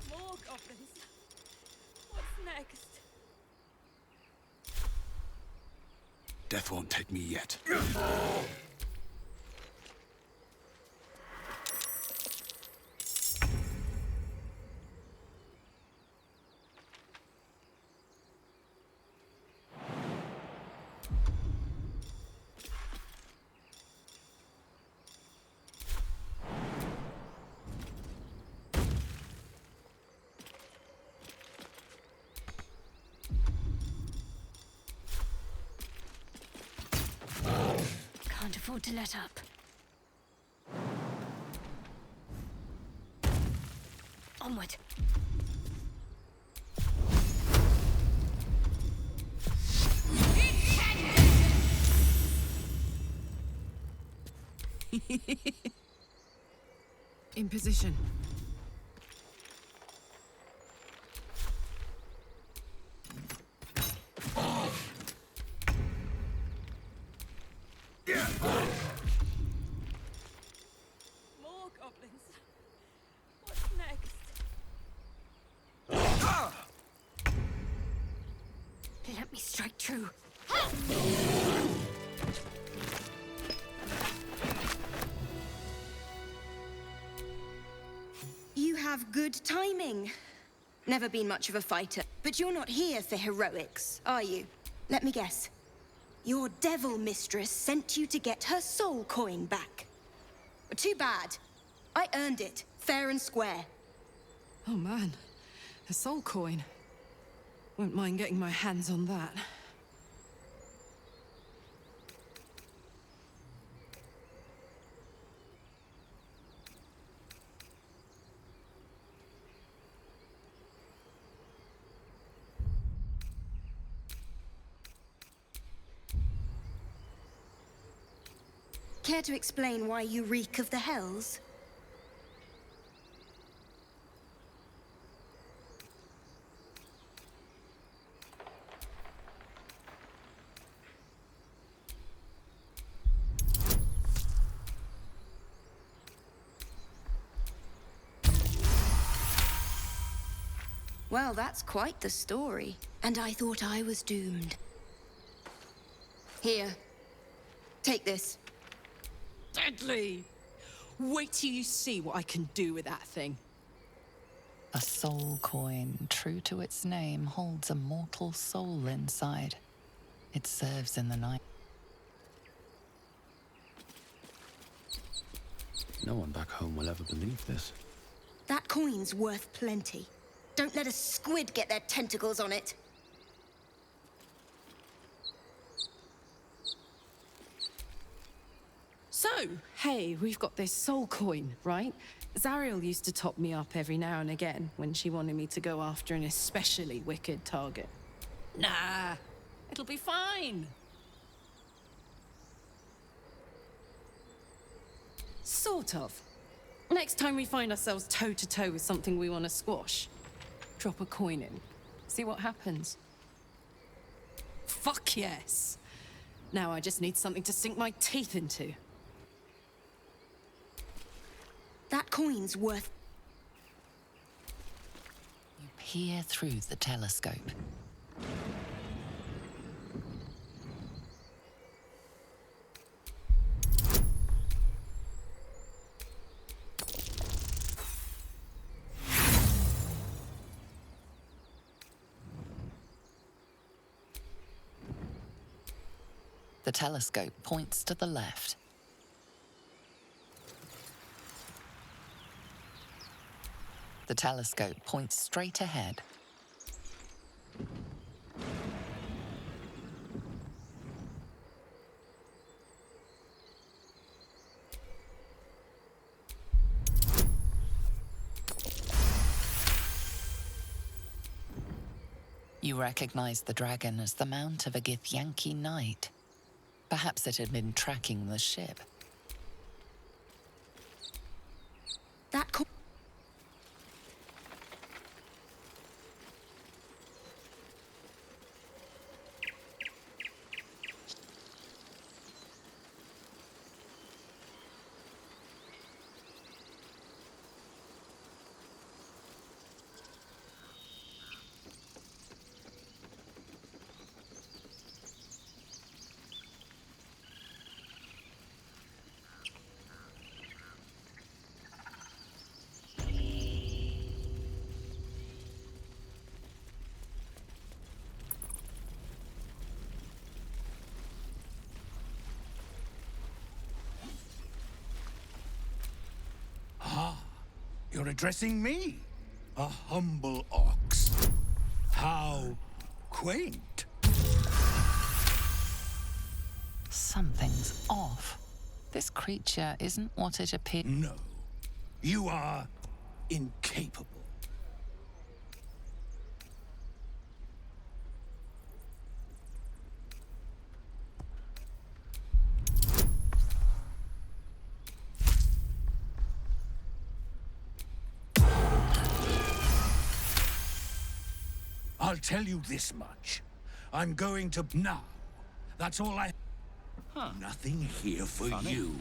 More goblins. What's next? Death won't take me yet. Can't afford to let up. Onward. In position. More goblins. What's next? Let me strike true. You have good timing. Never been much of a fighter, but you're not here for heroics, are you? Let me guess. Your devil mistress sent you to get her soul coin back. Too bad. I earned it, fair and square. Oh man, a soul coin. Won't mind getting my hands on that. Care to explain why you reek of the hells? Well, that's quite the story. And I thought I was doomed. Here. Take this. Deadly! Wait till you see what I can do with that thing. A soul coin, true to its name, holds a mortal soul inside. It serves in the night. No one back home will ever believe this. That coin's worth plenty. Don't let a squid get their tentacles on it. So, hey, we've got this soul coin, right? Zariel used to top me up every now and again when she wanted me to go after an especially wicked target. Nah, it'll be fine. Sort of. Next time we find ourselves toe-to-toe with something we want to squash, drop a coin in. See what happens. Fuck yes. Now I just need something to sink my teeth into. That coin's worth... You peer through the telescope. The telescope points to the left. The telescope points straight ahead. You recognize the dragon as the mount of a Githyanki knight. Perhaps it had been tracking the ship. That You're addressing me, a humble ox. How quaint. Something's off. This creature isn't what it appears. No, you are incapable. I'll tell you this much. I'm going to now. That's all I... Huh. Nothing here for you.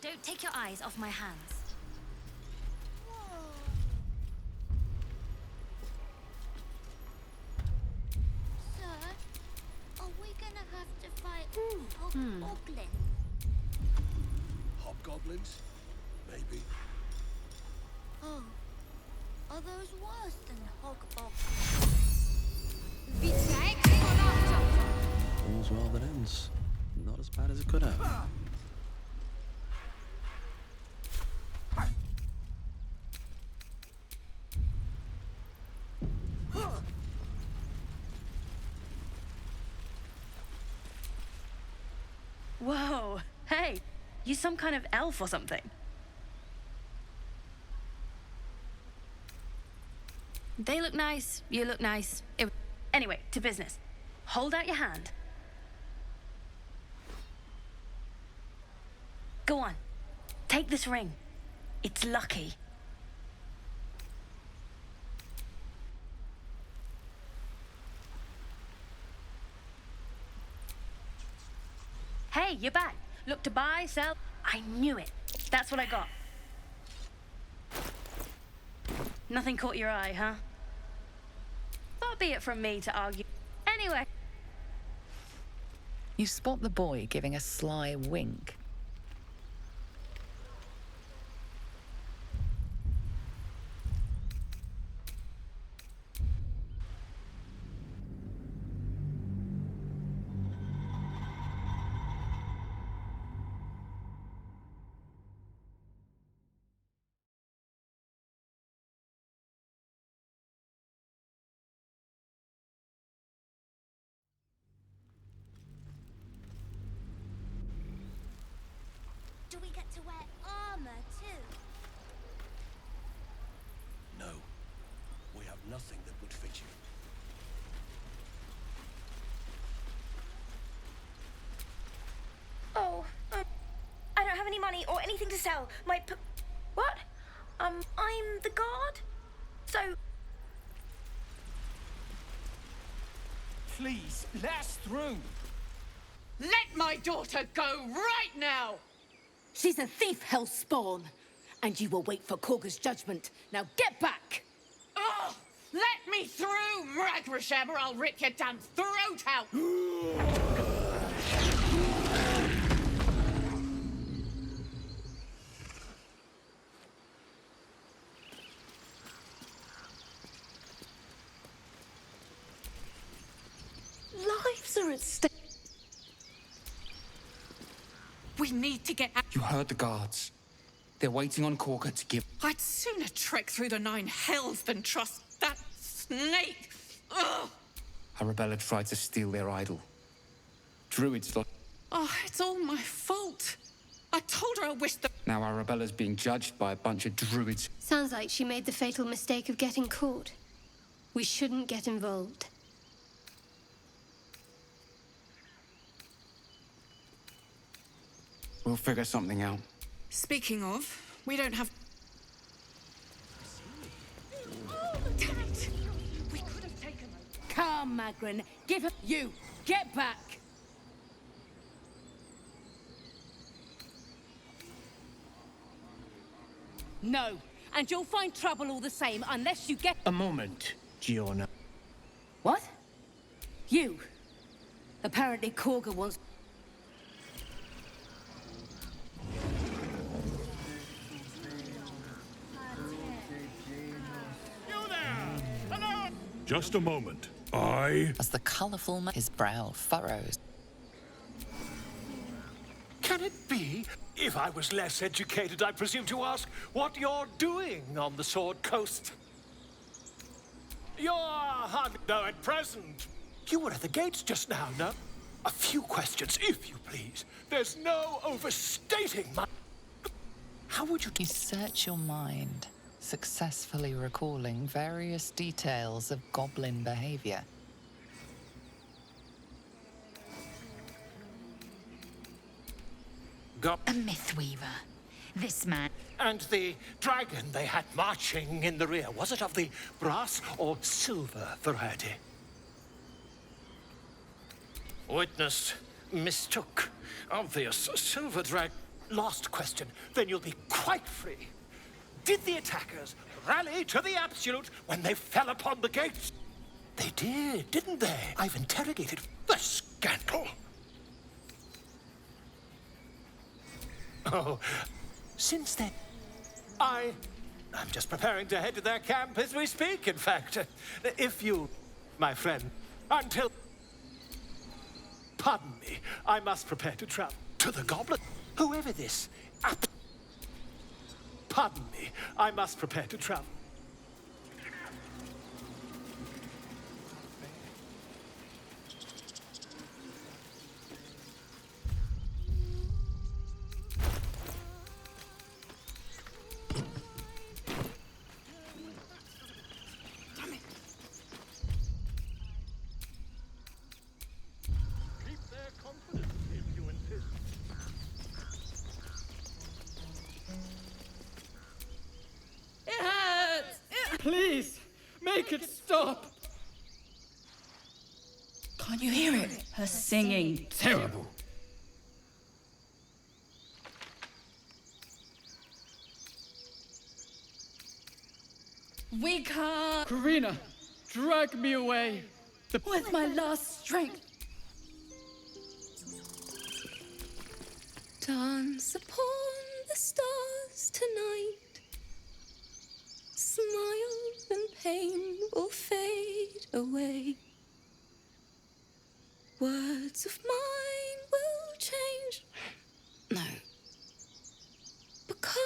Don't take your eyes off my hands. Sir, are we gonna have to fight hobgoblins? Hobgoblins? Maybe. Oh, are those worse than hobgoblins? All's well that ends. Not as bad as it could have. Whoa, hey, you some kind of elf or something? They look nice, you look nice. Anyway, to business. Hold out your hand. Go on, take this ring. It's lucky. Hey, you're back. Look to buy, sell. I knew it. That's what I got. Nothing caught your eye, huh? be it from me to argue. Anyway. You spot the boy giving a sly wink. Do we get to wear armor too? No. We have nothing that would fit you. Oh, I don't have any money or anything to sell. What? I'm the guard? So... Please, let us through. Let my daughter go right now! She's a thief, hellspawn, and you will wait for Korga's judgment. Now get back! Oh, let me through, Mragrasham, or I'll rip your damn throat out! Lives are at stake. We need to get out. You heard the guards. They're waiting on Korga to give... I'd sooner trek through the 9 hells than trust that snake. Ugh! Arabella tried to steal their idol. Druids lost... Oh, it's all my fault. I told her I wished that... Now Arabella's being judged by a bunch of druids. Sounds like she made the fatal mistake of getting caught. We shouldn't get involved. We'll figure something out. Speaking of, we don't have... Oh, damn it! We could have taken her. Come, Magrin, give her... You, get back! No, and you'll find trouble all the same unless you get... A moment, Giorno. What? You? Apparently Korga wants... Just a moment. As the colourful his brow furrows. Can it be? If I was less educated, I presume to ask what you're doing on the Sword Coast. You're no at present. You were at the gates just now, no? A few questions, if you please. There's no overstating my... How would you... You search your mind, successfully recalling various details of goblin behavior. A Mythweaver. This man. And the dragon they had marching in the rear, was it of the brass or silver variety? Witness mistook. Obvious silver dragon. Last question, then you'll be quite free. Did the attackers rally to the absolute when they fell upon the gates? They did, didn't they? I've interrogated the scandal. Oh, since then, I'm just preparing to head to their camp as we speak, in fact. If you, my friend, until... Pardon me, I must prepare to travel to the Goblet. Whoever this... Pardon me, I must prepare to travel. Please, make it stop! Can't you hear it? Her singing. Terrible. We can't. Karina, drag me away. With my last strength. Dance upon the stars tonight. Smile and pain will fade away. Words of mine will change. No. Become.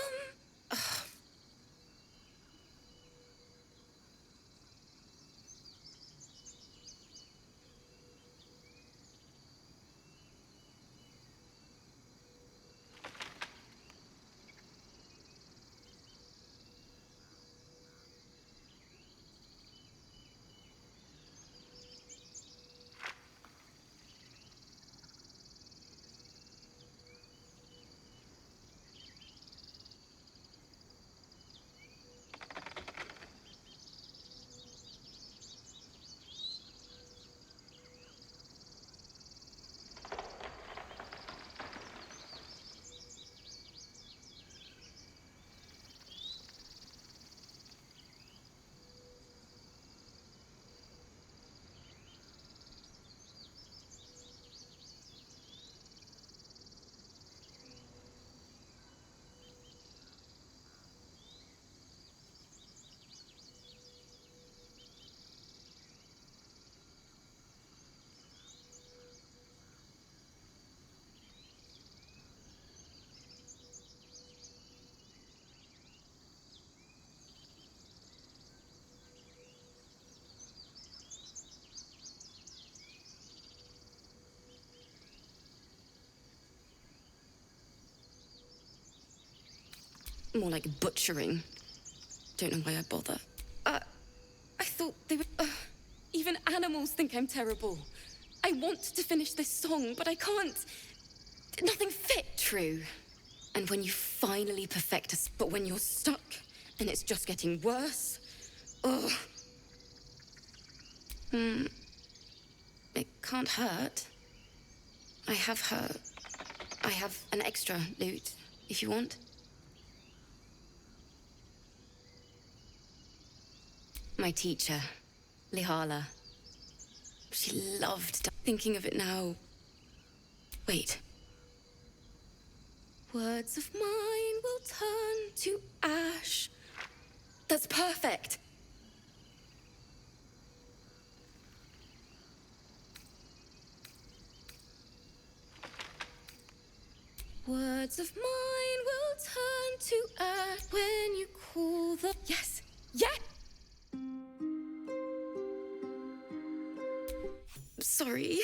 More like butchering. Don't know why I bother. I thought they were... even animals think I'm terrible. I want to finish this song, but I can't. Nothing fit. True. And when you finally perfect a... But when you're stuck, and it's just getting worse... Ugh. It can't hurt. I have an extra lute, if you want. My teacher, Lihala. She loved thinking of it now. Wait. Words of mine will turn to ash. That's perfect. Words of mine will turn to ash when you call the... Yes! Yeah! Sorry.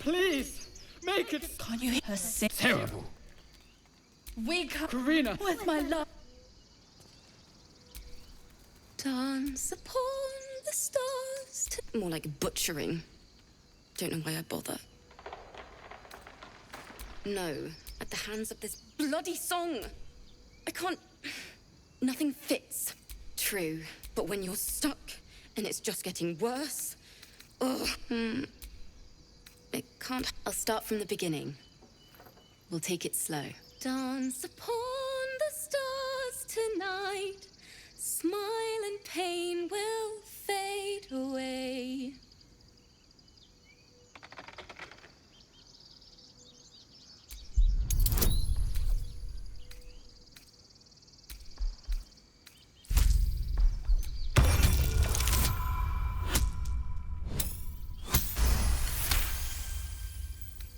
Please, make it. Can't you hear her sing? Terrible. We come. Karina. With my love. Dance upon the stars. More like butchering. Don't know why I bother. No, at the hands of this bloody song. I can't... Nothing fits. True, but when you're stuck and it's just getting worse... Ugh. It can't... I'll start from the beginning. We'll take it slow. Dance upon the stars tonight. Smile and pain will fade away.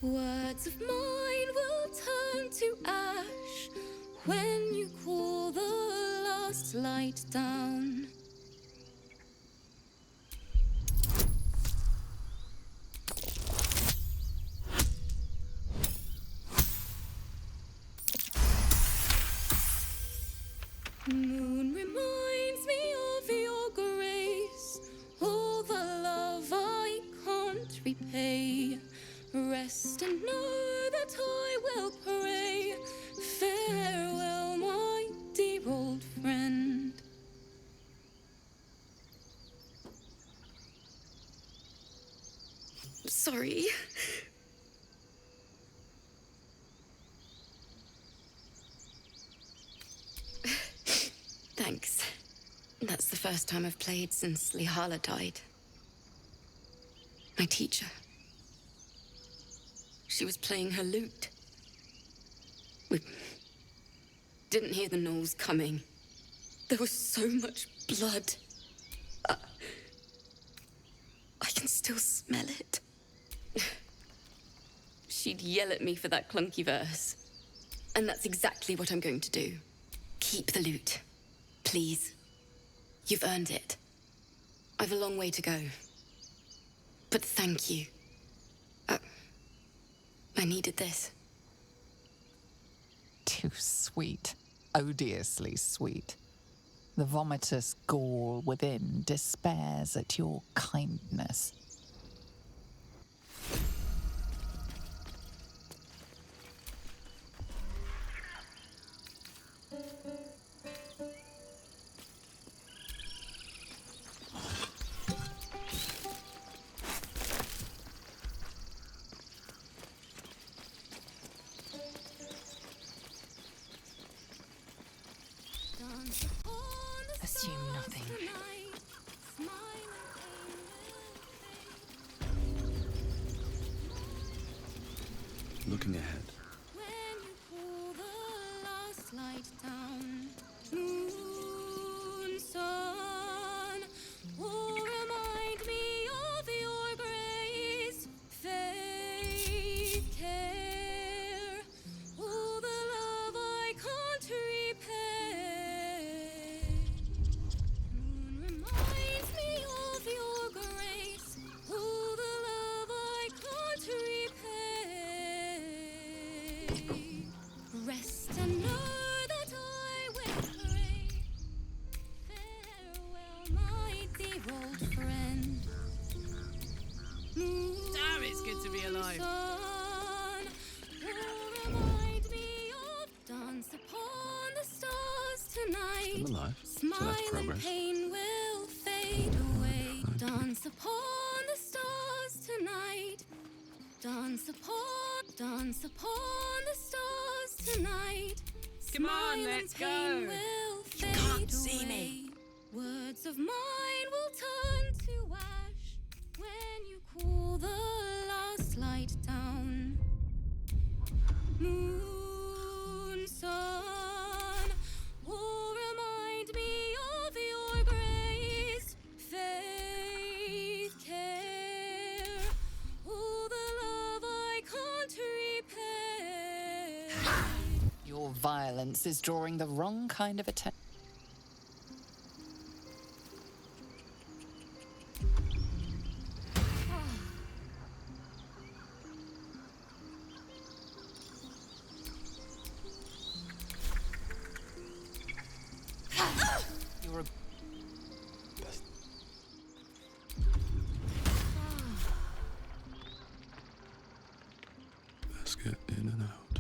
Words of mine will turn to ash when you cool the last light down. Moon reminds me of your grace, all the love I can't repay. Rest and know that I will pray. Farewell, my dear old friend. Sorry. Thanks. That's the first time I've played since Lihala died. My teacher. She was playing her lute. We didn't hear the gnolls coming. There was so much blood. I can still smell it. She'd yell at me for that clunky verse. And that's exactly what I'm going to do. Keep the lute. Please. You've earned it. I've a long way to go. But thank you. I needed this. Too sweet. Odiously sweet. The vomitous gall within despairs at your kindness. Assume nothing. Looking ahead. When you pull the last light down, moon, sun, will remind me of your grace, faith, care, all the love I can't repay. Moon reminds me of your grace, all the love I can't repay. Rest and know that I will pray. Farewell, my dear old friend. Moon, Damn, it's good to be alive. sun, will remind me of dance upon the stars tonight. Still alive, so Smile that's and progress. pain will fade away. Dance upon the stars tonight. Dance upon the stars tonight. Come on, Smile let's and pain go. will You fade can't see away. me. Words of mine will turn to ash when you cool the last light down. Moon, sun, will remind me of your grace, faith, care, all the love I can't repay. Your violence is drawing the wrong kind of attention. You're a Let's get in and out.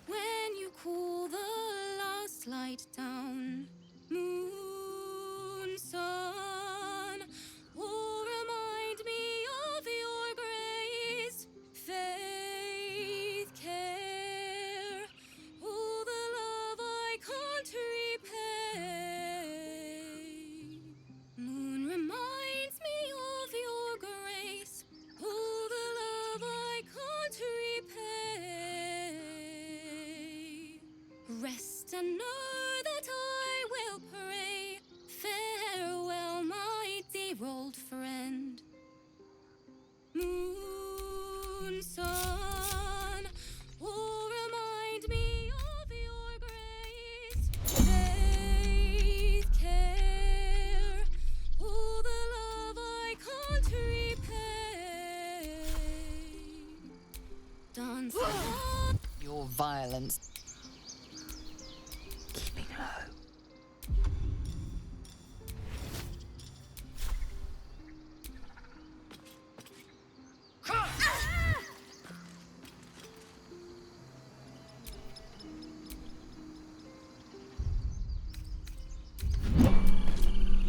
When you cool the last light down, moon, sun, will remind me of your grace, faith, care, all the love I can't repay. Moon reminds me of your grace, all the love I can't repay. Rest and know that I will pray. son. Oh, remind me of your grace. Faith, care. Oh, the love I can't repay. Dance on. Your violence. Keeping low.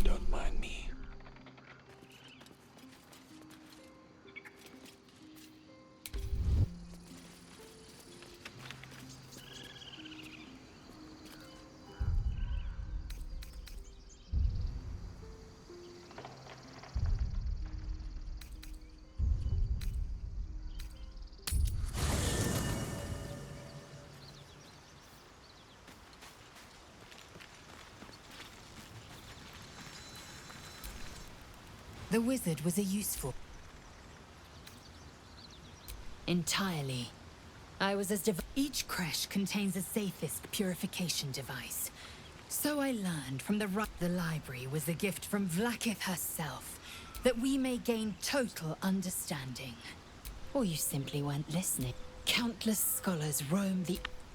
Don't mind me. The wizard was a useful... Entirely. I was as each creche contains a Zathist purification device. So I learned from the library was a gift from Vlaakith herself, that we may gain total understanding. Or you simply weren't listening. Countless scholars roam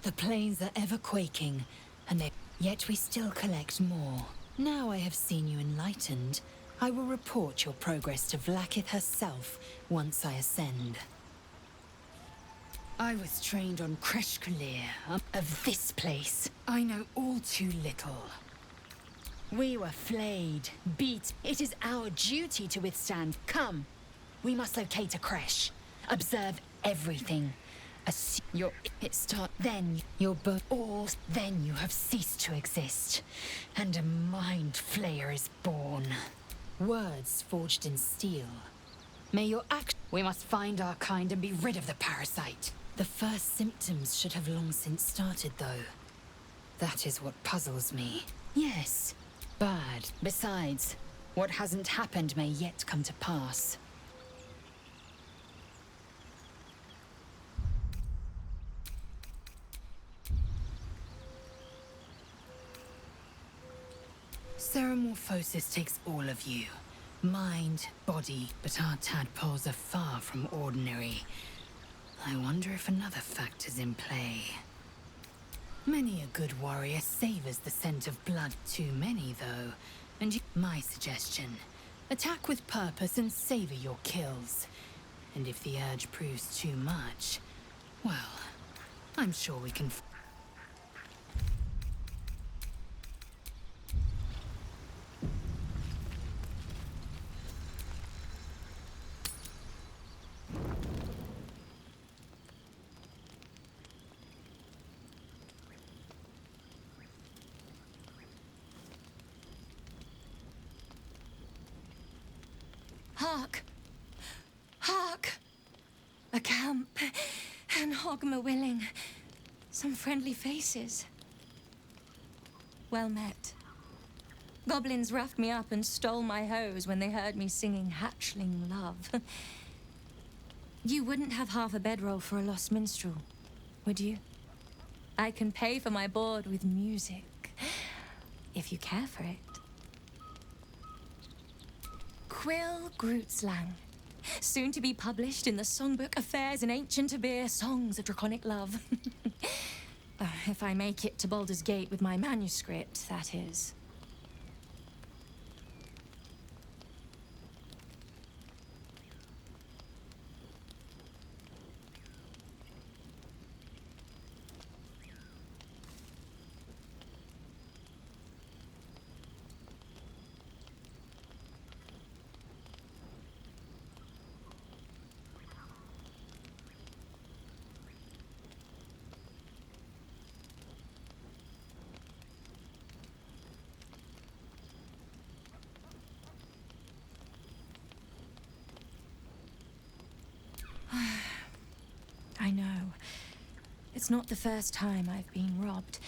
the plains are ever quaking, and yet we still collect more. Now I have seen you enlightened, I will report your progress to Vlaakith herself once I ascend. I was trained on Kreshkalir of this place. I know all too little. We were flayed, beat. It is our duty to withstand. Come, we must locate a creche. Observe everything. Then you're both all. Then you have ceased to exist, and a mind flayer is born. Words forged in steel. May your act. We must find our kind and be rid of the parasite. The first symptoms should have long since started, though. That is what puzzles me. Yes, bad. Besides, what hasn't happened may yet come to pass. Ceramorphosis takes all of you. Mind, body, but our tadpoles are far from ordinary. I wonder if another factor's in play. Many a good warrior savors the scent of blood. Too many, though. And my suggestion, attack with purpose and savor your kills. And if the urge proves too much, well, I'm sure we can... Hark! Hark! A camp, and Hogma willing. Some friendly faces. Well met. Goblins roughed me up and stole my hose when they heard me singing hatchling love. You wouldn't have half a bedroll for a lost minstrel, would you? I can pay for my board with music, if you care for it. Quill Grootslang, soon to be published in the songbook Affairs in Ancient Abir, Songs of Draconic Love. If I make it to Baldur's Gate with my manuscript, that is. I know. It's not the first time I've been robbed.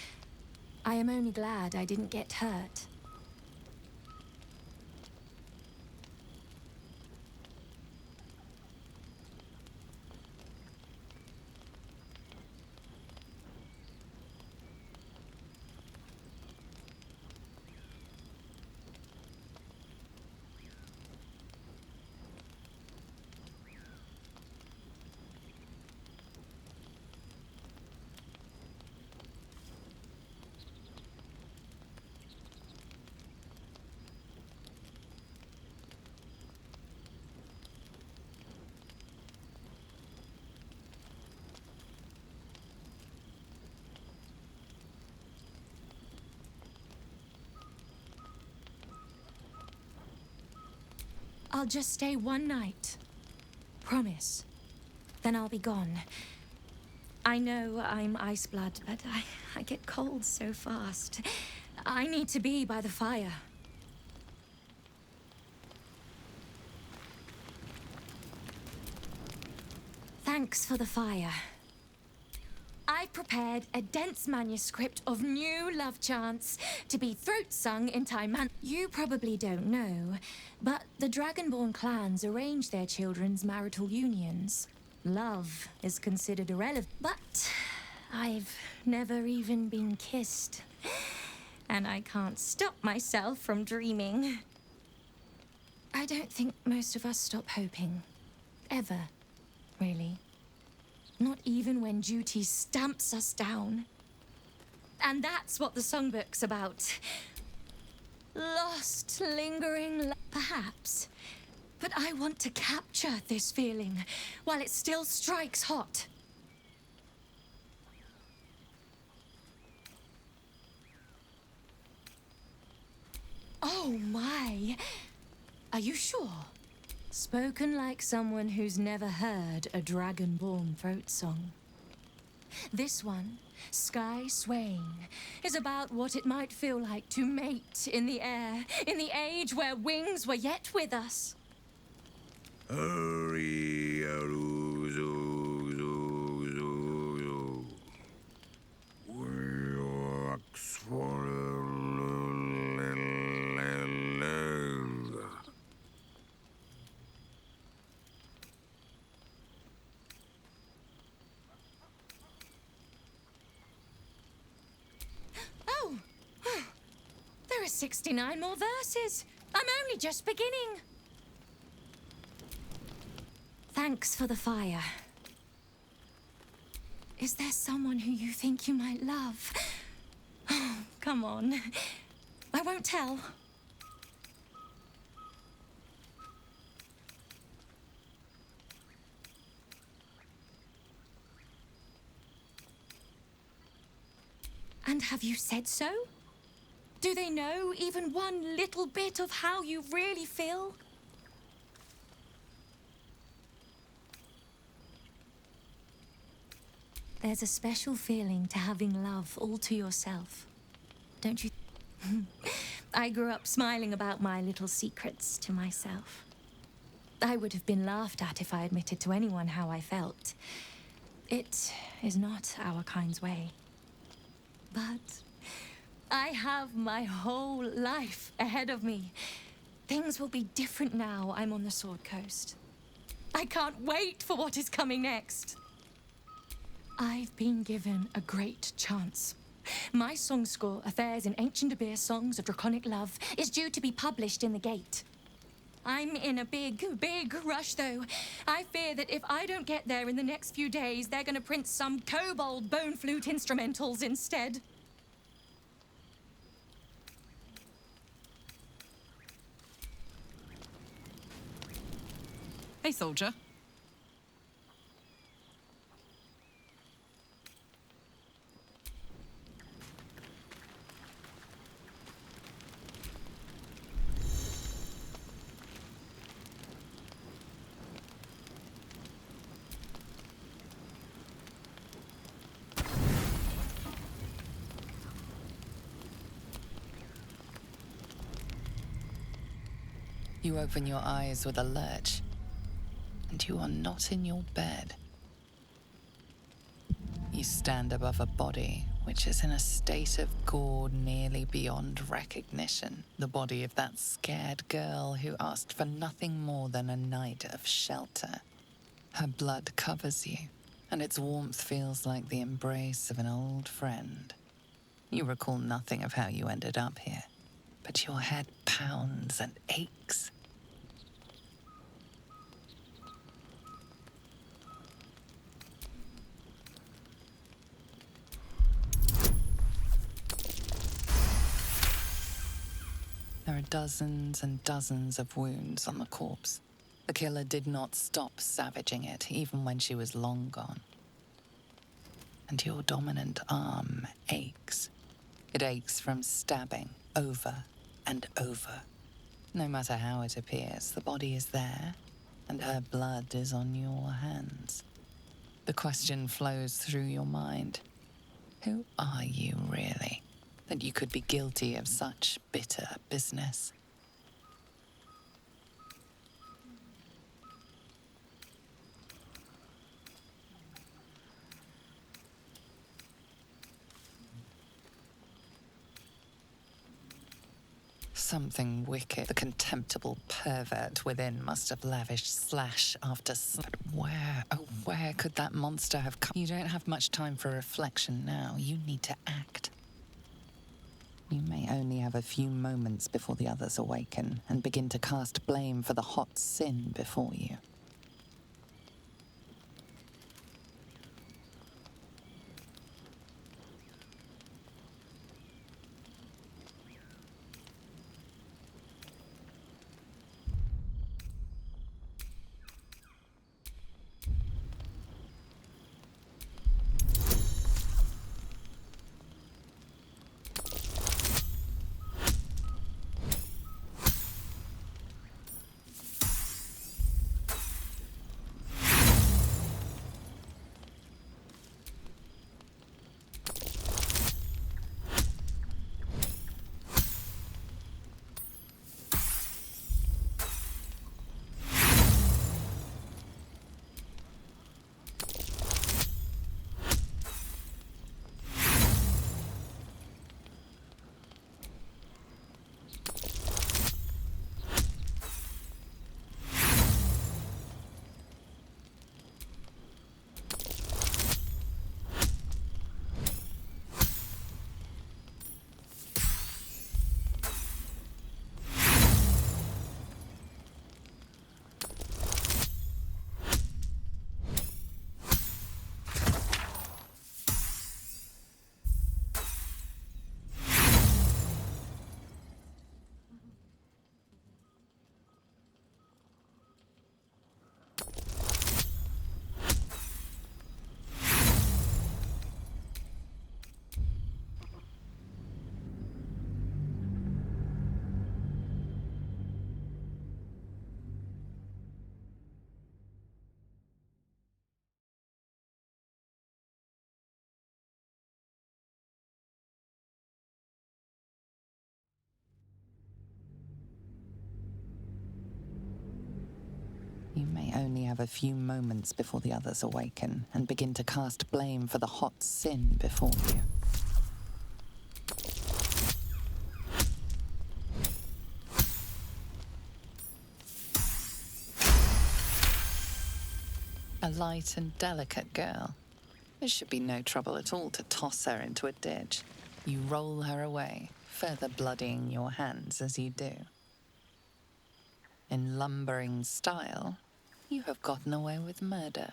I am only glad I didn't get hurt. I'll just stay one night. Promise. Then I'll be gone. I know I'm ice blood, but I get cold so fast. I need to be by the fire. Thanks for the fire. I prepared a dense manuscript of new love chants to be throat sung in time. You probably don't know, but the Dragonborn clans arrange their children's marital unions. Love is considered irrelevant, but I've never even been kissed. And I can't stop myself from dreaming. I don't think most of us stop hoping. Ever, really. Not even when duty stamps us down. And that's what the songbook's about. Lost, lingering, perhaps. But I want to capture this feeling while it still strikes hot. Oh my! Are you sure? Spoken like someone who's never heard a Dragonborn throat song. This one, Sky Swaying, is about what it might feel like to mate in the air, in the age where wings were yet with us. Oh, there are 69 more verses. I'm only just beginning. Thanks for the fire. Is there someone who you think you might love? Oh, come on. I won't tell. And have you said so? Do they know even one little bit of how you really feel? There's a special feeling to having love all to yourself, don't you? I grew up smiling about my little secrets to myself. I would have been laughed at if I admitted to anyone how I felt. It is not our kind's way. But I have my whole life ahead of me. Things will be different now I'm on the Sword Coast. I can't wait for what is coming next. I've been given a great chance. My song score, Affairs in Ancient Abir Songs of Draconic Love, is due to be published in the Gate. I'm in a big rush, though. I fear that if I don't get there in the next few days, they're gonna print some kobold bone flute instrumentals instead. Hey, soldier. You open your eyes with a lurch, and you are not in your bed. You stand above a body which is in a state of gore nearly beyond recognition. The body of that scared girl who asked for nothing more than a night of shelter. Her blood covers you, and its warmth feels like the embrace of an old friend. You recall nothing of how you ended up here, but your head pounds and aches. There are dozens and dozens of wounds on the corpse. The killer did not stop savaging it, even when she was long gone. And your dominant arm aches. It aches from stabbing over and over. No matter how it appears, the body is there, and her blood is on your hands. The question flows through your mind. Who are you, really, that you could be guilty of such bitter business? Something wicked. The contemptible pervert within must have lavished slash after slash. Where could that monster have come? You don't have much time for reflection now. You need to act. You may only have a few moments before the others awaken and begin to cast blame for the hot sin before you. You may only have a few moments before the others awaken and begin to cast blame for the hot sin before you. A light and delicate girl. It should be no trouble at all to toss her into a ditch. You roll her away, further bloodying your hands as you do. In lumbering style, you have gotten away with murder.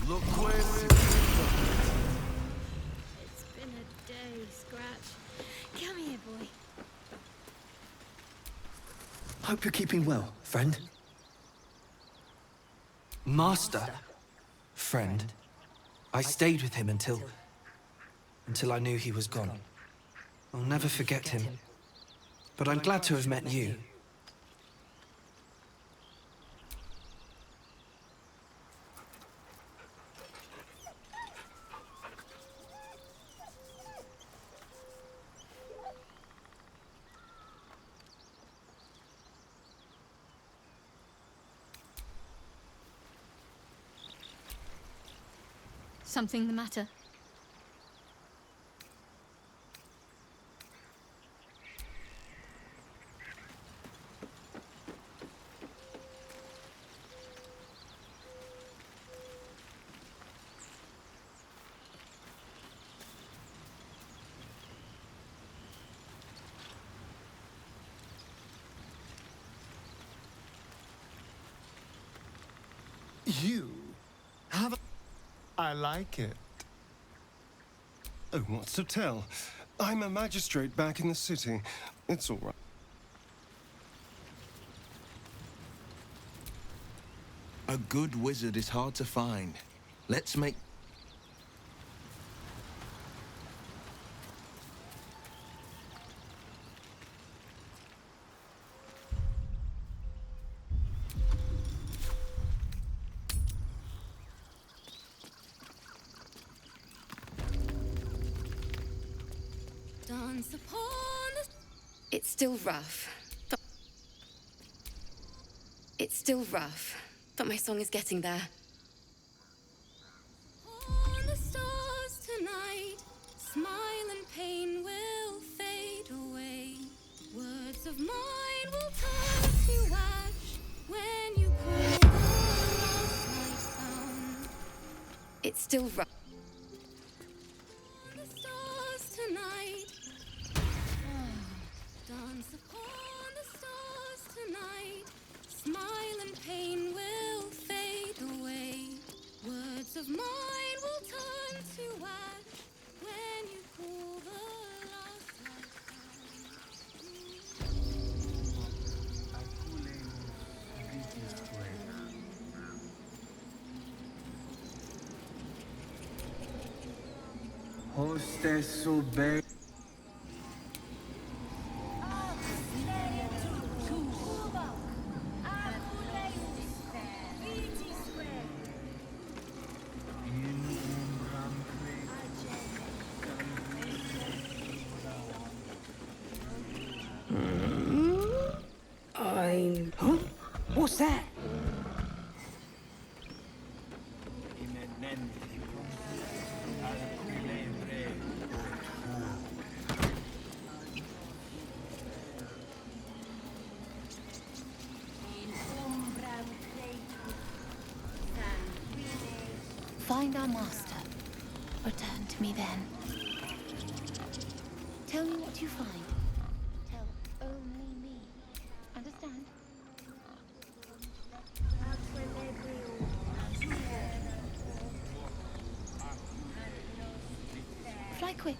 Look where it's been a day, Scratch. Come here, boy. Hope you're keeping well, friend. Master? Friend. I stayed with him until I knew he was gone. I'll never forget him. But I'm glad to have met you. Something the matter? You have. I like it. Oh, what's to tell? I'm a magistrate back in the city. It's all right. A good wizard is hard to find. Let's make... Dance upon the... It's still rough. It's still rough, but my song is getting there. On the stars tonight, smile and pain will fade away. Words of mine will turn to ash when you call the last night down. It's still rough. On the stars tonight. Dance upon the stars tonight. Smile and pain will fade away. Words of mine will turn to ash when you call the last Hostess obey. Huh? What's that? Find our master. Return to me then. Tell me what you find. Tell only me. Understand? Fly quick.